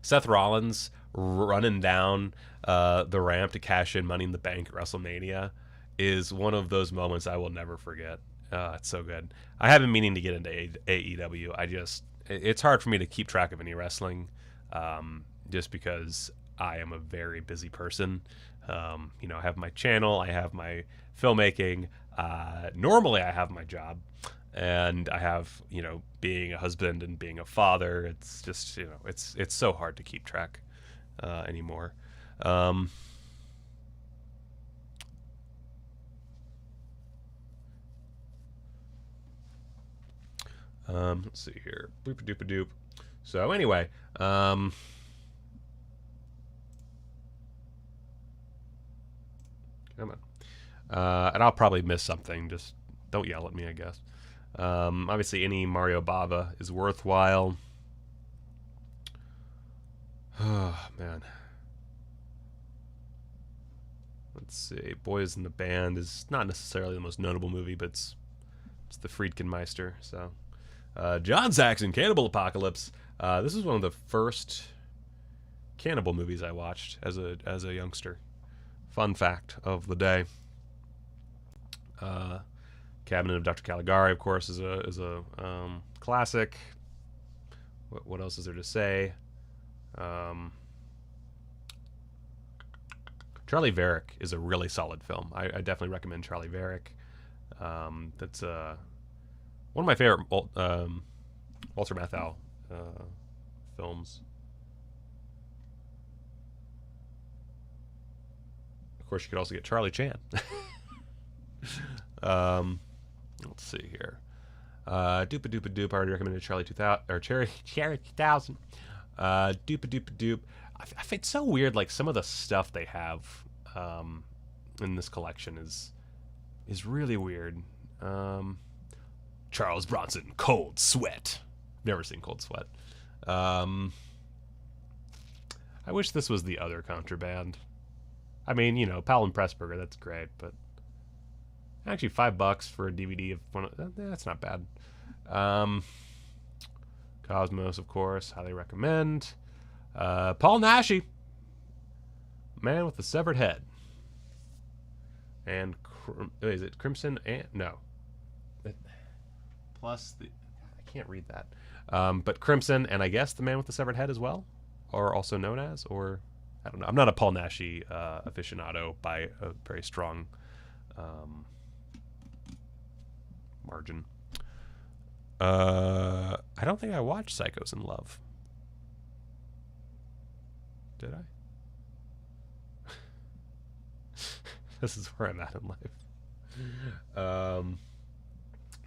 Seth Rollins running down the ramp to cash in Money in the Bank at WrestleMania is one of those moments I will never forget. It's so good. I have been meaning to get into AEW. It's hard for me to keep track of any wrestling, just because I am a very busy person. I have my channel, I have my filmmaking. Normally I have my job, and I have, being a husband and being a father. It's just, it's so hard to keep track anymore. Let's see here. Boop-a-doop-a-doop. So anyway, come on. And I'll probably miss something. Just don't yell at me, I guess. Obviously, any Mario Bava is worthwhile. Oh, man. Let's see. Boys in the Band is not necessarily the most notable movie, but it's the Friedkin-meister, so... John Saxon, Cannibal Apocalypse. This is one of the first cannibal movies I watched as a youngster. Fun fact of the day. Cabinet of Dr. Caligari, of course, is a classic. What else is there to say? Charlie Varick is a really solid film. I definitely recommend Charlie Varick. That's one of my favorite Walter Matthau films. Of course, you could also get Charlie Chan. Let's see here. Doop-a-doop-a-doop. I already recommended Charlie 2000 or Cherry 2000. Doop-a-doop-a-doop. It's so weird. Like some of the stuff they have in this collection is really weird. Charles Bronson, Cold Sweat. Never seen Cold Sweat. I wish this was the other Contraband. I mean, Powell and Pressburger, that's great, but actually $5 for a DVD of one of, that's not bad. Cosmos, of course, highly recommend. Paul Naschy, Man with the Severed Head. And is it Crimson and no? Plus the I can't read that. But Crimson and I guess the Man with the Severed Head as well, or also known as, or I don't know. I'm not a Paul Naschy aficionado by a very strong margin. I don't think I watched Psychos in Love. Did I? This is where I'm at in life.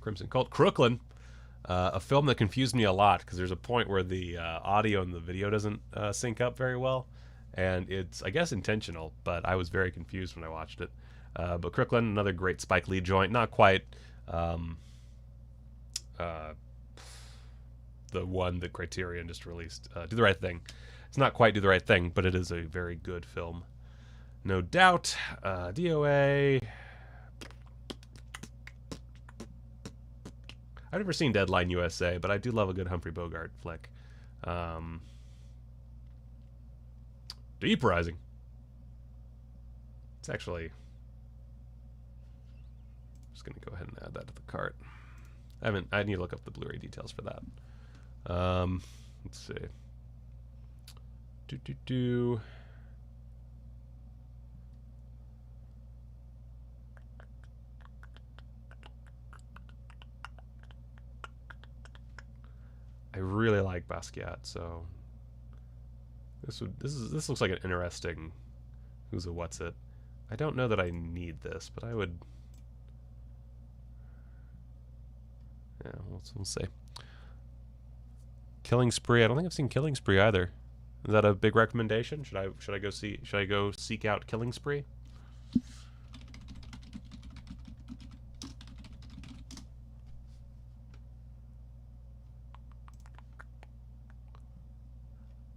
Crimson Cult. Crooklyn. A film that confused me a lot because there's a point where the audio and the video doesn't sync up very well. And it's, I guess, intentional, but I was very confused when I watched it. But Crooklyn, another great Spike Lee joint. Not quite the one that Criterion just released. Do the Right Thing. It's not quite Do the Right Thing, but it is a very good film. No doubt. DOA. I've never seen Deadline USA, but I do love a good Humphrey Bogart flick. Deep Rising. It's actually... I'm just going to go ahead and add that to the cart. I need to look up the Blu-ray details for that. Let's see. I really like Basquiat, so this looks like an interesting who's a what's it. I don't know that I need this, but I would. Yeah, we'll see. Killing Spree. I don't think I've seen Killing Spree either. Is that a big recommendation? Should I go seek out Killing Spree?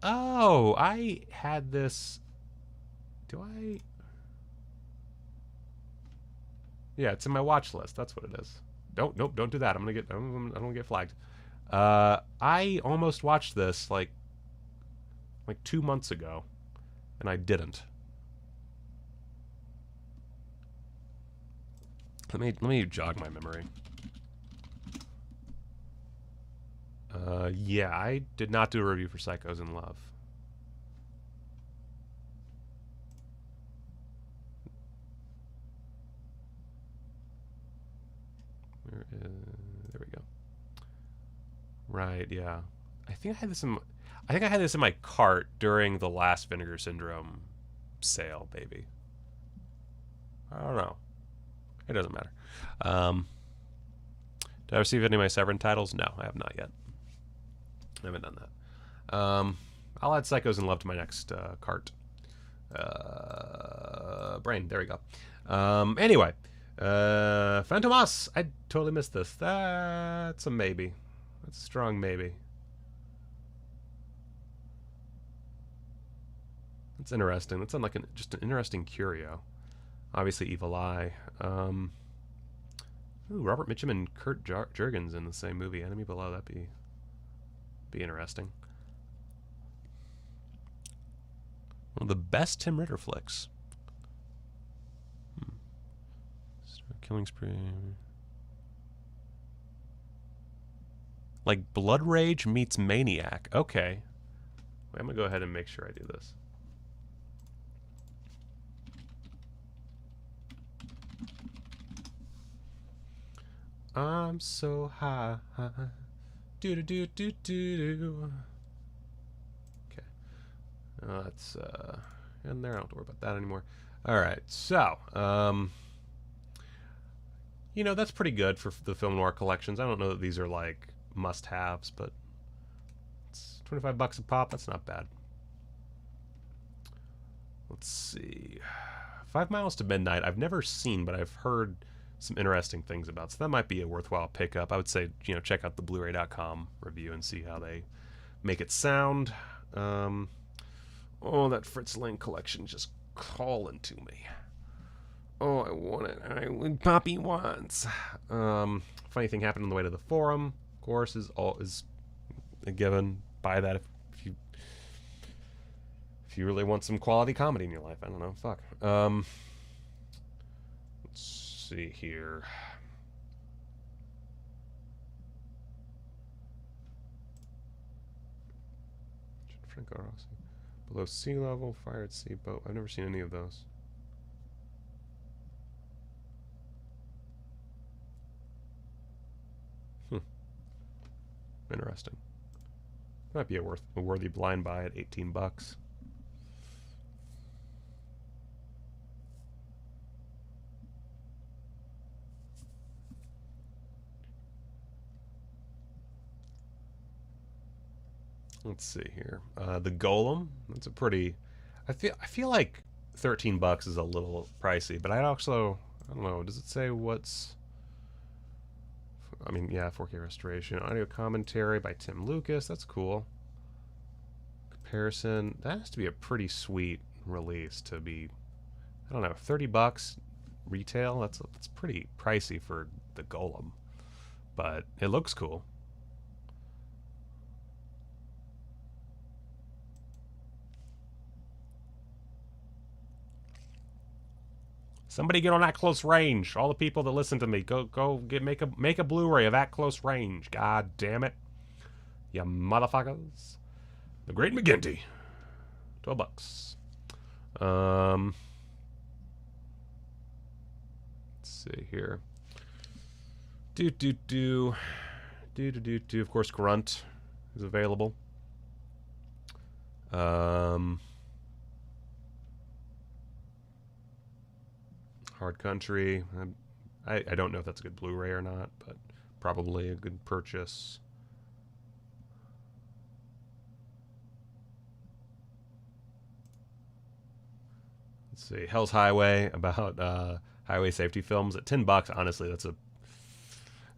Oh, I had this. Do I? Yeah, it's in my watch list. That's what it is. Nope, don't do that. I'm gonna get flagged. I almost watched this like 2 months ago, and I didn't. Let me jog my memory. Yeah, I did not do a review for Psychos in Love. There we go. Right, yeah. I think I had this in my cart during the last Vinegar Syndrome sale, maybe. I don't know. It doesn't matter. Did I receive any of my Severin titles? No, I have not yet. I haven't done that. I'll add Psychos in Love to my next cart. Brain, there we go. Anyway, Phantomas, I totally missed this. That's a maybe. That's a strong maybe. That's interesting. That's like just an interesting curio. Obviously, Evil Eye. Ooh, Robert Mitchum and Kurt Jurgens in the same movie. Enemy Below. That'd be interesting. One of the best Tim Ritter flicks. Killing Spree. Like Blood Rage meets Maniac. Okay. Wait, I'm gonna go ahead and make sure I do this. I'm so high. Do do do do do do. Okay. That's in there. I don't have to worry about that anymore. All right. So, you know, that's pretty good for the film noir collections. I don't know that these are like must-haves, but it's $25 a pop. That's not bad. Let's see. 5 Miles to Midnight. I've never seen, but I've heard some interesting things about, so that might be a worthwhile pickup. I would say, you know, check out the Blu-ray.com review and see how they make it sound. Oh, that Fritz Lang collection just calling to me. Oh, I want it. Poppy wants. Funny thing happened on the way to the forum. Of course, is a given. Buy that if you really want some quality comedy in your life. I don't know. Fuck. Let's see here. Franco Rossi. Below Sea Level, Fire at Sea Boat. I've never seen any of those. Interesting. Might be a worthy blind buy at $18. Let's see here. The Golem. That's a pretty. I feel like $13 is a little pricey, but I don't know. Does it say what's? I mean, yeah, 4K restoration, audio commentary by Tim Lucas. That's cool. Comparison. That has to be a pretty sweet release to be. I don't know, $30 retail. That's pretty pricey for the Golem, but it looks cool. Somebody get on that close range. All the people that listen to me, go make a Blu-ray of that close range. God damn it, you motherfuckers! The Great McGinty, $12. Let's see here. Of course, Grunt is available. Hard Country. I don't know if that's a good Blu-ray or not, but probably a good purchase. Let's see, Hell's Highway, about highway safety films at $10. Honestly, that's a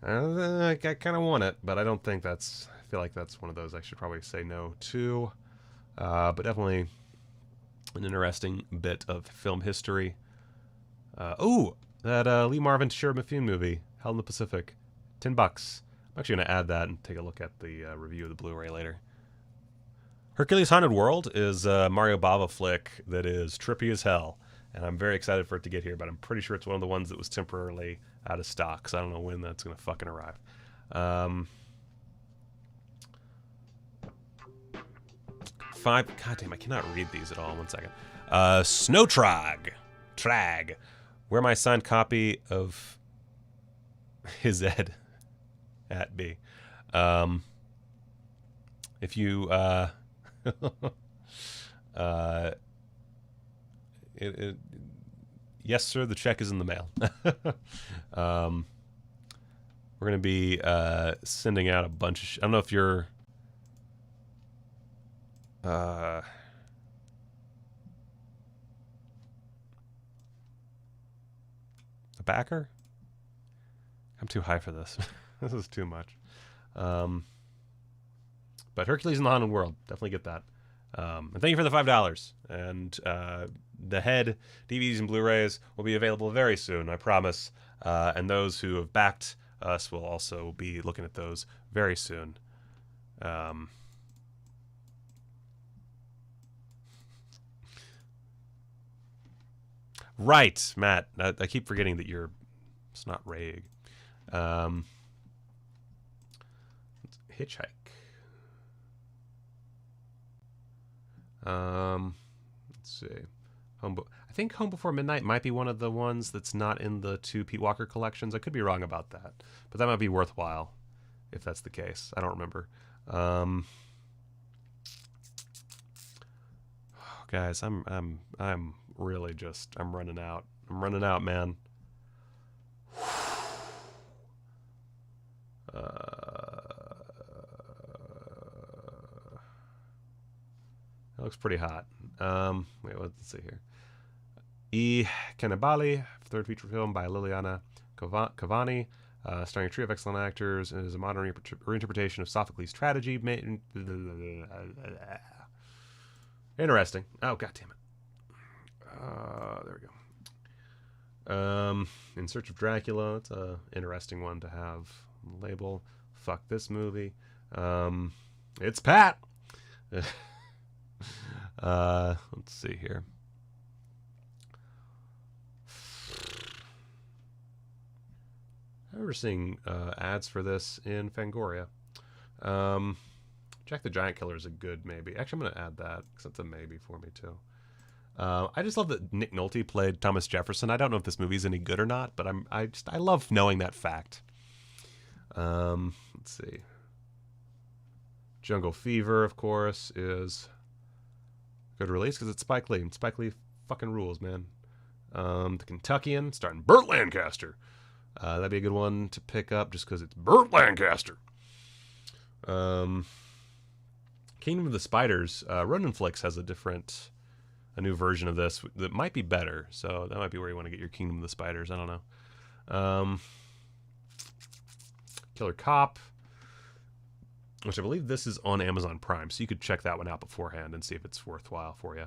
I kind of want it, but I don't think that's. I feel like that's one of those I should probably say no to. But definitely an interesting bit of film history. Oh, that Lee Marvin Sheriff Mifune movie, Hell in the Pacific, $10. I'm actually going to add that and take a look at the review of the Blu-ray later. Hercules Haunted World is a Mario Bava flick that is trippy as hell, and I'm very excited for it to get here, but I'm pretty sure it's one of the ones that was temporarily out of stock, so I don't know when that's going to fucking arrive. God damn, I cannot read these at all. 1 second. Trag. Where my signed copy of his Ed at B. If you yes, sir, the check is in the mail. We're going to be sending out a bunch of I don't know if you're a backer? I'm too high for this. This is too much. But Hercules in the Haunted World, definitely get that. And thank you for the $5. And the Head DVDs and Blu-rays will be available very soon, I promise. And those who have backed us will also be looking at those very soon. Right, Matt. I keep forgetting that you're. It's not Raig. Hitchhike. Let's see. I think Home Before Midnight might be one of the ones that's not in the 2 Pete Walker collections. I could be wrong about that, but that might be worthwhile if that's the case. I don't remember. Guys, I'm really just I'm running out. I'm running out, man. That looks pretty hot. Wait, let's see here. E. Cannibali, third feature film by Liliana Cavani, starring a trio of excellent actors, and is a modern reinterpretation of Sophocles' tragedy. Interesting. Oh, god damn it. There we go. In Search of Dracula. It's a interesting one to have on the label. Fuck this movie. It's Pat. Let's see here. I remember seeing ads for this in Fangoria. Jack the Giant Killer is a good maybe. Actually, I'm going to add that because that's a maybe for me too. I just love that Nick Nolte played Thomas Jefferson. I don't know if this movie's any good or not, but I love knowing that fact. Let's see. Jungle Fever, of course, is a good release because it's Spike Lee. And Spike Lee fucking rules, man. The Kentuckian, starring Burt Lancaster. That'd be a good one to pick up just because it's Burt Lancaster. Kingdom of the Spiders. Ronin Flicks has a new version of this that might be better. So that might be where you want to get your Kingdom of the Spiders. I don't know. Killer Cop, which I believe this is on Amazon Prime, so you could check that one out beforehand and see if it's worthwhile for you.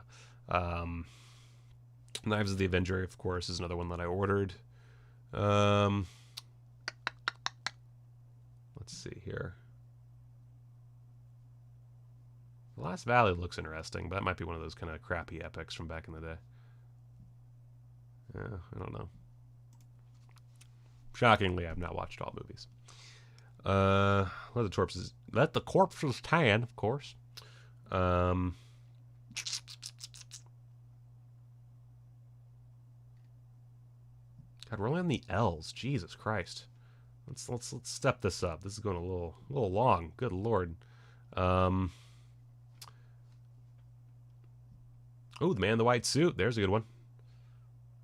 Knives of the Avenger, of course, is another one that I ordered. Let's see here. The Last Valley looks interesting, but that might be one of those kind of crappy epics from back in the day. Yeah, I don't know. Shockingly, I've not watched all movies. Let the corpses tan, of course. God, we're only on the L's. Jesus Christ. Let's step this up. This is going a little long. Good Lord. Oh, The Man in the White Suit. There's a good one.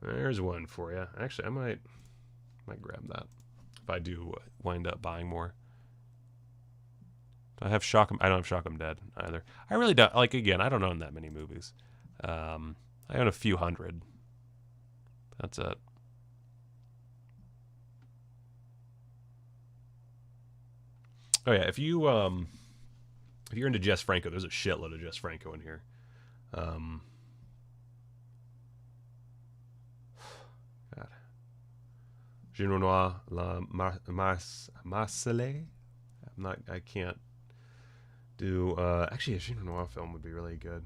There's one for you. Actually, I might grab that if I do wind up buying more. Do I have Shock 'em? I don't have Shock 'em Dead either. I really don't. Like, again, I don't own that many movies. I own a few hundred. That's it. Oh yeah, if you're into Jess Franco, there's a shitload of Jess Franco in here. God. Jean Renoir, La Marseillaise. I can't do. Actually, a Jean Renoir film would be really good.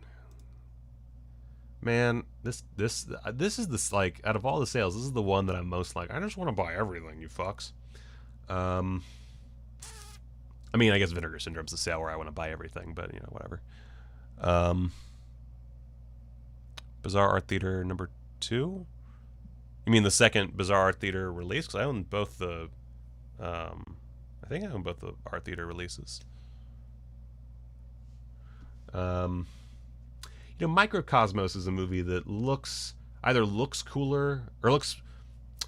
Man, this is this, like, out of all the sales, this is the one that I'm most like. I just want to buy everything, you fucks. I mean, I guess Vinegar Syndrome's the sale where I want to buy everything, but, you know, whatever. Bizarre Art Theater number 2? You mean the second Bizarre Art Theater release? Because I own both the... I think I own both the Art Theater releases. You know, Microcosmos is a movie that either looks cooler or looks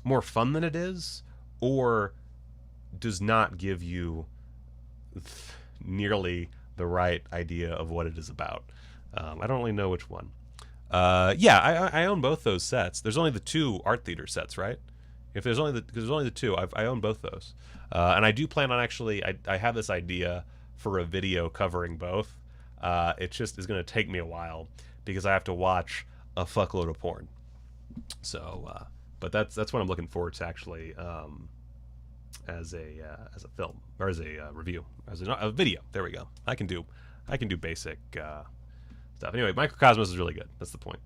more fun than it is, or does not give you nearly the right idea of what it is about. I don't really know which one. Yeah, I own both those sets. There's only the 2 Art Theater sets, right? If there's only the 2, I own both those. And I do plan on actually, I have this idea for a video covering both. It just is going to take me a while because I have to watch a fuckload of porn. So, but that's what I'm looking forward to actually, as a film, or as a review, as a video. There we go. I can do basic stuff. Anyway, Microcosmos is really good. That's the point.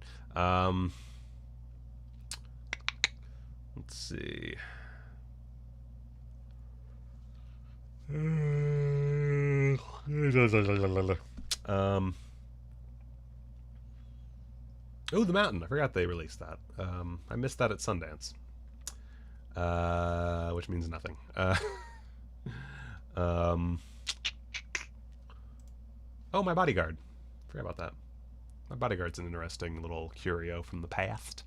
Let's see. Oh, The Mountain. I forgot they released that. I missed that at Sundance. Which means nothing. Oh, My Bodyguard. Forgot about that. My Bodyguard's an interesting little curio from the past.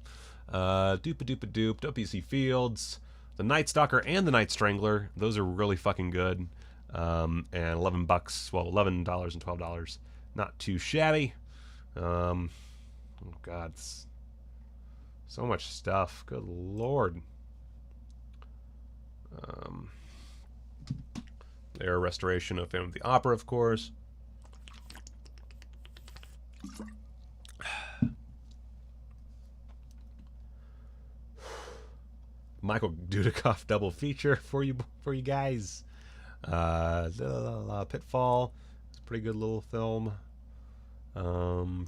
Doop-a-doop-a-doop, WC Fields, The Night Stalker and The Night Strangler. Those are really fucking good. And $11, well, $11 and $12. Not too shabby. Oh, God. So much stuff. Good Lord. Their restoration of Phantom of the Opera, of course. Michael Dudikoff double feature for you guys. Pitfall. It's a pretty good little film. The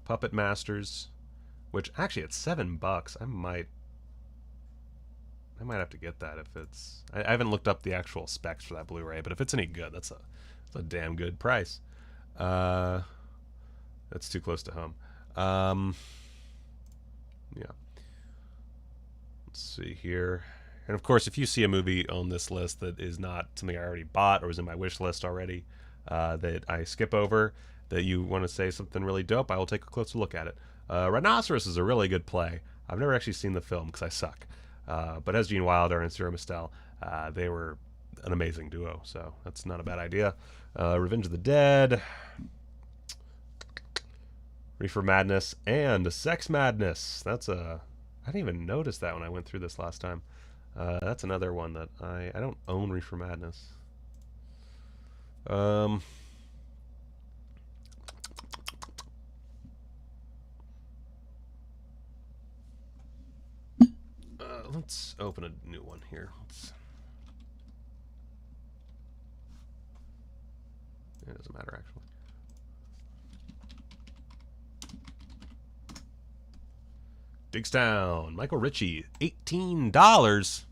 Puppet Masters, which actually at $7, I might have to get that if it's. I haven't looked up the actual specs for that Blu-ray, but if it's any good, that's a damn good price. That's too close to home. Yeah. Let's see here. And of course, if you see a movie on this list that is not something I already bought or was in my wish list already, that I skip over, that you want to say something really dope, I will take a closer look at it. Rhinoceros is a really good play. I've never actually seen the film because I suck. But as Gene Wilder and Sarah Mistel, they were an amazing duo, so that's not a bad idea. Revenge of the Dead, Reefer Madness, and Sex Madness. That's I didn't even notice that when I went through this last time. That's another one that I don't own. Reefer Madness. Let's open a new one here. It doesn't matter, actually. Digstown, Michael Ritchie, $18.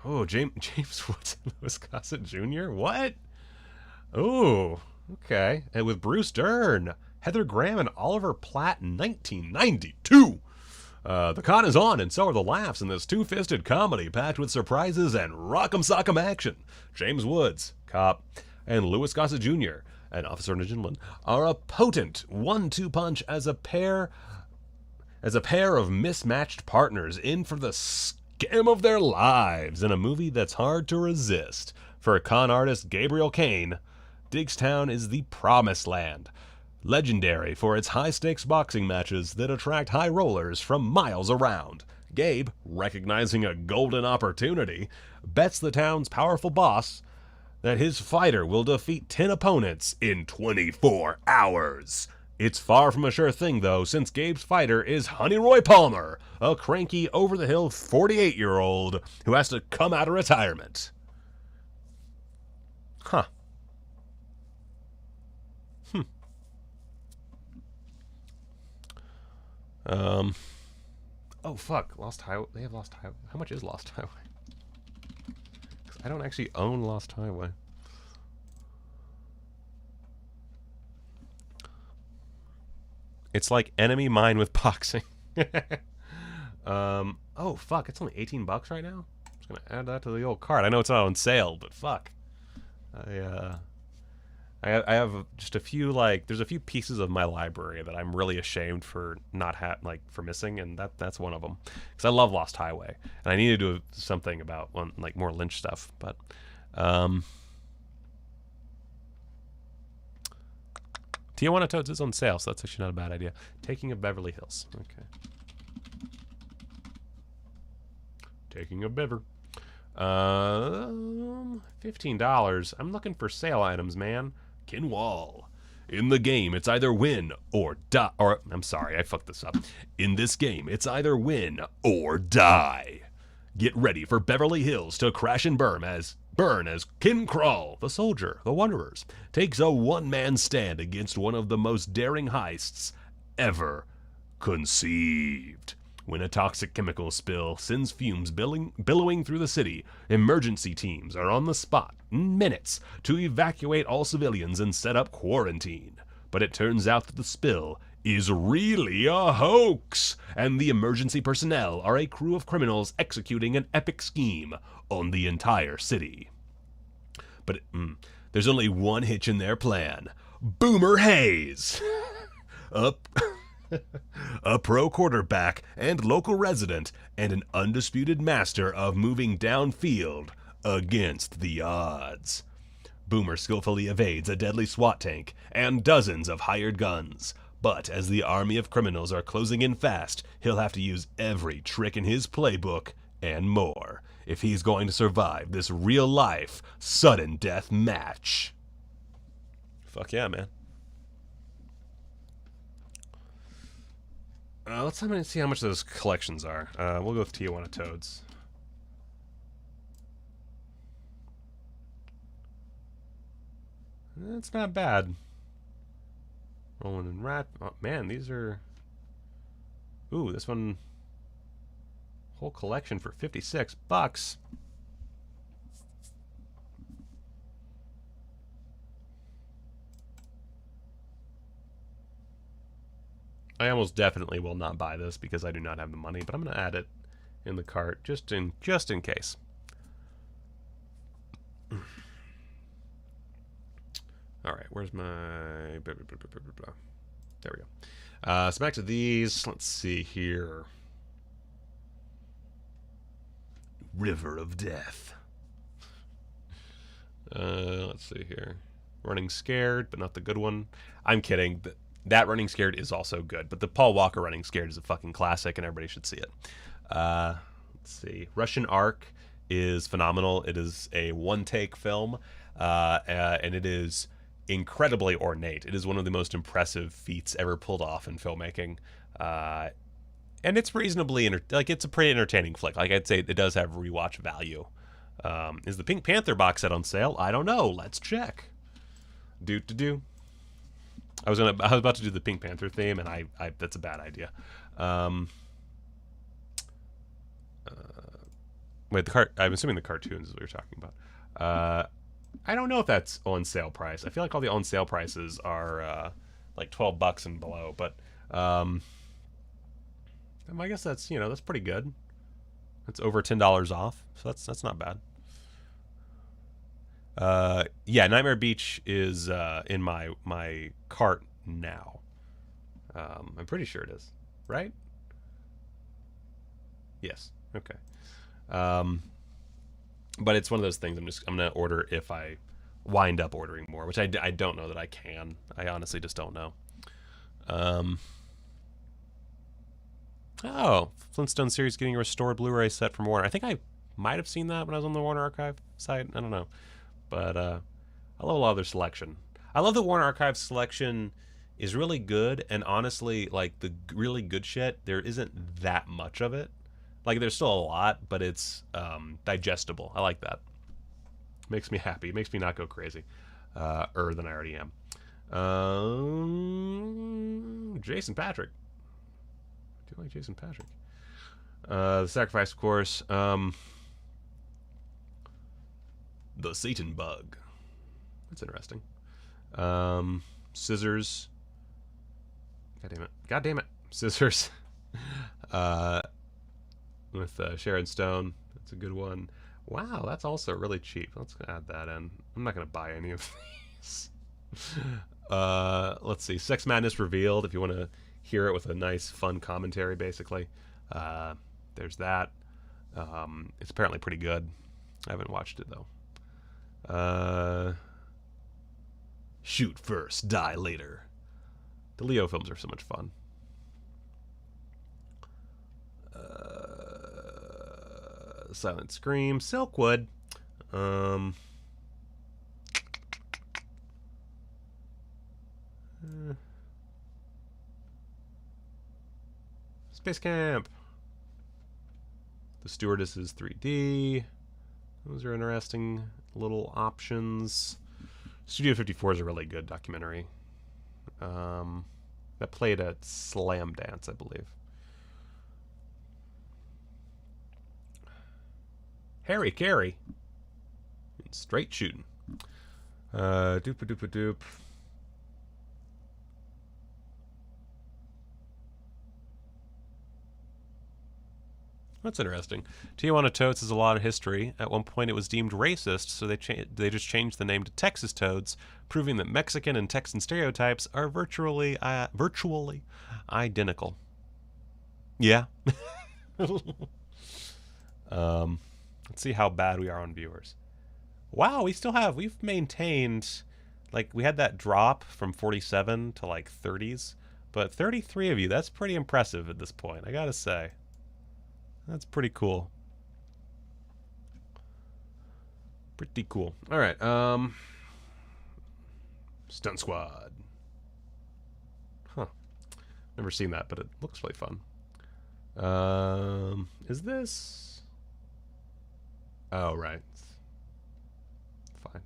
Oh, James Woods and Louis Gossett Jr. What? Oh, okay. And with Bruce Dern, Heather Graham, and Oliver Platt in 1992. The con is on, and so are the laughs in this two-fisted comedy packed with surprises and rock'em sock'em action. James Woods, cop, and Louis Gossett Jr., an officer and a gentleman, are a potent 1-2 punch as a pair as a pair of mismatched partners in for the scam of their lives in a movie that's hard to resist. For con artist Gabriel Kane, Diggstown is the promised land, legendary for its high-stakes boxing matches that attract high rollers from miles around. Gabe, recognizing a golden opportunity, bets the town's powerful boss that his fighter will defeat 10 opponents in 24 hours. It's far from a sure thing, though, since Gabe's fighter is Honey Roy Palmer, a cranky, over-the-hill 48-year-old who has to come out of retirement. Huh. Oh, fuck. Lost Highway. They have Lost Highway. How much is Lost Highway? 'Cause I don't actually own Lost Highway. It's like Enemy Mine with boxing. Oh, fuck. It's only 18 bucks right now? I'm just going to add that to the old cart. I know it's not on sale, but fuck. I have just a few, like, there's a few pieces of my library that I'm really ashamed for not for missing, and that's one of them. Because I love Lost Highway, and I need to do something about more Lynch stuff. But Tijuana Toads is on sale, so that's actually not a bad idea. Taking of Beverly Hills. Okay. Taking of Bever. $15. I'm looking for sale items, man. Kinwall. In the game, it's either win or die. Or, I'm sorry, I fucked this up. In this game, it's either win or die. Get ready for Beverly Hills to crash and burn as Kin Crawl, the soldier, the Wanderers, takes a one-man stand against one of the most daring heists ever conceived. When a toxic chemical spill sends fumes billowing through the city, emergency teams are on the spot in minutes to evacuate all civilians and set up quarantine. But it turns out that the spill is really a hoax, and the emergency personnel are a crew of criminals executing an epic scheme on the entire city. But there's only one hitch in their plan. Boomer Hayes! A pro quarterback and local resident, and an undisputed master of moving downfield against the odds. Boomer skillfully evades a deadly SWAT tank and dozens of hired guns. But as the army of criminals are closing in fast, he'll have to use every trick in his playbook and more if he's going to survive this real-life sudden death match. Fuck yeah, man. Let's see how much those collections are. We'll go with Tijuana Toads. That's not bad. Rolling and Rat. Oh, man, these are... Ooh, this one... Whole collection for 56 bucks. I almost definitely will not buy this because I do not have the money, but I'm going to add it in the cart just in case. All right, where's my... There we go. So back to these. Let's see here. River of Death. Let's see here. Running Scared, but not the good one. I'm kidding. That Running Scared is also good, but the Paul Walker Running Scared is a fucking classic, and everybody should see it. Let's see. Russian Ark is phenomenal. It is a one-take film, and it is incredibly ornate. It is one of the most impressive feats ever pulled off in filmmaking, and it's reasonably it's a pretty entertaining flick. Like, I'd say it does have rewatch value. Is the Pink Panther box set on sale? I don't know. Let's check. I was about to do the Pink Panther theme, and I that's a bad idea. Wait, I'm assuming the cartoons is what you're talking about. I don't know if that's on sale price. I feel like all the on sale prices are like 12 bucks and below, but I guess that's that's pretty good. It's over $10 off, so that's not bad. Yeah, Nightmare Beach is in my cart now. I'm pretty sure it is, right? Yes. Okay. But it's one of those things I'm gonna order if I wind up ordering more, which I don't know that I can. I honestly just don't know. Oh, Flintstone series getting a restored Blu-ray set from Warner. I think I might have seen that when I was on the Warner Archive site. I don't know. But I love a lot of their selection. I love the Warner Archive selection is really good, and honestly, like the really good shit, there isn't that much of it. Like there's still a lot, but it's digestible. I like that. Makes me happy. Makes me not go crazy. Than I already am. Jason Patrick. I do like Jason Patrick. The Sacrifice, of course. The Satan Bug. That's interesting. Scissors. God damn it. God damn it. Scissors. With Sharon Stone. That's a good one. Wow, that's also really cheap. Let's add that in. I'm not going to buy any of these. Let's see. Sex Madness Revealed, if you want to hear it with a nice, fun commentary, basically. There's that. It's apparently pretty good. I haven't watched it, though. Shoot first, die later. The Leo films are so much fun. Silent Scream, Silkwood. Space Camp. The Stewardesses 3D. Those are interesting little options. Studio 54 is a really good documentary. That played at Slam Dance, I believe. Harry Carey. Straight shooting. Doop-a-doop-a-doop. That's interesting. Tijuana Toads has a lot of history. At one point, it was deemed racist, so they just changed the name to Texas Toads, proving that Mexican and Texan stereotypes are virtually identical. Yeah. Let's see how bad we are on viewers. Wow, we've maintained, like, we had that drop from 47 to like 30s, but 33 of you, that's pretty impressive at this point, I gotta say. That's pretty cool. Pretty cool. All right. Stunt Squad. Huh. Never seen that, but it looks really fun. Is this? Oh, right. Fine.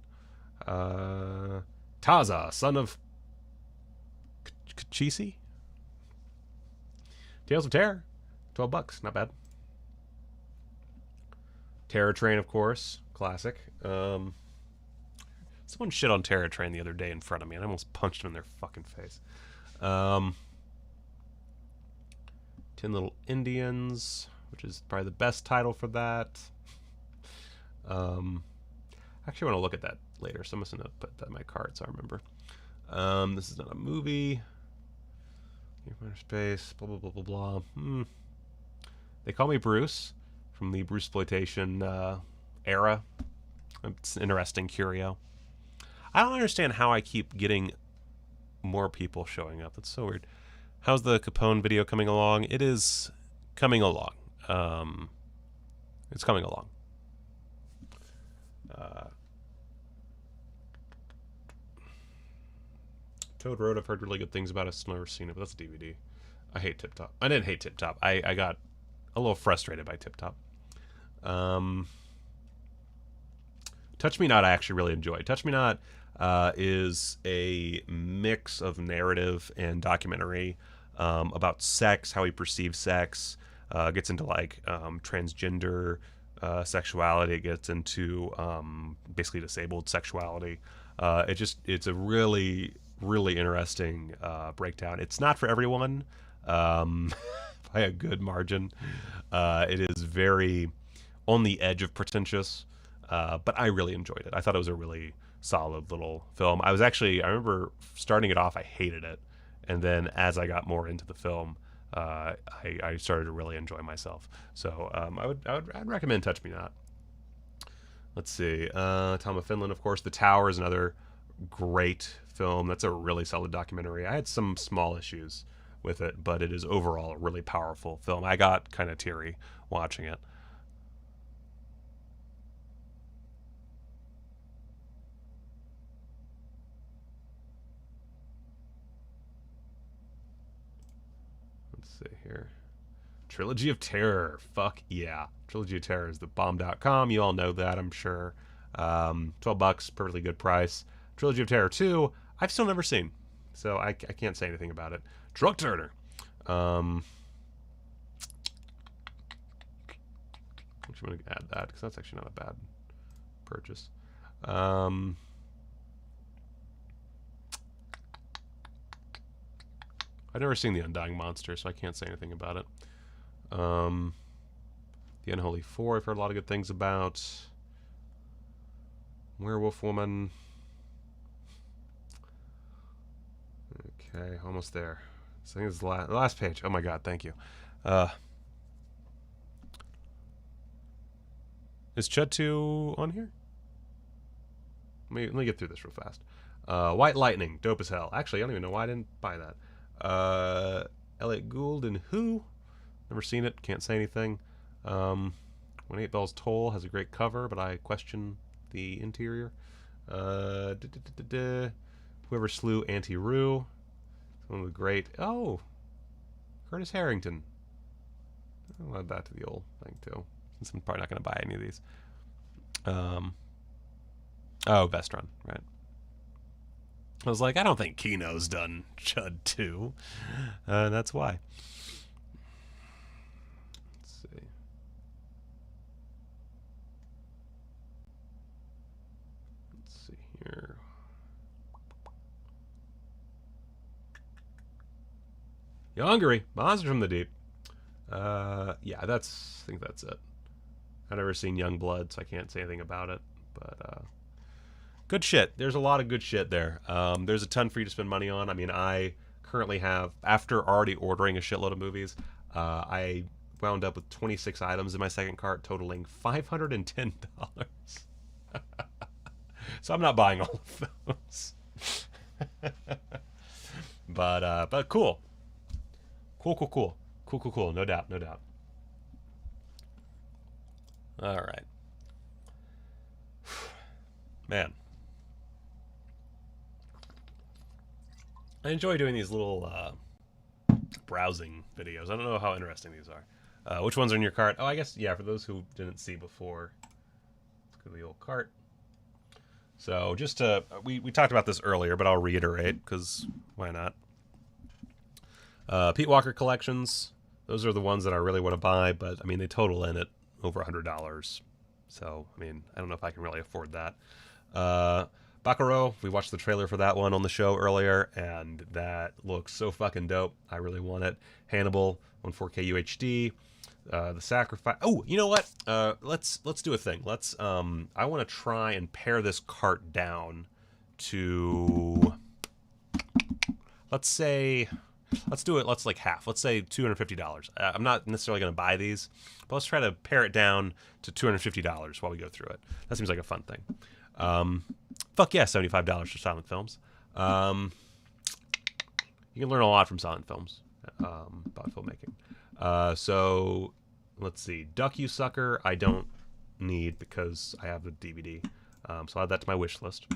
Taza, son of Kachisi. Tales of Terror. $12. Not bad. Terror Train, of course. Classic. Someone shit on Terror Train the other day in front of me, and I almost punched him in their fucking face. 10 Little Indians, which is probably the best title for that. Actually, I want to look at that later, so I'm just going to put that in my card so I remember. This is not a movie. Space, blah, blah, blah, blah, blah. They Call Me Bruce, from the Bruceploitation era. It's an interesting curio. I don't understand how I keep getting more people showing up. That's so weird. How's the Capone video coming along? It is coming along. It's coming along. Toad Road, I've heard really good things about it. I've never seen it, but that's a DVD. I hate Tip Top. I didn't hate Tip Top. I got a little frustrated by Tip Top. Touch Me Not I actually really enjoy. Touch Me Not is a mix of narrative and documentary about sex, how he perceives sex. Gets into like transgender sexuality. It gets into basically disabled sexuality. It's a really, really interesting breakdown. It's not for everyone by a good margin. It is very on the edge of pretentious, but I really enjoyed it. I thought it was a really solid little film. I remember starting it off, I hated it. And then as I got more into the film, I started to really enjoy myself. So I'd recommend Touch Me Not. Let's see. Tom of Finland, of course. The Tower is another great film. That's a really solid documentary. I had some small issues with it, but it is overall a really powerful film. I got kind of teary watching it. Let's see here. Trilogy of Terror. Fuck yeah. Trilogy of Terror is the bomb.com. You all know that, I'm sure. $12, perfectly good price. Trilogy of Terror 2, I've still never seen, so I can't say anything about it. Truck Turner. I'm going to add that, because that's actually not a bad purchase. I've never seen The Undying Monster, so I can't say anything about it. The Unholy Four, I've heard a lot of good things about. Werewolf Woman. Okay, almost there. So I think it's the last page. Oh my god, thank you. Is Chud 2 on here? Let me get through this real fast. White Lightning, dope as hell. Actually, I don't even know why I didn't buy that. Elliot Gould and Who? Never seen it, can't say anything. When Eight Bells Toll has a great cover, but I question the interior. Whoever Slew Auntie Roo. One of the great... Oh! Curtis Harrington. I'll add that to the old thing, too. Since I'm probably not going to buy any of these. Oh, Vestron, right. I was like, I don't think Kino's done Chud 2. That's why. Let's see. Let's see here. Hungary, Monster from the Deep. Yeah, I think that's it. I've never seen Young Blood, so I can't say anything about it. But good shit. There's a lot of good shit there. There's a ton for you to spend money on. I mean, I currently have, after already ordering a shitload of movies, I wound up with 26 items in my second cart, totaling $510. So I'm not buying all of those. But cool. Cool. No doubt. All right. Man. I enjoy doing these little browsing videos. I don't know how interesting these are. Which ones are in your cart? Oh, I guess, yeah, for those who didn't see before, let's go to the old cart. So just to, we talked about this earlier, but I'll reiterate, because why not? Pete Walker collections. Those are the ones that I really want to buy, but, I mean, they total in at over $100. So, I mean, I don't know if I can really afford that. Buckaroo, we watched the trailer for that one on the show earlier, and that looks so fucking dope. I really want it. Hannibal on 4K UHD. The Sacrifice. Oh, you know what? Let's do a thing. Let's I want to try and pare this cart down to, let's say, let's do it. Let's like half. Let's say $250. I'm not necessarily going to buy these, but let's try to pare it down to $250 while we go through it. That seems like a fun thing. Fuck yeah, $75 for silent films. You can learn a lot from silent films about filmmaking. So let's see. Duck You Sucker, I don't need because I have the DVD. So I'll add that to my wish list.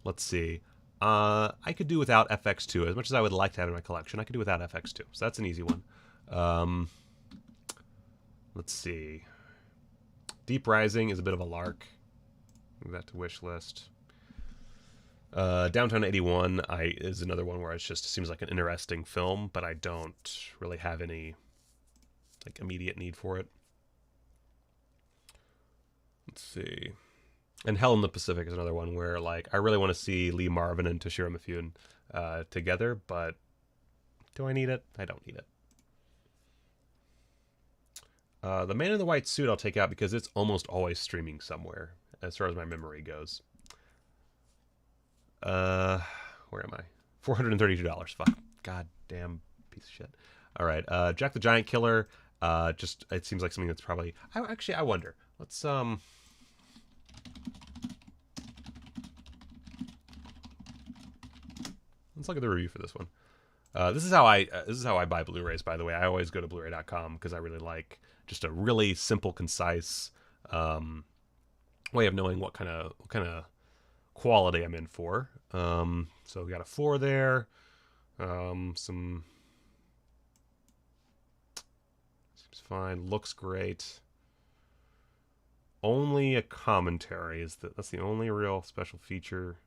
Let's see. I could do without FX2. As much as I would like to have in my collection, I could do without FX2. So that's an easy one. Let's see. Deep Rising is a bit of a lark. Move that to wish list. Downtown 81 is another one where it just seems like an interesting film, but I don't really have any like immediate need for it. Let's see. And Hell in the Pacific is another one where like I really want to see Lee Marvin and Toshiro Mifune together, but do I need it? I don't need it. The Man in the White Suit I'll take out because it's almost always streaming somewhere as far as my memory goes. Where am I? $432. Fuck. Goddamn piece of shit. All right. Jack the Giant Killer. Just it seems like something that's probably. I wonder. Let's look at the review for this one. This is how I buy Blu-rays, by the way. I always go to Blu-ray.com because I really like just a really simple, concise way of knowing what kind of quality I'm in for. So we got a 4 there. Some seems fine. Looks great. Only a commentary is that's the only real special feature.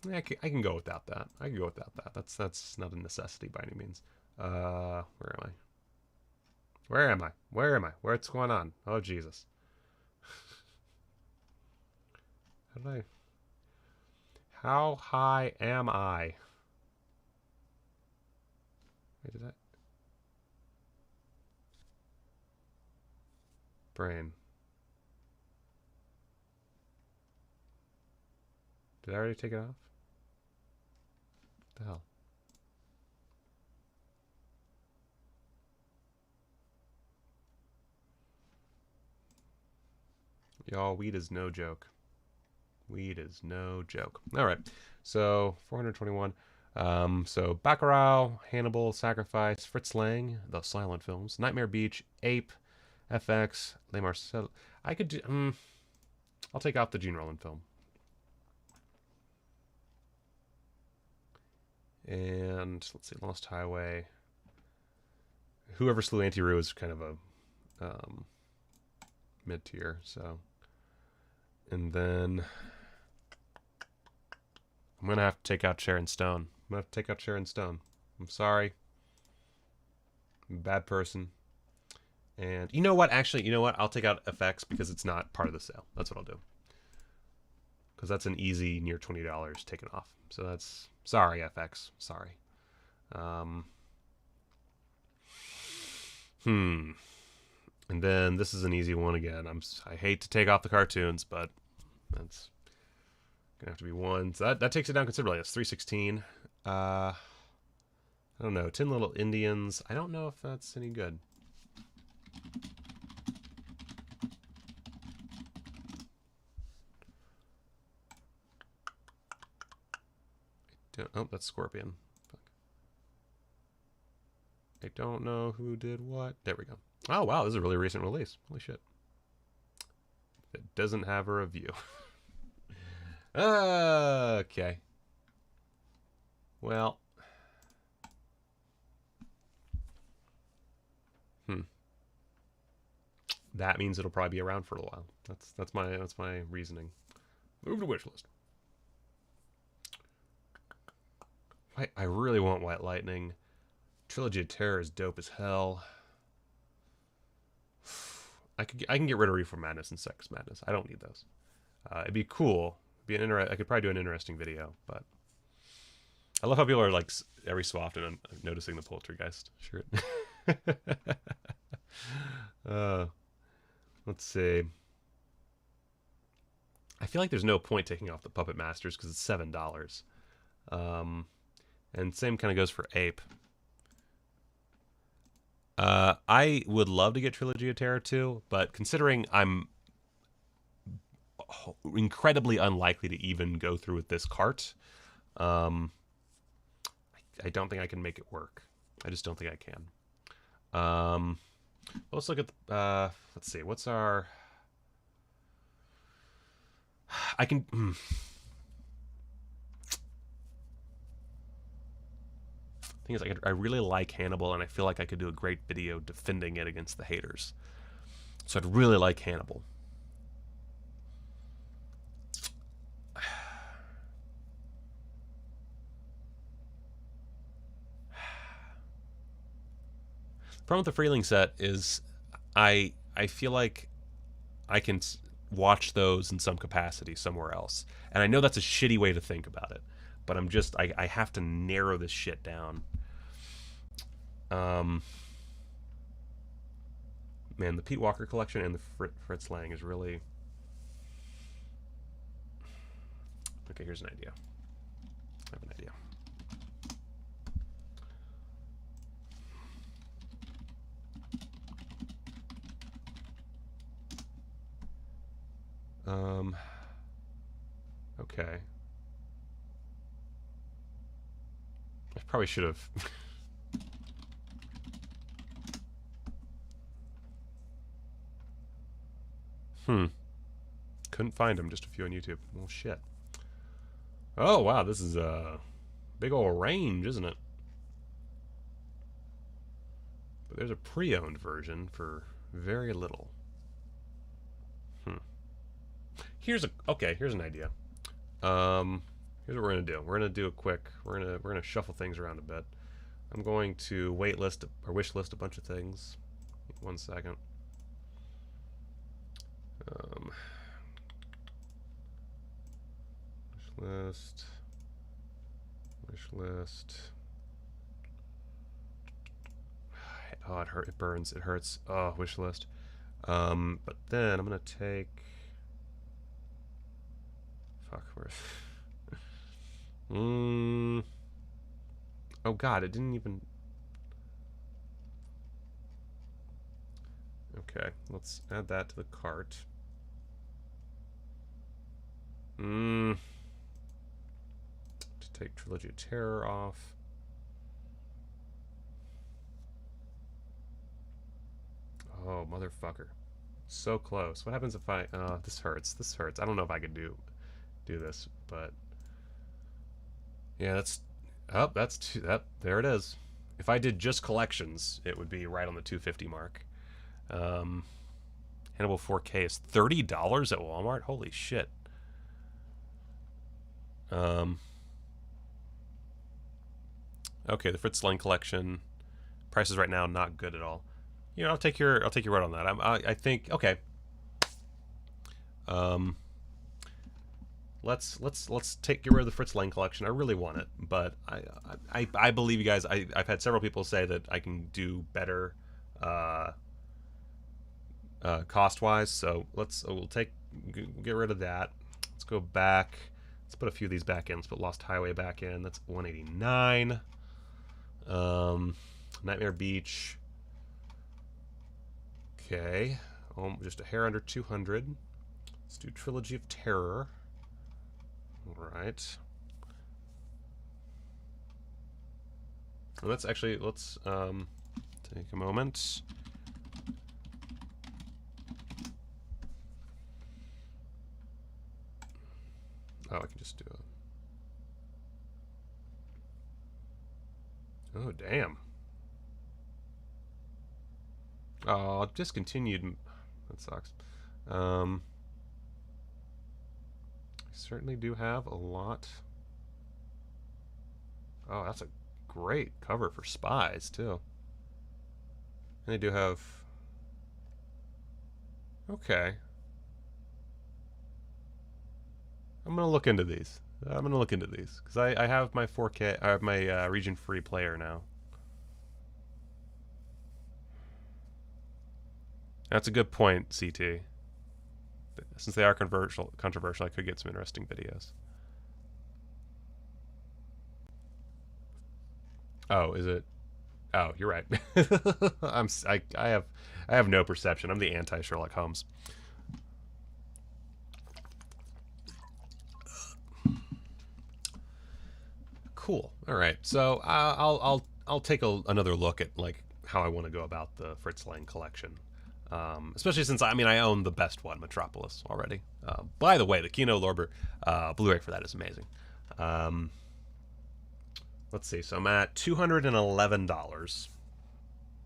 Yeah, I can go without that. I can go without that. That's not a necessity by any means. Where am I? Where am I? Where am I? What's going on? Oh, Jesus. How high am I? Wait, did I? Brain. Did I already take it off? What the hell? Y'all, weed is no joke. Weed is no joke. All right, so 421. So Buckaroo, Hannibal, Sacrifice, Fritz Lang, the silent films, Nightmare Beach, Ape, FX, Les Marcel. I could do. I'll take out the Gene Roland film. And let's see, Lost Highway. Whoever Slew Auntie Roo is kind of a mid-tier, so. And then I'm gonna have to take out Sharon Stone. I'm gonna have to take out Sharon Stone. I'm sorry. I'm a bad person. And you know what? Actually, you know what? I'll take out FX because it's not part of the sale. That's what I'll do. Because that's an easy near $20 taken off. So that's sorry, FX. Sorry. And then this is an easy one again. I hate to take off the cartoons, but that's gonna have to be one. So that takes it down considerably. That's 316. I don't know. 10 Little Indians. I don't know if that's any good. Oh, that's Scorpion. Fuck. I don't know who did what. There we go. Oh, wow. This is a really recent release. Holy shit. It doesn't have a review. Okay. Well. That means it'll probably be around for a while. That's my reasoning. Move to wish list. I really want White Lightning. Trilogy of Terror is dope as hell. I can get rid of Reefer Madness and Sex Madness. I don't need those. It'd be cool. It'd be I could probably do an interesting video, but I love how people are like every so often I'm noticing the Poltergeist shirt. Let's see. I feel like there's no point taking off the Puppet Masters because it's $7. And same kind of goes for Ape. I would love to get Trilogy of Terror too, but considering I'm incredibly unlikely to even go through with this cart, I don't think I can make it work. I just don't think I can. Let's look at the, let's see, what's our... I can... Thing is, I really like Hannibal, and I feel like I could do a great video defending it against the haters. So I'd really like Hannibal. The problem with the Freeling set is I feel like I can watch those in some capacity somewhere else. And I know that's a shitty way to think about it, but I'm just, I have to narrow this shit down. Man, the Pete Walker collection and the Fritz Lang is really... Okay, here's an idea. I have an idea. Okay. I probably should have... Couldn't find him, just a few on YouTube. Well, shit. Oh, wow, this is a big old range, isn't it? But there's a pre-owned version for very little. Here's an idea. Here's what we're gonna do. We're gonna do a quick. We're gonna shuffle things around a bit. I'm going to wish list a bunch of things. 1 second. Wish list. Oh, it hurt. It burns. It hurts. Oh, wish list. But then I'm gonna take. Fuck. Where's? Oh God! It didn't even. Okay, let's add that to the cart. To take Trilogy of Terror off. Oh, motherfucker. So close. What happens if I... this hurts. This hurts. I don't know if I could do this, but... Yeah, that's... Oh, there it is. If I did just collections, it would be right on the 250 mark. Hannibal 4K is $30 at Walmart? Holy shit. Okay, the Fritz Lang collection. Prices right now not good at all. You know, I'll take your word on that. I think okay. Let's get rid of the Fritz Lang collection. I really want it, but I believe you guys. I've had several people say that I can do better cost wise. So we'll get rid of that. Let's go back. Let's put a few of these back in. Let's put Lost Highway back in. That's 189. Nightmare Beach. Okay. Just a hair under 200. Let's do Trilogy of Terror. Alright. Let's take a moment. Oh, I can just do it. Oh, damn. Oh, discontinued. That sucks. I certainly do have a lot. Oh, that's a great cover for Spies, too. And they do have... Okay. I'm going to look into these. Because I have my 4K... I have my region-free player now. That's a good point, CT. Since they are controversial, I could get some interesting videos. Oh, is it? Oh, you're right. I have no perception. I'm the anti-Sherlock Holmes. Cool. All right. So I'll take another look at like how I want to go about the Fritz Lang collection. Especially since I own the best one, Metropolis, already. By the way, the Kino Lorber Blu-ray for that is amazing. Let's see. So I'm at $211,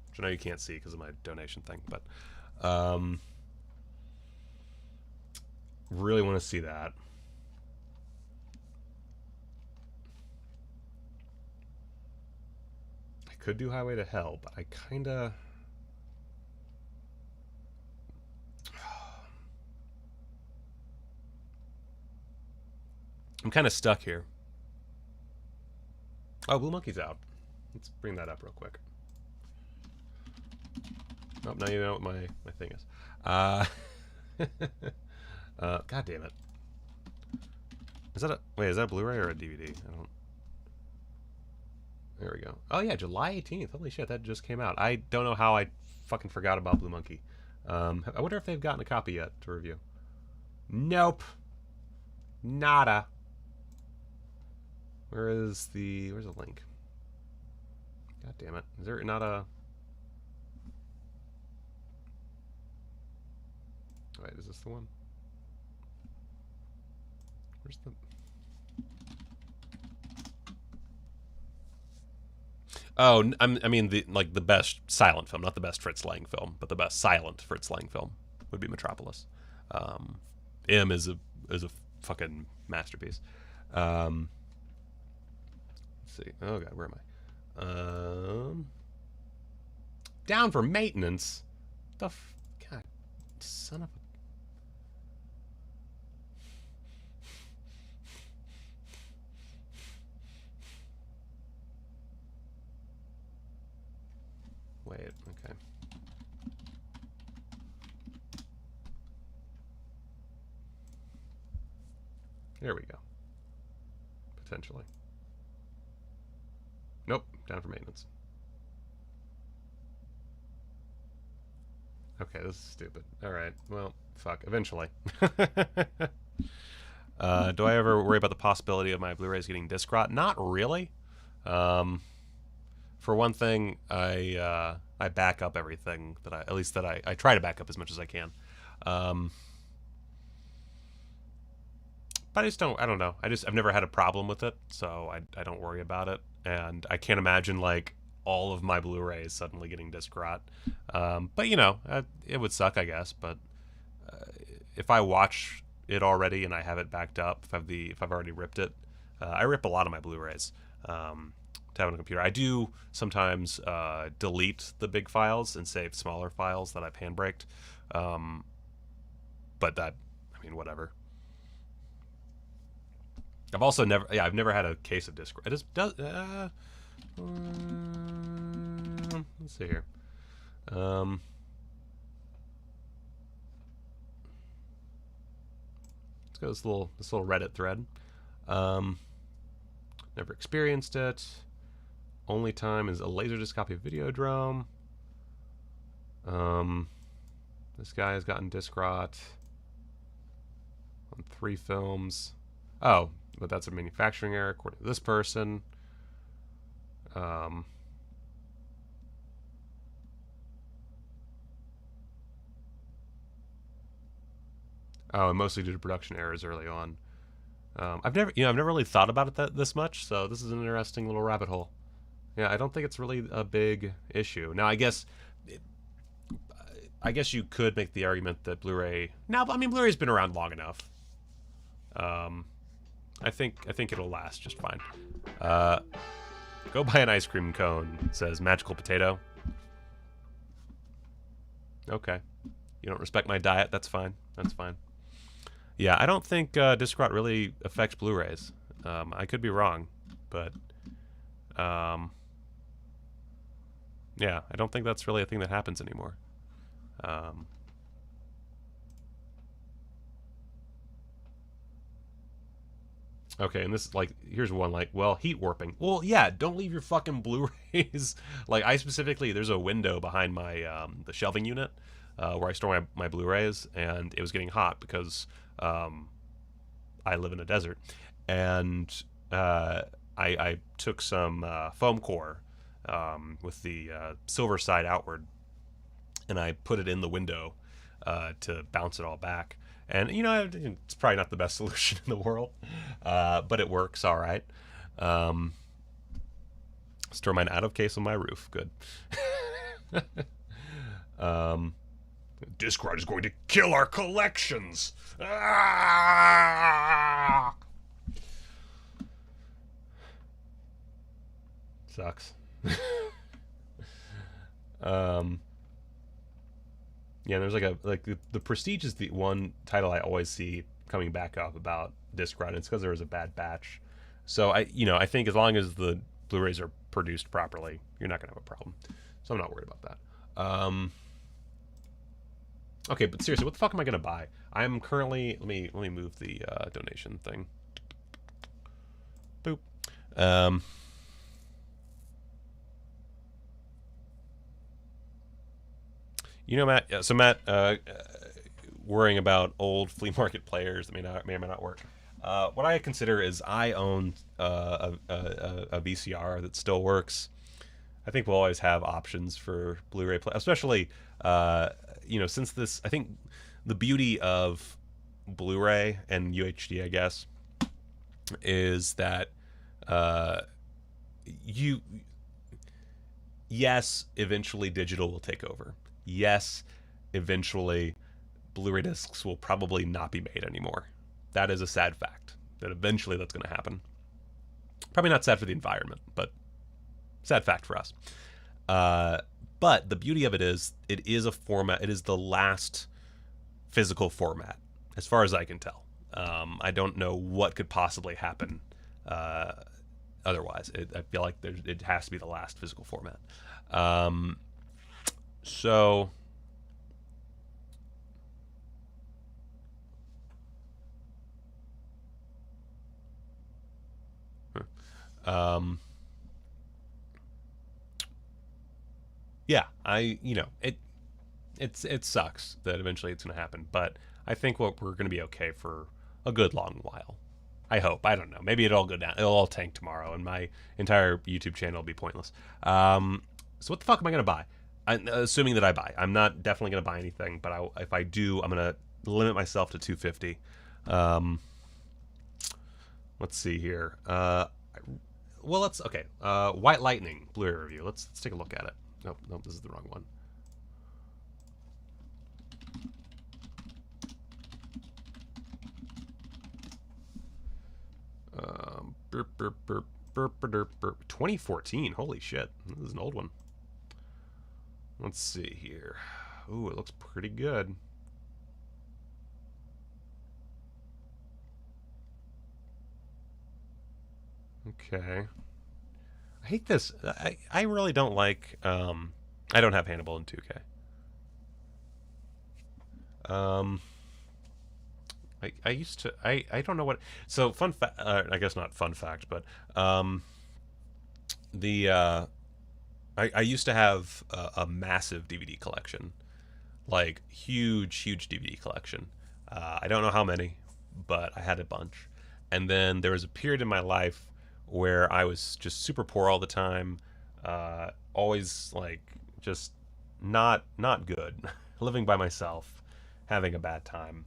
which I know you can't see because of my donation thing, but really want to see that. I could do Highway to Hell, but I kind of... I'm kind of stuck here. Oh, Blue Monkey's out. Let's bring that up real quick. Oh, now you know what my thing is. God damn it. Is that a wait? Is that a Blu-ray or a DVD? I don't. There we go. Oh yeah, July 18th. Holy shit, that just came out. I don't know how I fucking forgot about Blue Monkey. I wonder if they've gotten a copy yet to review. Nope. Nada. Where's the link? God damn it. Is there not a... Wait, is this the one? Where's the... Oh, I mean the best silent film, not the best Fritz Lang film, but the best silent Fritz Lang film would be Metropolis. M is a fucking masterpiece. Let's see. Oh god, where am I? Down for maintenance. God, son of a... Wait, okay. There we go. Potentially. Nope, down for maintenance. Okay, this is stupid. Alright, well, fuck, eventually. Do I ever worry about the possibility of my Blu-rays getting disc rot? Not really. For one thing, I back up everything that I try to back up as much as I can. But I don't know. I've never had a problem with it, so I don't worry about it. And I can't imagine like all of my Blu-rays suddenly getting disc rot. But you know, it would suck, I guess. But if I watch it already and I have it backed up, if I've already ripped it, I rip a lot of my Blu-rays. To have on a computer. I do sometimes delete the big files and save smaller files that I've handbraked. But that, I mean, whatever. I've also I've never had a case of disc. It just does. Let's see here. Let's go this little Reddit thread. Never experienced it. Only time is a Laserdisc copy of Videodrome. This guy has gotten disc rot on 3 films. Oh, but that's a manufacturing error according to this person. Oh, and mostly due to production errors early on. I've never really thought about it this much, so this is an interesting little rabbit hole. Yeah, I don't think it's really a big issue. Now, I guess you could make the argument that Blu-ray... Now, I mean, Blu-ray's been around long enough. I think it'll last just fine. Go buy an ice cream cone. It says Magical Potato. Okay. You don't respect my diet? That's fine. That's fine. Yeah, I don't think disc rot really affects Blu-rays. I could be wrong, but... yeah, I don't think that's really a thing that happens anymore. Okay, and this, like, here's one, like, well, heat warping. Well, yeah, don't leave your fucking Blu-rays. Like, I specifically, there's a window behind my, the shelving unit, where I store my Blu-rays, and it was getting hot because, I live in a desert. And, I took some, foam core, with the, silver side outward, and I put it in the window, to bounce it all back. And, you know, it's probably not the best solution in the world, but it works all right. Store mine out of case on my roof. Good. Disc rot is going to kill our collections. Ah! Sucks. Yeah, there's like the Prestige is the one title I always see coming back up about disc rot. It's because there was a bad batch. So I think as long as the Blu-rays are produced properly, you're not gonna have a problem. So I'm not worried about that. Okay, but seriously, what the fuck am I gonna buy? I'm currently let me move the donation thing. Boop. You know, Matt. Yeah, so Matt, worrying about old flea market players that may or may not work. What I consider is I own a VCR that still works. I think we'll always have options for Blu-ray play, especially you know, since this. I think the beauty of Blu-ray and UHD, I guess, is that yes, eventually digital will take over. Yes, eventually Blu-ray discs will probably not be made anymore. That is a sad fact, that eventually that's going to happen. Probably not sad for the environment, but sad fact for us. But the beauty of it is a format. It is the last physical format, as far as I can tell. I don't know what could possibly happen otherwise. I feel like it has to be the last physical format. So yeah, it sucks that eventually it's going to happen, but I think we're going to be okay for a good long while. I hope. I don't know. Maybe it'll all go down. It'll all tank tomorrow, and my entire YouTube channel will be pointless. So what the fuck am I going to buy? Assuming that I buy. I'm not definitely going to buy anything, but if I do, I'm going to limit myself to $250. Let's see here. Well, let's okay. White Lightning Blu-ray review. Let's take a look at it. Nope, this is the wrong one. Burp, burp, burp, burp, burp, burp. 2014. Holy shit, this is an old one. Let's see here. Ooh, it looks pretty good. Okay. I hate this. I really don't like. I don't have Hannibal in 2K. I used to. I don't know what. So fun fact. I guess not fun fact, but I used to have a massive DVD collection, like huge DVD collection. I don't know how many, but I had a bunch. And then there was a period in my life where I was just super poor all the time, always like just not good, living by myself, having a bad time,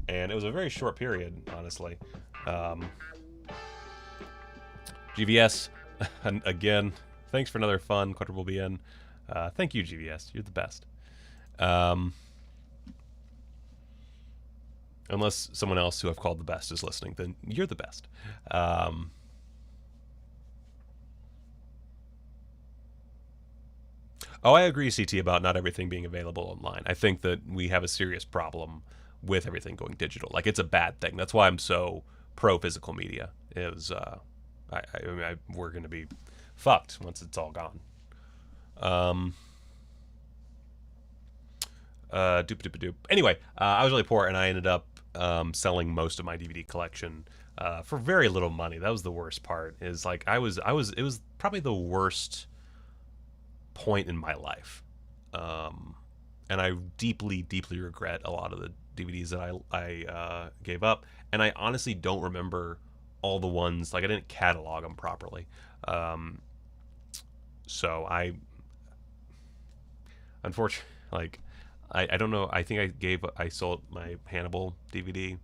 and it was a very short period, honestly. GVS, again, thanks for another fun quadruple BN. Thank you, GVS, you're the best. Unless someone else who I've called the best is listening, then you're the best. Oh, I agree, CT, about not everything being available online. I think that we have a serious problem with everything going digital. Like, it's a bad thing. That's why I'm so pro physical media. It was, we're going to be fucked once it's all gone. Doop. Anyway, I was really poor, and I ended up selling most of my DVD collection for very little money. That was the worst part. Is like it was probably the worst point in my life, and I deeply regret a lot of the DVDs that I gave up, and I honestly don't remember all the ones. Like, I didn't catalog them properly, so unfortunately, like, I don't know. I think I sold my Hannibal DVD,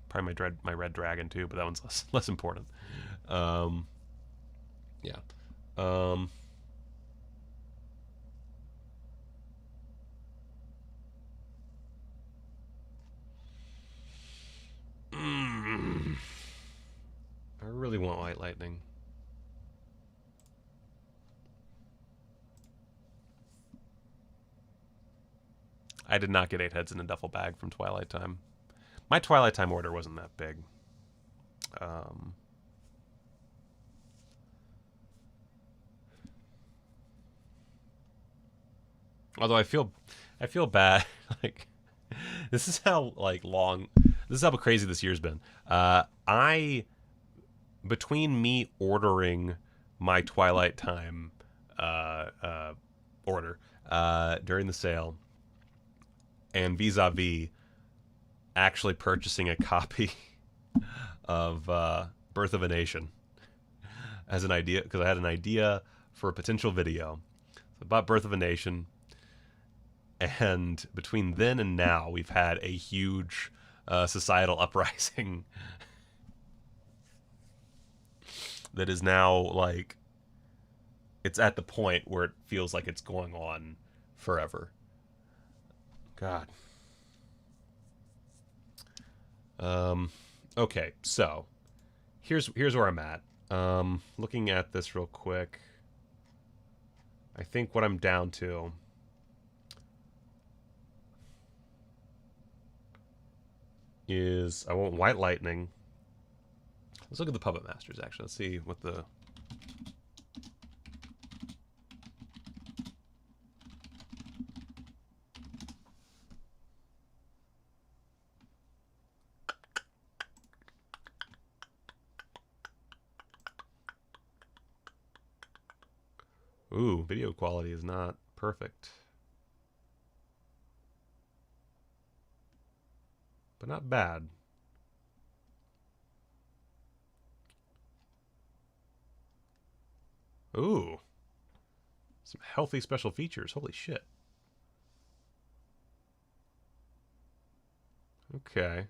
probably my Red Dragon too, but that one's less important. Yeah. I really want White Lightning. I did not get 8 heads in a duffel bag from Twilight Time. My Twilight Time order wasn't that big. Although I feel bad. Like, this is how crazy this year's been. Between me ordering my Twilight Time order during the sale and vis-a-vis actually purchasing a copy of Birth of a Nation as an idea, because I had an idea for a potential video. So I bought Birth of a Nation, and between then and now, we've had a huge societal uprising that is now, like, it's at the point where it feels like it's going on forever. God. Okay, so here's where I'm at. Looking at this real quick, I think what I'm down to is I want White Lightning. Let's look at the Puppet Masters, actually. Let's see what the... Ooh, video quality is not perfect. But not bad. Ooh. Some healthy special features. Holy shit. Okay.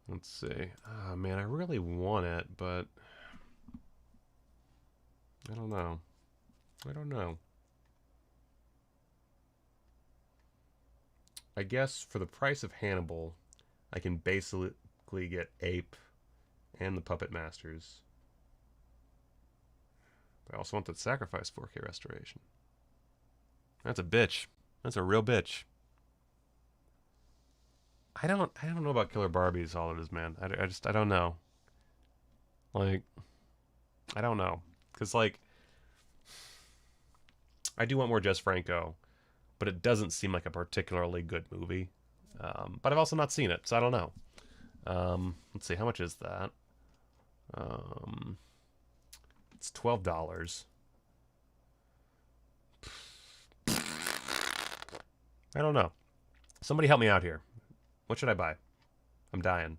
Let's see. Oh, man, I really want it, but I don't know. I don't know. I guess for the price of Hannibal, I can basically get Ape and the Puppet Masters. But I also want that Sacrifice 4K restoration. That's a bitch. That's a real bitch. I don't know about Killer Barbies, all it is, man. I don't know. Like, I don't know. Because, like, I do want more Jess Franco, but it doesn't seem like a particularly good movie. But I've also not seen it, so I don't know. Let's see, how much is that? It's $12. I don't know. Somebody help me out here. What should I buy? I'm dying.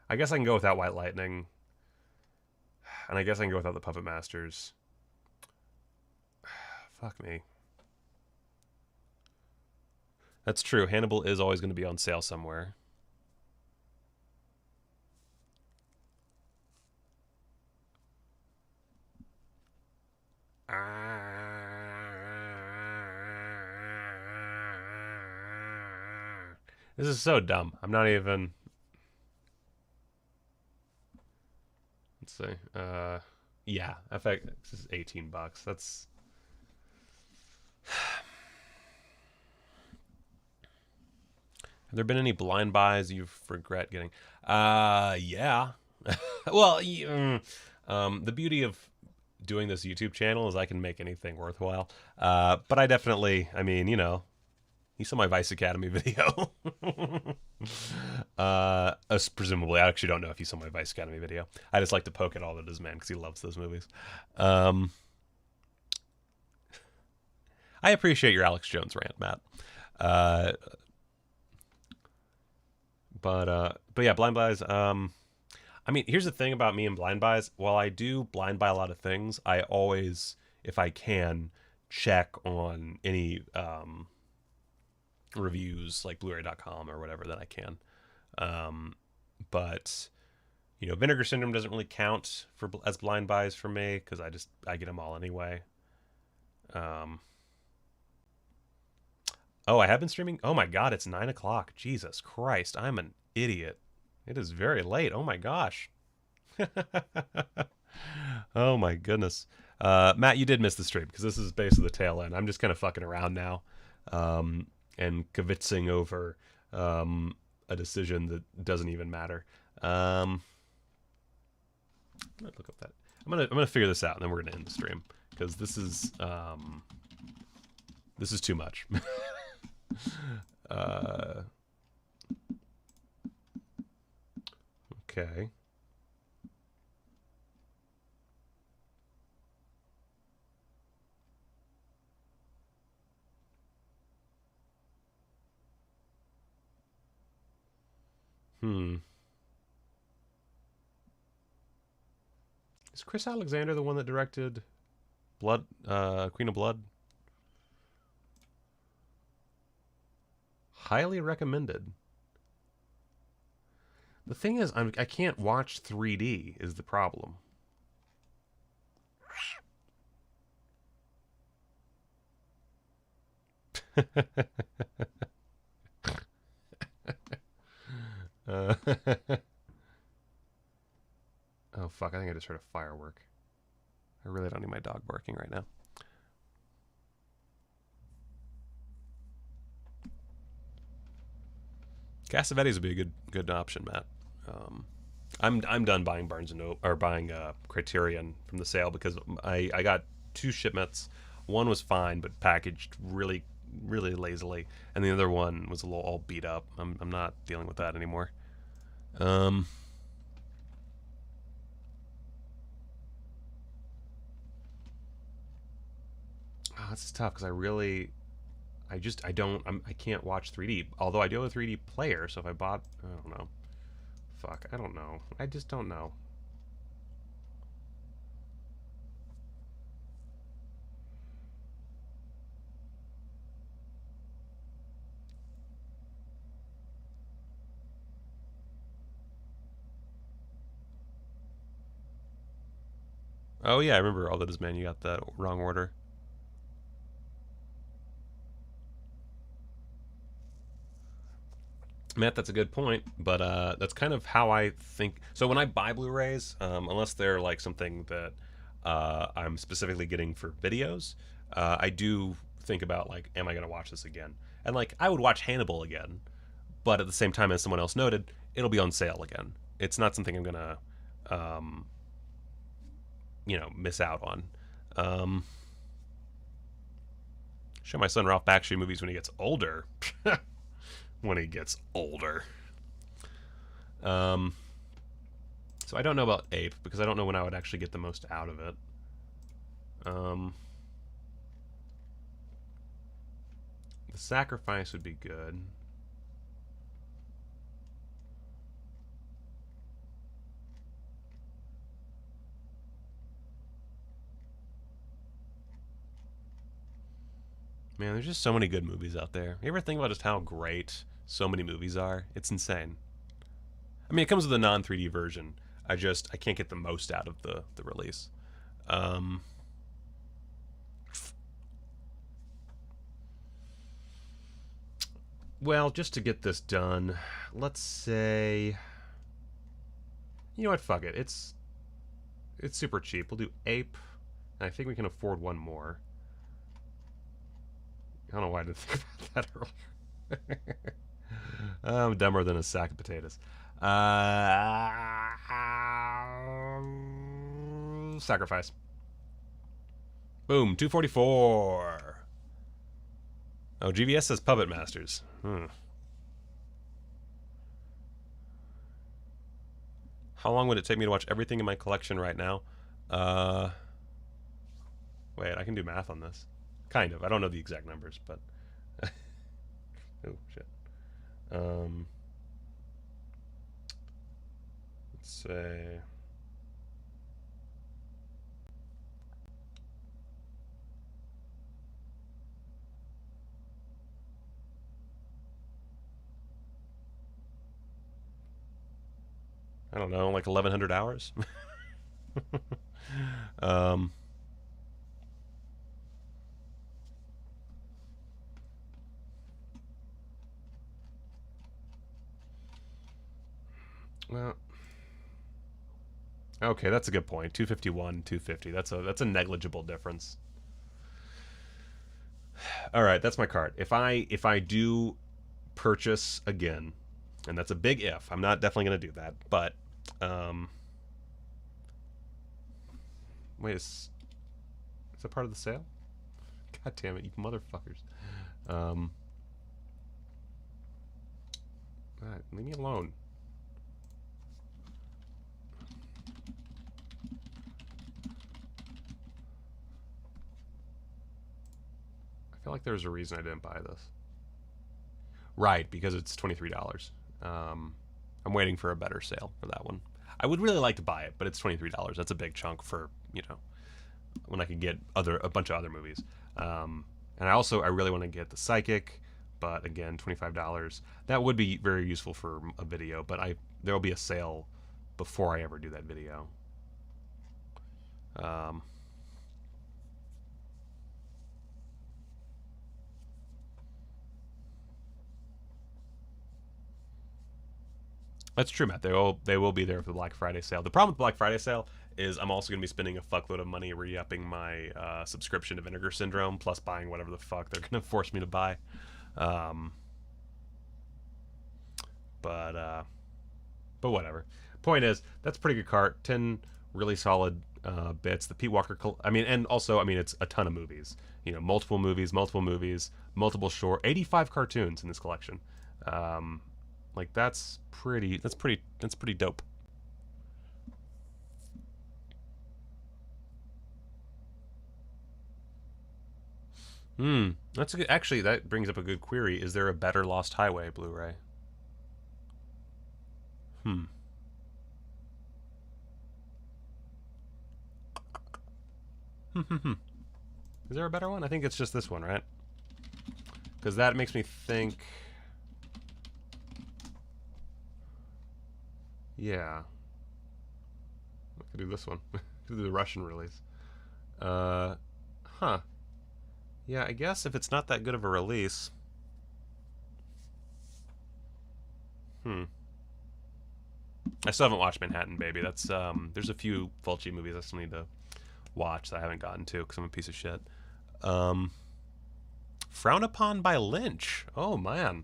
I guess I can go without White Lightning. And I guess I can go without the Puppet Masters. Fuck me. That's true. Hannibal is always going to be on sale somewhere. This is so dumb. I'm not even... Let's see. Yeah, FX is $18. That's... Have there been any blind buys you regret getting? Yeah. Well, the beauty of doing this YouTube channel is I can make anything worthwhile. But I definitely, I mean, you know, you saw my Vice Academy video. Presumably, I actually don't know if you saw my Vice Academy video. I just like to poke at all that is man because he loves those movies. I appreciate your Alex Jones rant, Matt. But yeah, blind buys. I mean, here's the thing about me and blind buys. While I do blind buy a lot of things, I always, if I can, check on any reviews like Blu-ray.com or whatever that I can. But you know, Vinegar Syndrome doesn't really count as blind buys for me because I get them all anyway. Oh, I have been streaming? Oh my god, it's 9 o'clock. Jesus Christ, I'm an idiot. It is very late. Oh my gosh. Oh my goodness. Matt, you did miss the stream because this is basically the tail end. I'm just kind of fucking around now, and kibitzing over a decision that doesn't even matter. I'm gonna look up that. I'm gonna figure this out, and then we're gonna end the stream because this is too much. Okay. Is Chris Alexander the one that directed Blood, Queen of Blood? Highly recommended. The thing is, I can't watch 3D is the problem. Oh fuck, I think I just heard a firework. I really don't need my dog barking right now. Cassavetes would be a good option, Matt. I'm done buying Barnes and Noble or buying Criterion from the sale because I got 2 shipments. One was fine but packaged really lazily, and the other one was a little all beat up. I'm not dealing with that anymore. Oh, this is tough because I can't watch 3D. Although I do have a 3D player, so if I bought, I don't know. Fuck, I don't know. I just don't know. Oh yeah, I remember All That Is Man. You got that wrong order. Matt, that's a good point, but that's kind of how I think. So when I buy Blu-rays, unless they're like something that I'm specifically getting for videos, I do think about like, am I going to watch this again? And like, I would watch Hannibal again, but at the same time, as someone else noted, it'll be on sale again. It's not something I'm gonna, miss out on. Show my son Ralph Bakshi movies when he gets older. When he gets older. So I don't know about Ape because I don't know when I would actually get the most out of it. The Sacrifice would be good. Man, there's just so many good movies out there. You ever think about just how great so many movies are? It's insane. I mean, it comes with a non-3D version. I can't get the most out of the release. Well, just to get this done, let's say... You know what? Fuck it. It's super cheap. We'll do Ape, and I think we can afford one more. I don't know why I didn't think about that earlier. I'm dumber than a sack of potatoes. Sacrifice. Boom, 244. Oh, GVS says Puppet Masters. How long would it take me to watch everything in my collection right now? Wait, I can do math on this. Kind of. I don't know the exact numbers, but... oh, shit. Let's say... I don't know, like 1,100 hours? Well, Okay, that's a good point. 251, 250. That's a negligible difference. All right, that's my cart. If I do purchase again, and that's a big if. I'm not definitely going to do that, but wait, is that part of the sale? God damn it, you motherfuckers. God, leave me alone. I feel like there's a reason I didn't buy this. Right, because it's $23. I'm waiting for a better sale for that one. I would really like to buy it, but it's $23. That's a big chunk for, you know, when I could get a bunch of other movies. And I really want to get The Psychic, but again, $25. That would be very useful for a video, but there will be a sale before I ever do that video. That's true, Matt. They will be there for the Black Friday sale. The problem with the Black Friday sale is I'm also going to be spending a fuckload of money re-upping my subscription to Vinegar Syndrome, plus buying whatever the fuck they're going to force me to buy. But whatever. Point is, that's a pretty good cart. 10 really solid bits. The Pete Walker, and also, it's a ton of movies. You know, multiple movies, multiple short, 85 cartoons in this collection. Like that's pretty dope. That's a good, actually, that brings up a good query. Is there a better Lost Highway Blu-ray? Is there a better one? I think it's just this one, right? Because that makes me think. Yeah. I could do this one. I could do the Russian release. Huh. Yeah, I guess if it's not that good of a release. I still haven't watched Manhattan Baby. That's there's a few Fulci movies I still need to watch that I haven't gotten to because I'm a piece of shit. Frowned Upon by Lynch. Oh man.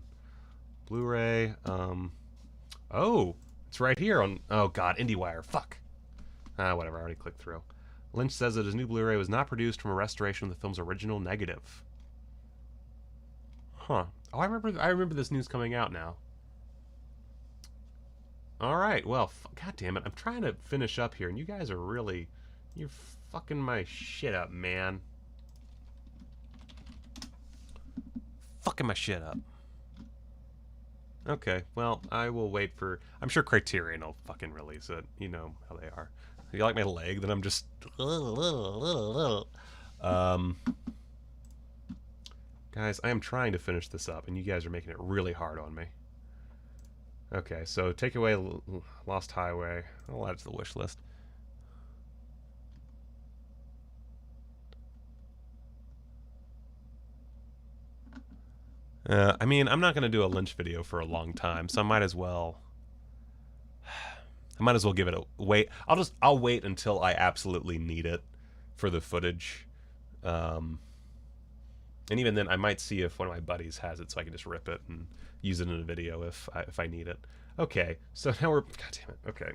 Blu-ray. Oh, it's right here on, oh god, IndieWire. Fuck. Whatever, I already clicked through. Lynch says that his new Blu-ray was not produced from a restoration of the film's original negative. Huh. Oh, I remember this news coming out now. Alright, well, god damn it. I'm trying to finish up here, and you guys are really, you're fucking my shit up, man. Fucking my shit up. Okay, well, I will wait for... I'm sure Criterion will fucking release it. You know how they are. You like my leg? Then I'm just... Guys, I am trying to finish this up, and you guys are making it really hard on me. Okay, so take away Lost Highway. I'll add it to the wish list. I'm not going to do a Lynch video for a long time, so I might as well give it a wait. I'll wait until I absolutely need it for the footage. And even then, I might see if one of my buddies has it, so I can just rip it and use it in a video if I need it. Okay, so now we're... God damn it. Okay.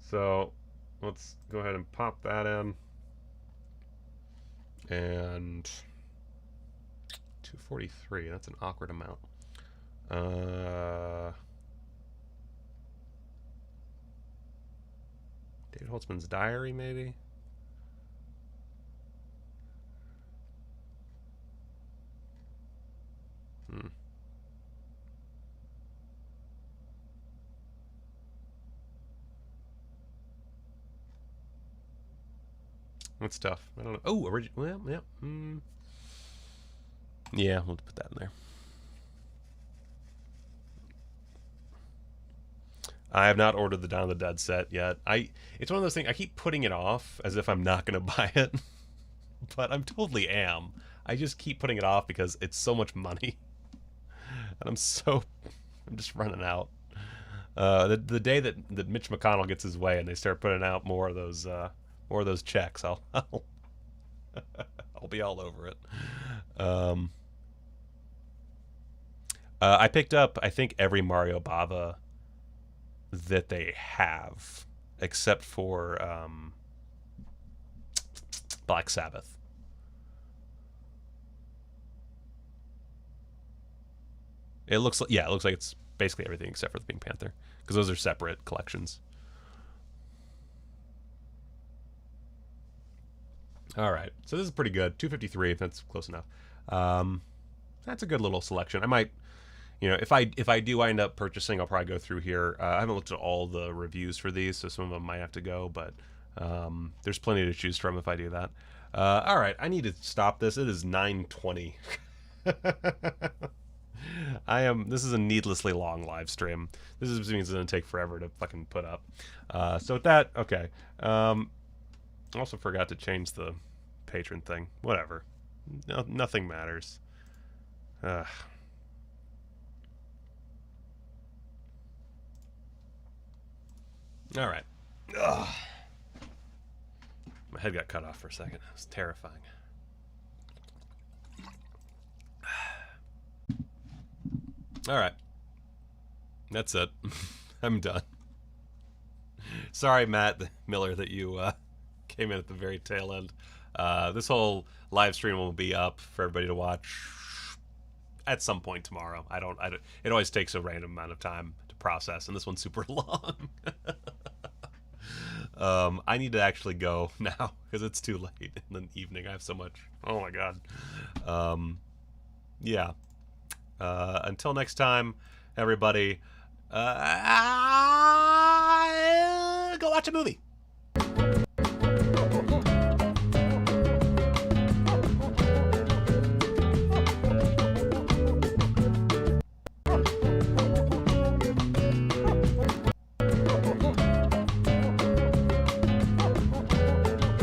So, let's go ahead and pop that in. And... 243, that's an awkward amount. David Holtzman's Diary, maybe? That's tough. I don't know. Oh, original. Well, yeah. Yeah, we'll put that in there. I have not ordered the Dawn of the Dead set yet. It's one of those things, I keep putting it off as if I'm not going to buy it. But I totally am. I just keep putting it off because it's so much money. And I'm just running out. The day that Mitch McConnell gets his way and they start putting out more of those checks, I'll be all over it. I picked up, I think, every Mario Bava that they have, except for Black Sabbath. It looks like it's basically everything except for the Pink Panther, because those are separate collections. All right, so this is pretty good. 253, that's close enough. That's a good little selection. I might, if I do end up purchasing, I'll probably go through here. I haven't looked at all the reviews for these, so some of them might have to go, but there's plenty to choose from if I do that. All right, I need to stop this. It is 9:20. This is a needlessly long live stream. This means it's going to take forever to fucking put up. So with that, okay. Also forgot to change the patron thing. Whatever. No, nothing matters. All right. Ugh. My head got cut off for a second. It was terrifying. All right. That's it. I'm done. Sorry, Matt Miller, that you came in at the very tail end. This whole live stream will be up for everybody to watch at some point tomorrow. I don't. It always takes a random amount of time to process, and this one's super long. I need to actually go now because it's too late in the evening. I have so much. Oh my god. Yeah. Until next time, everybody. Go watch a movie.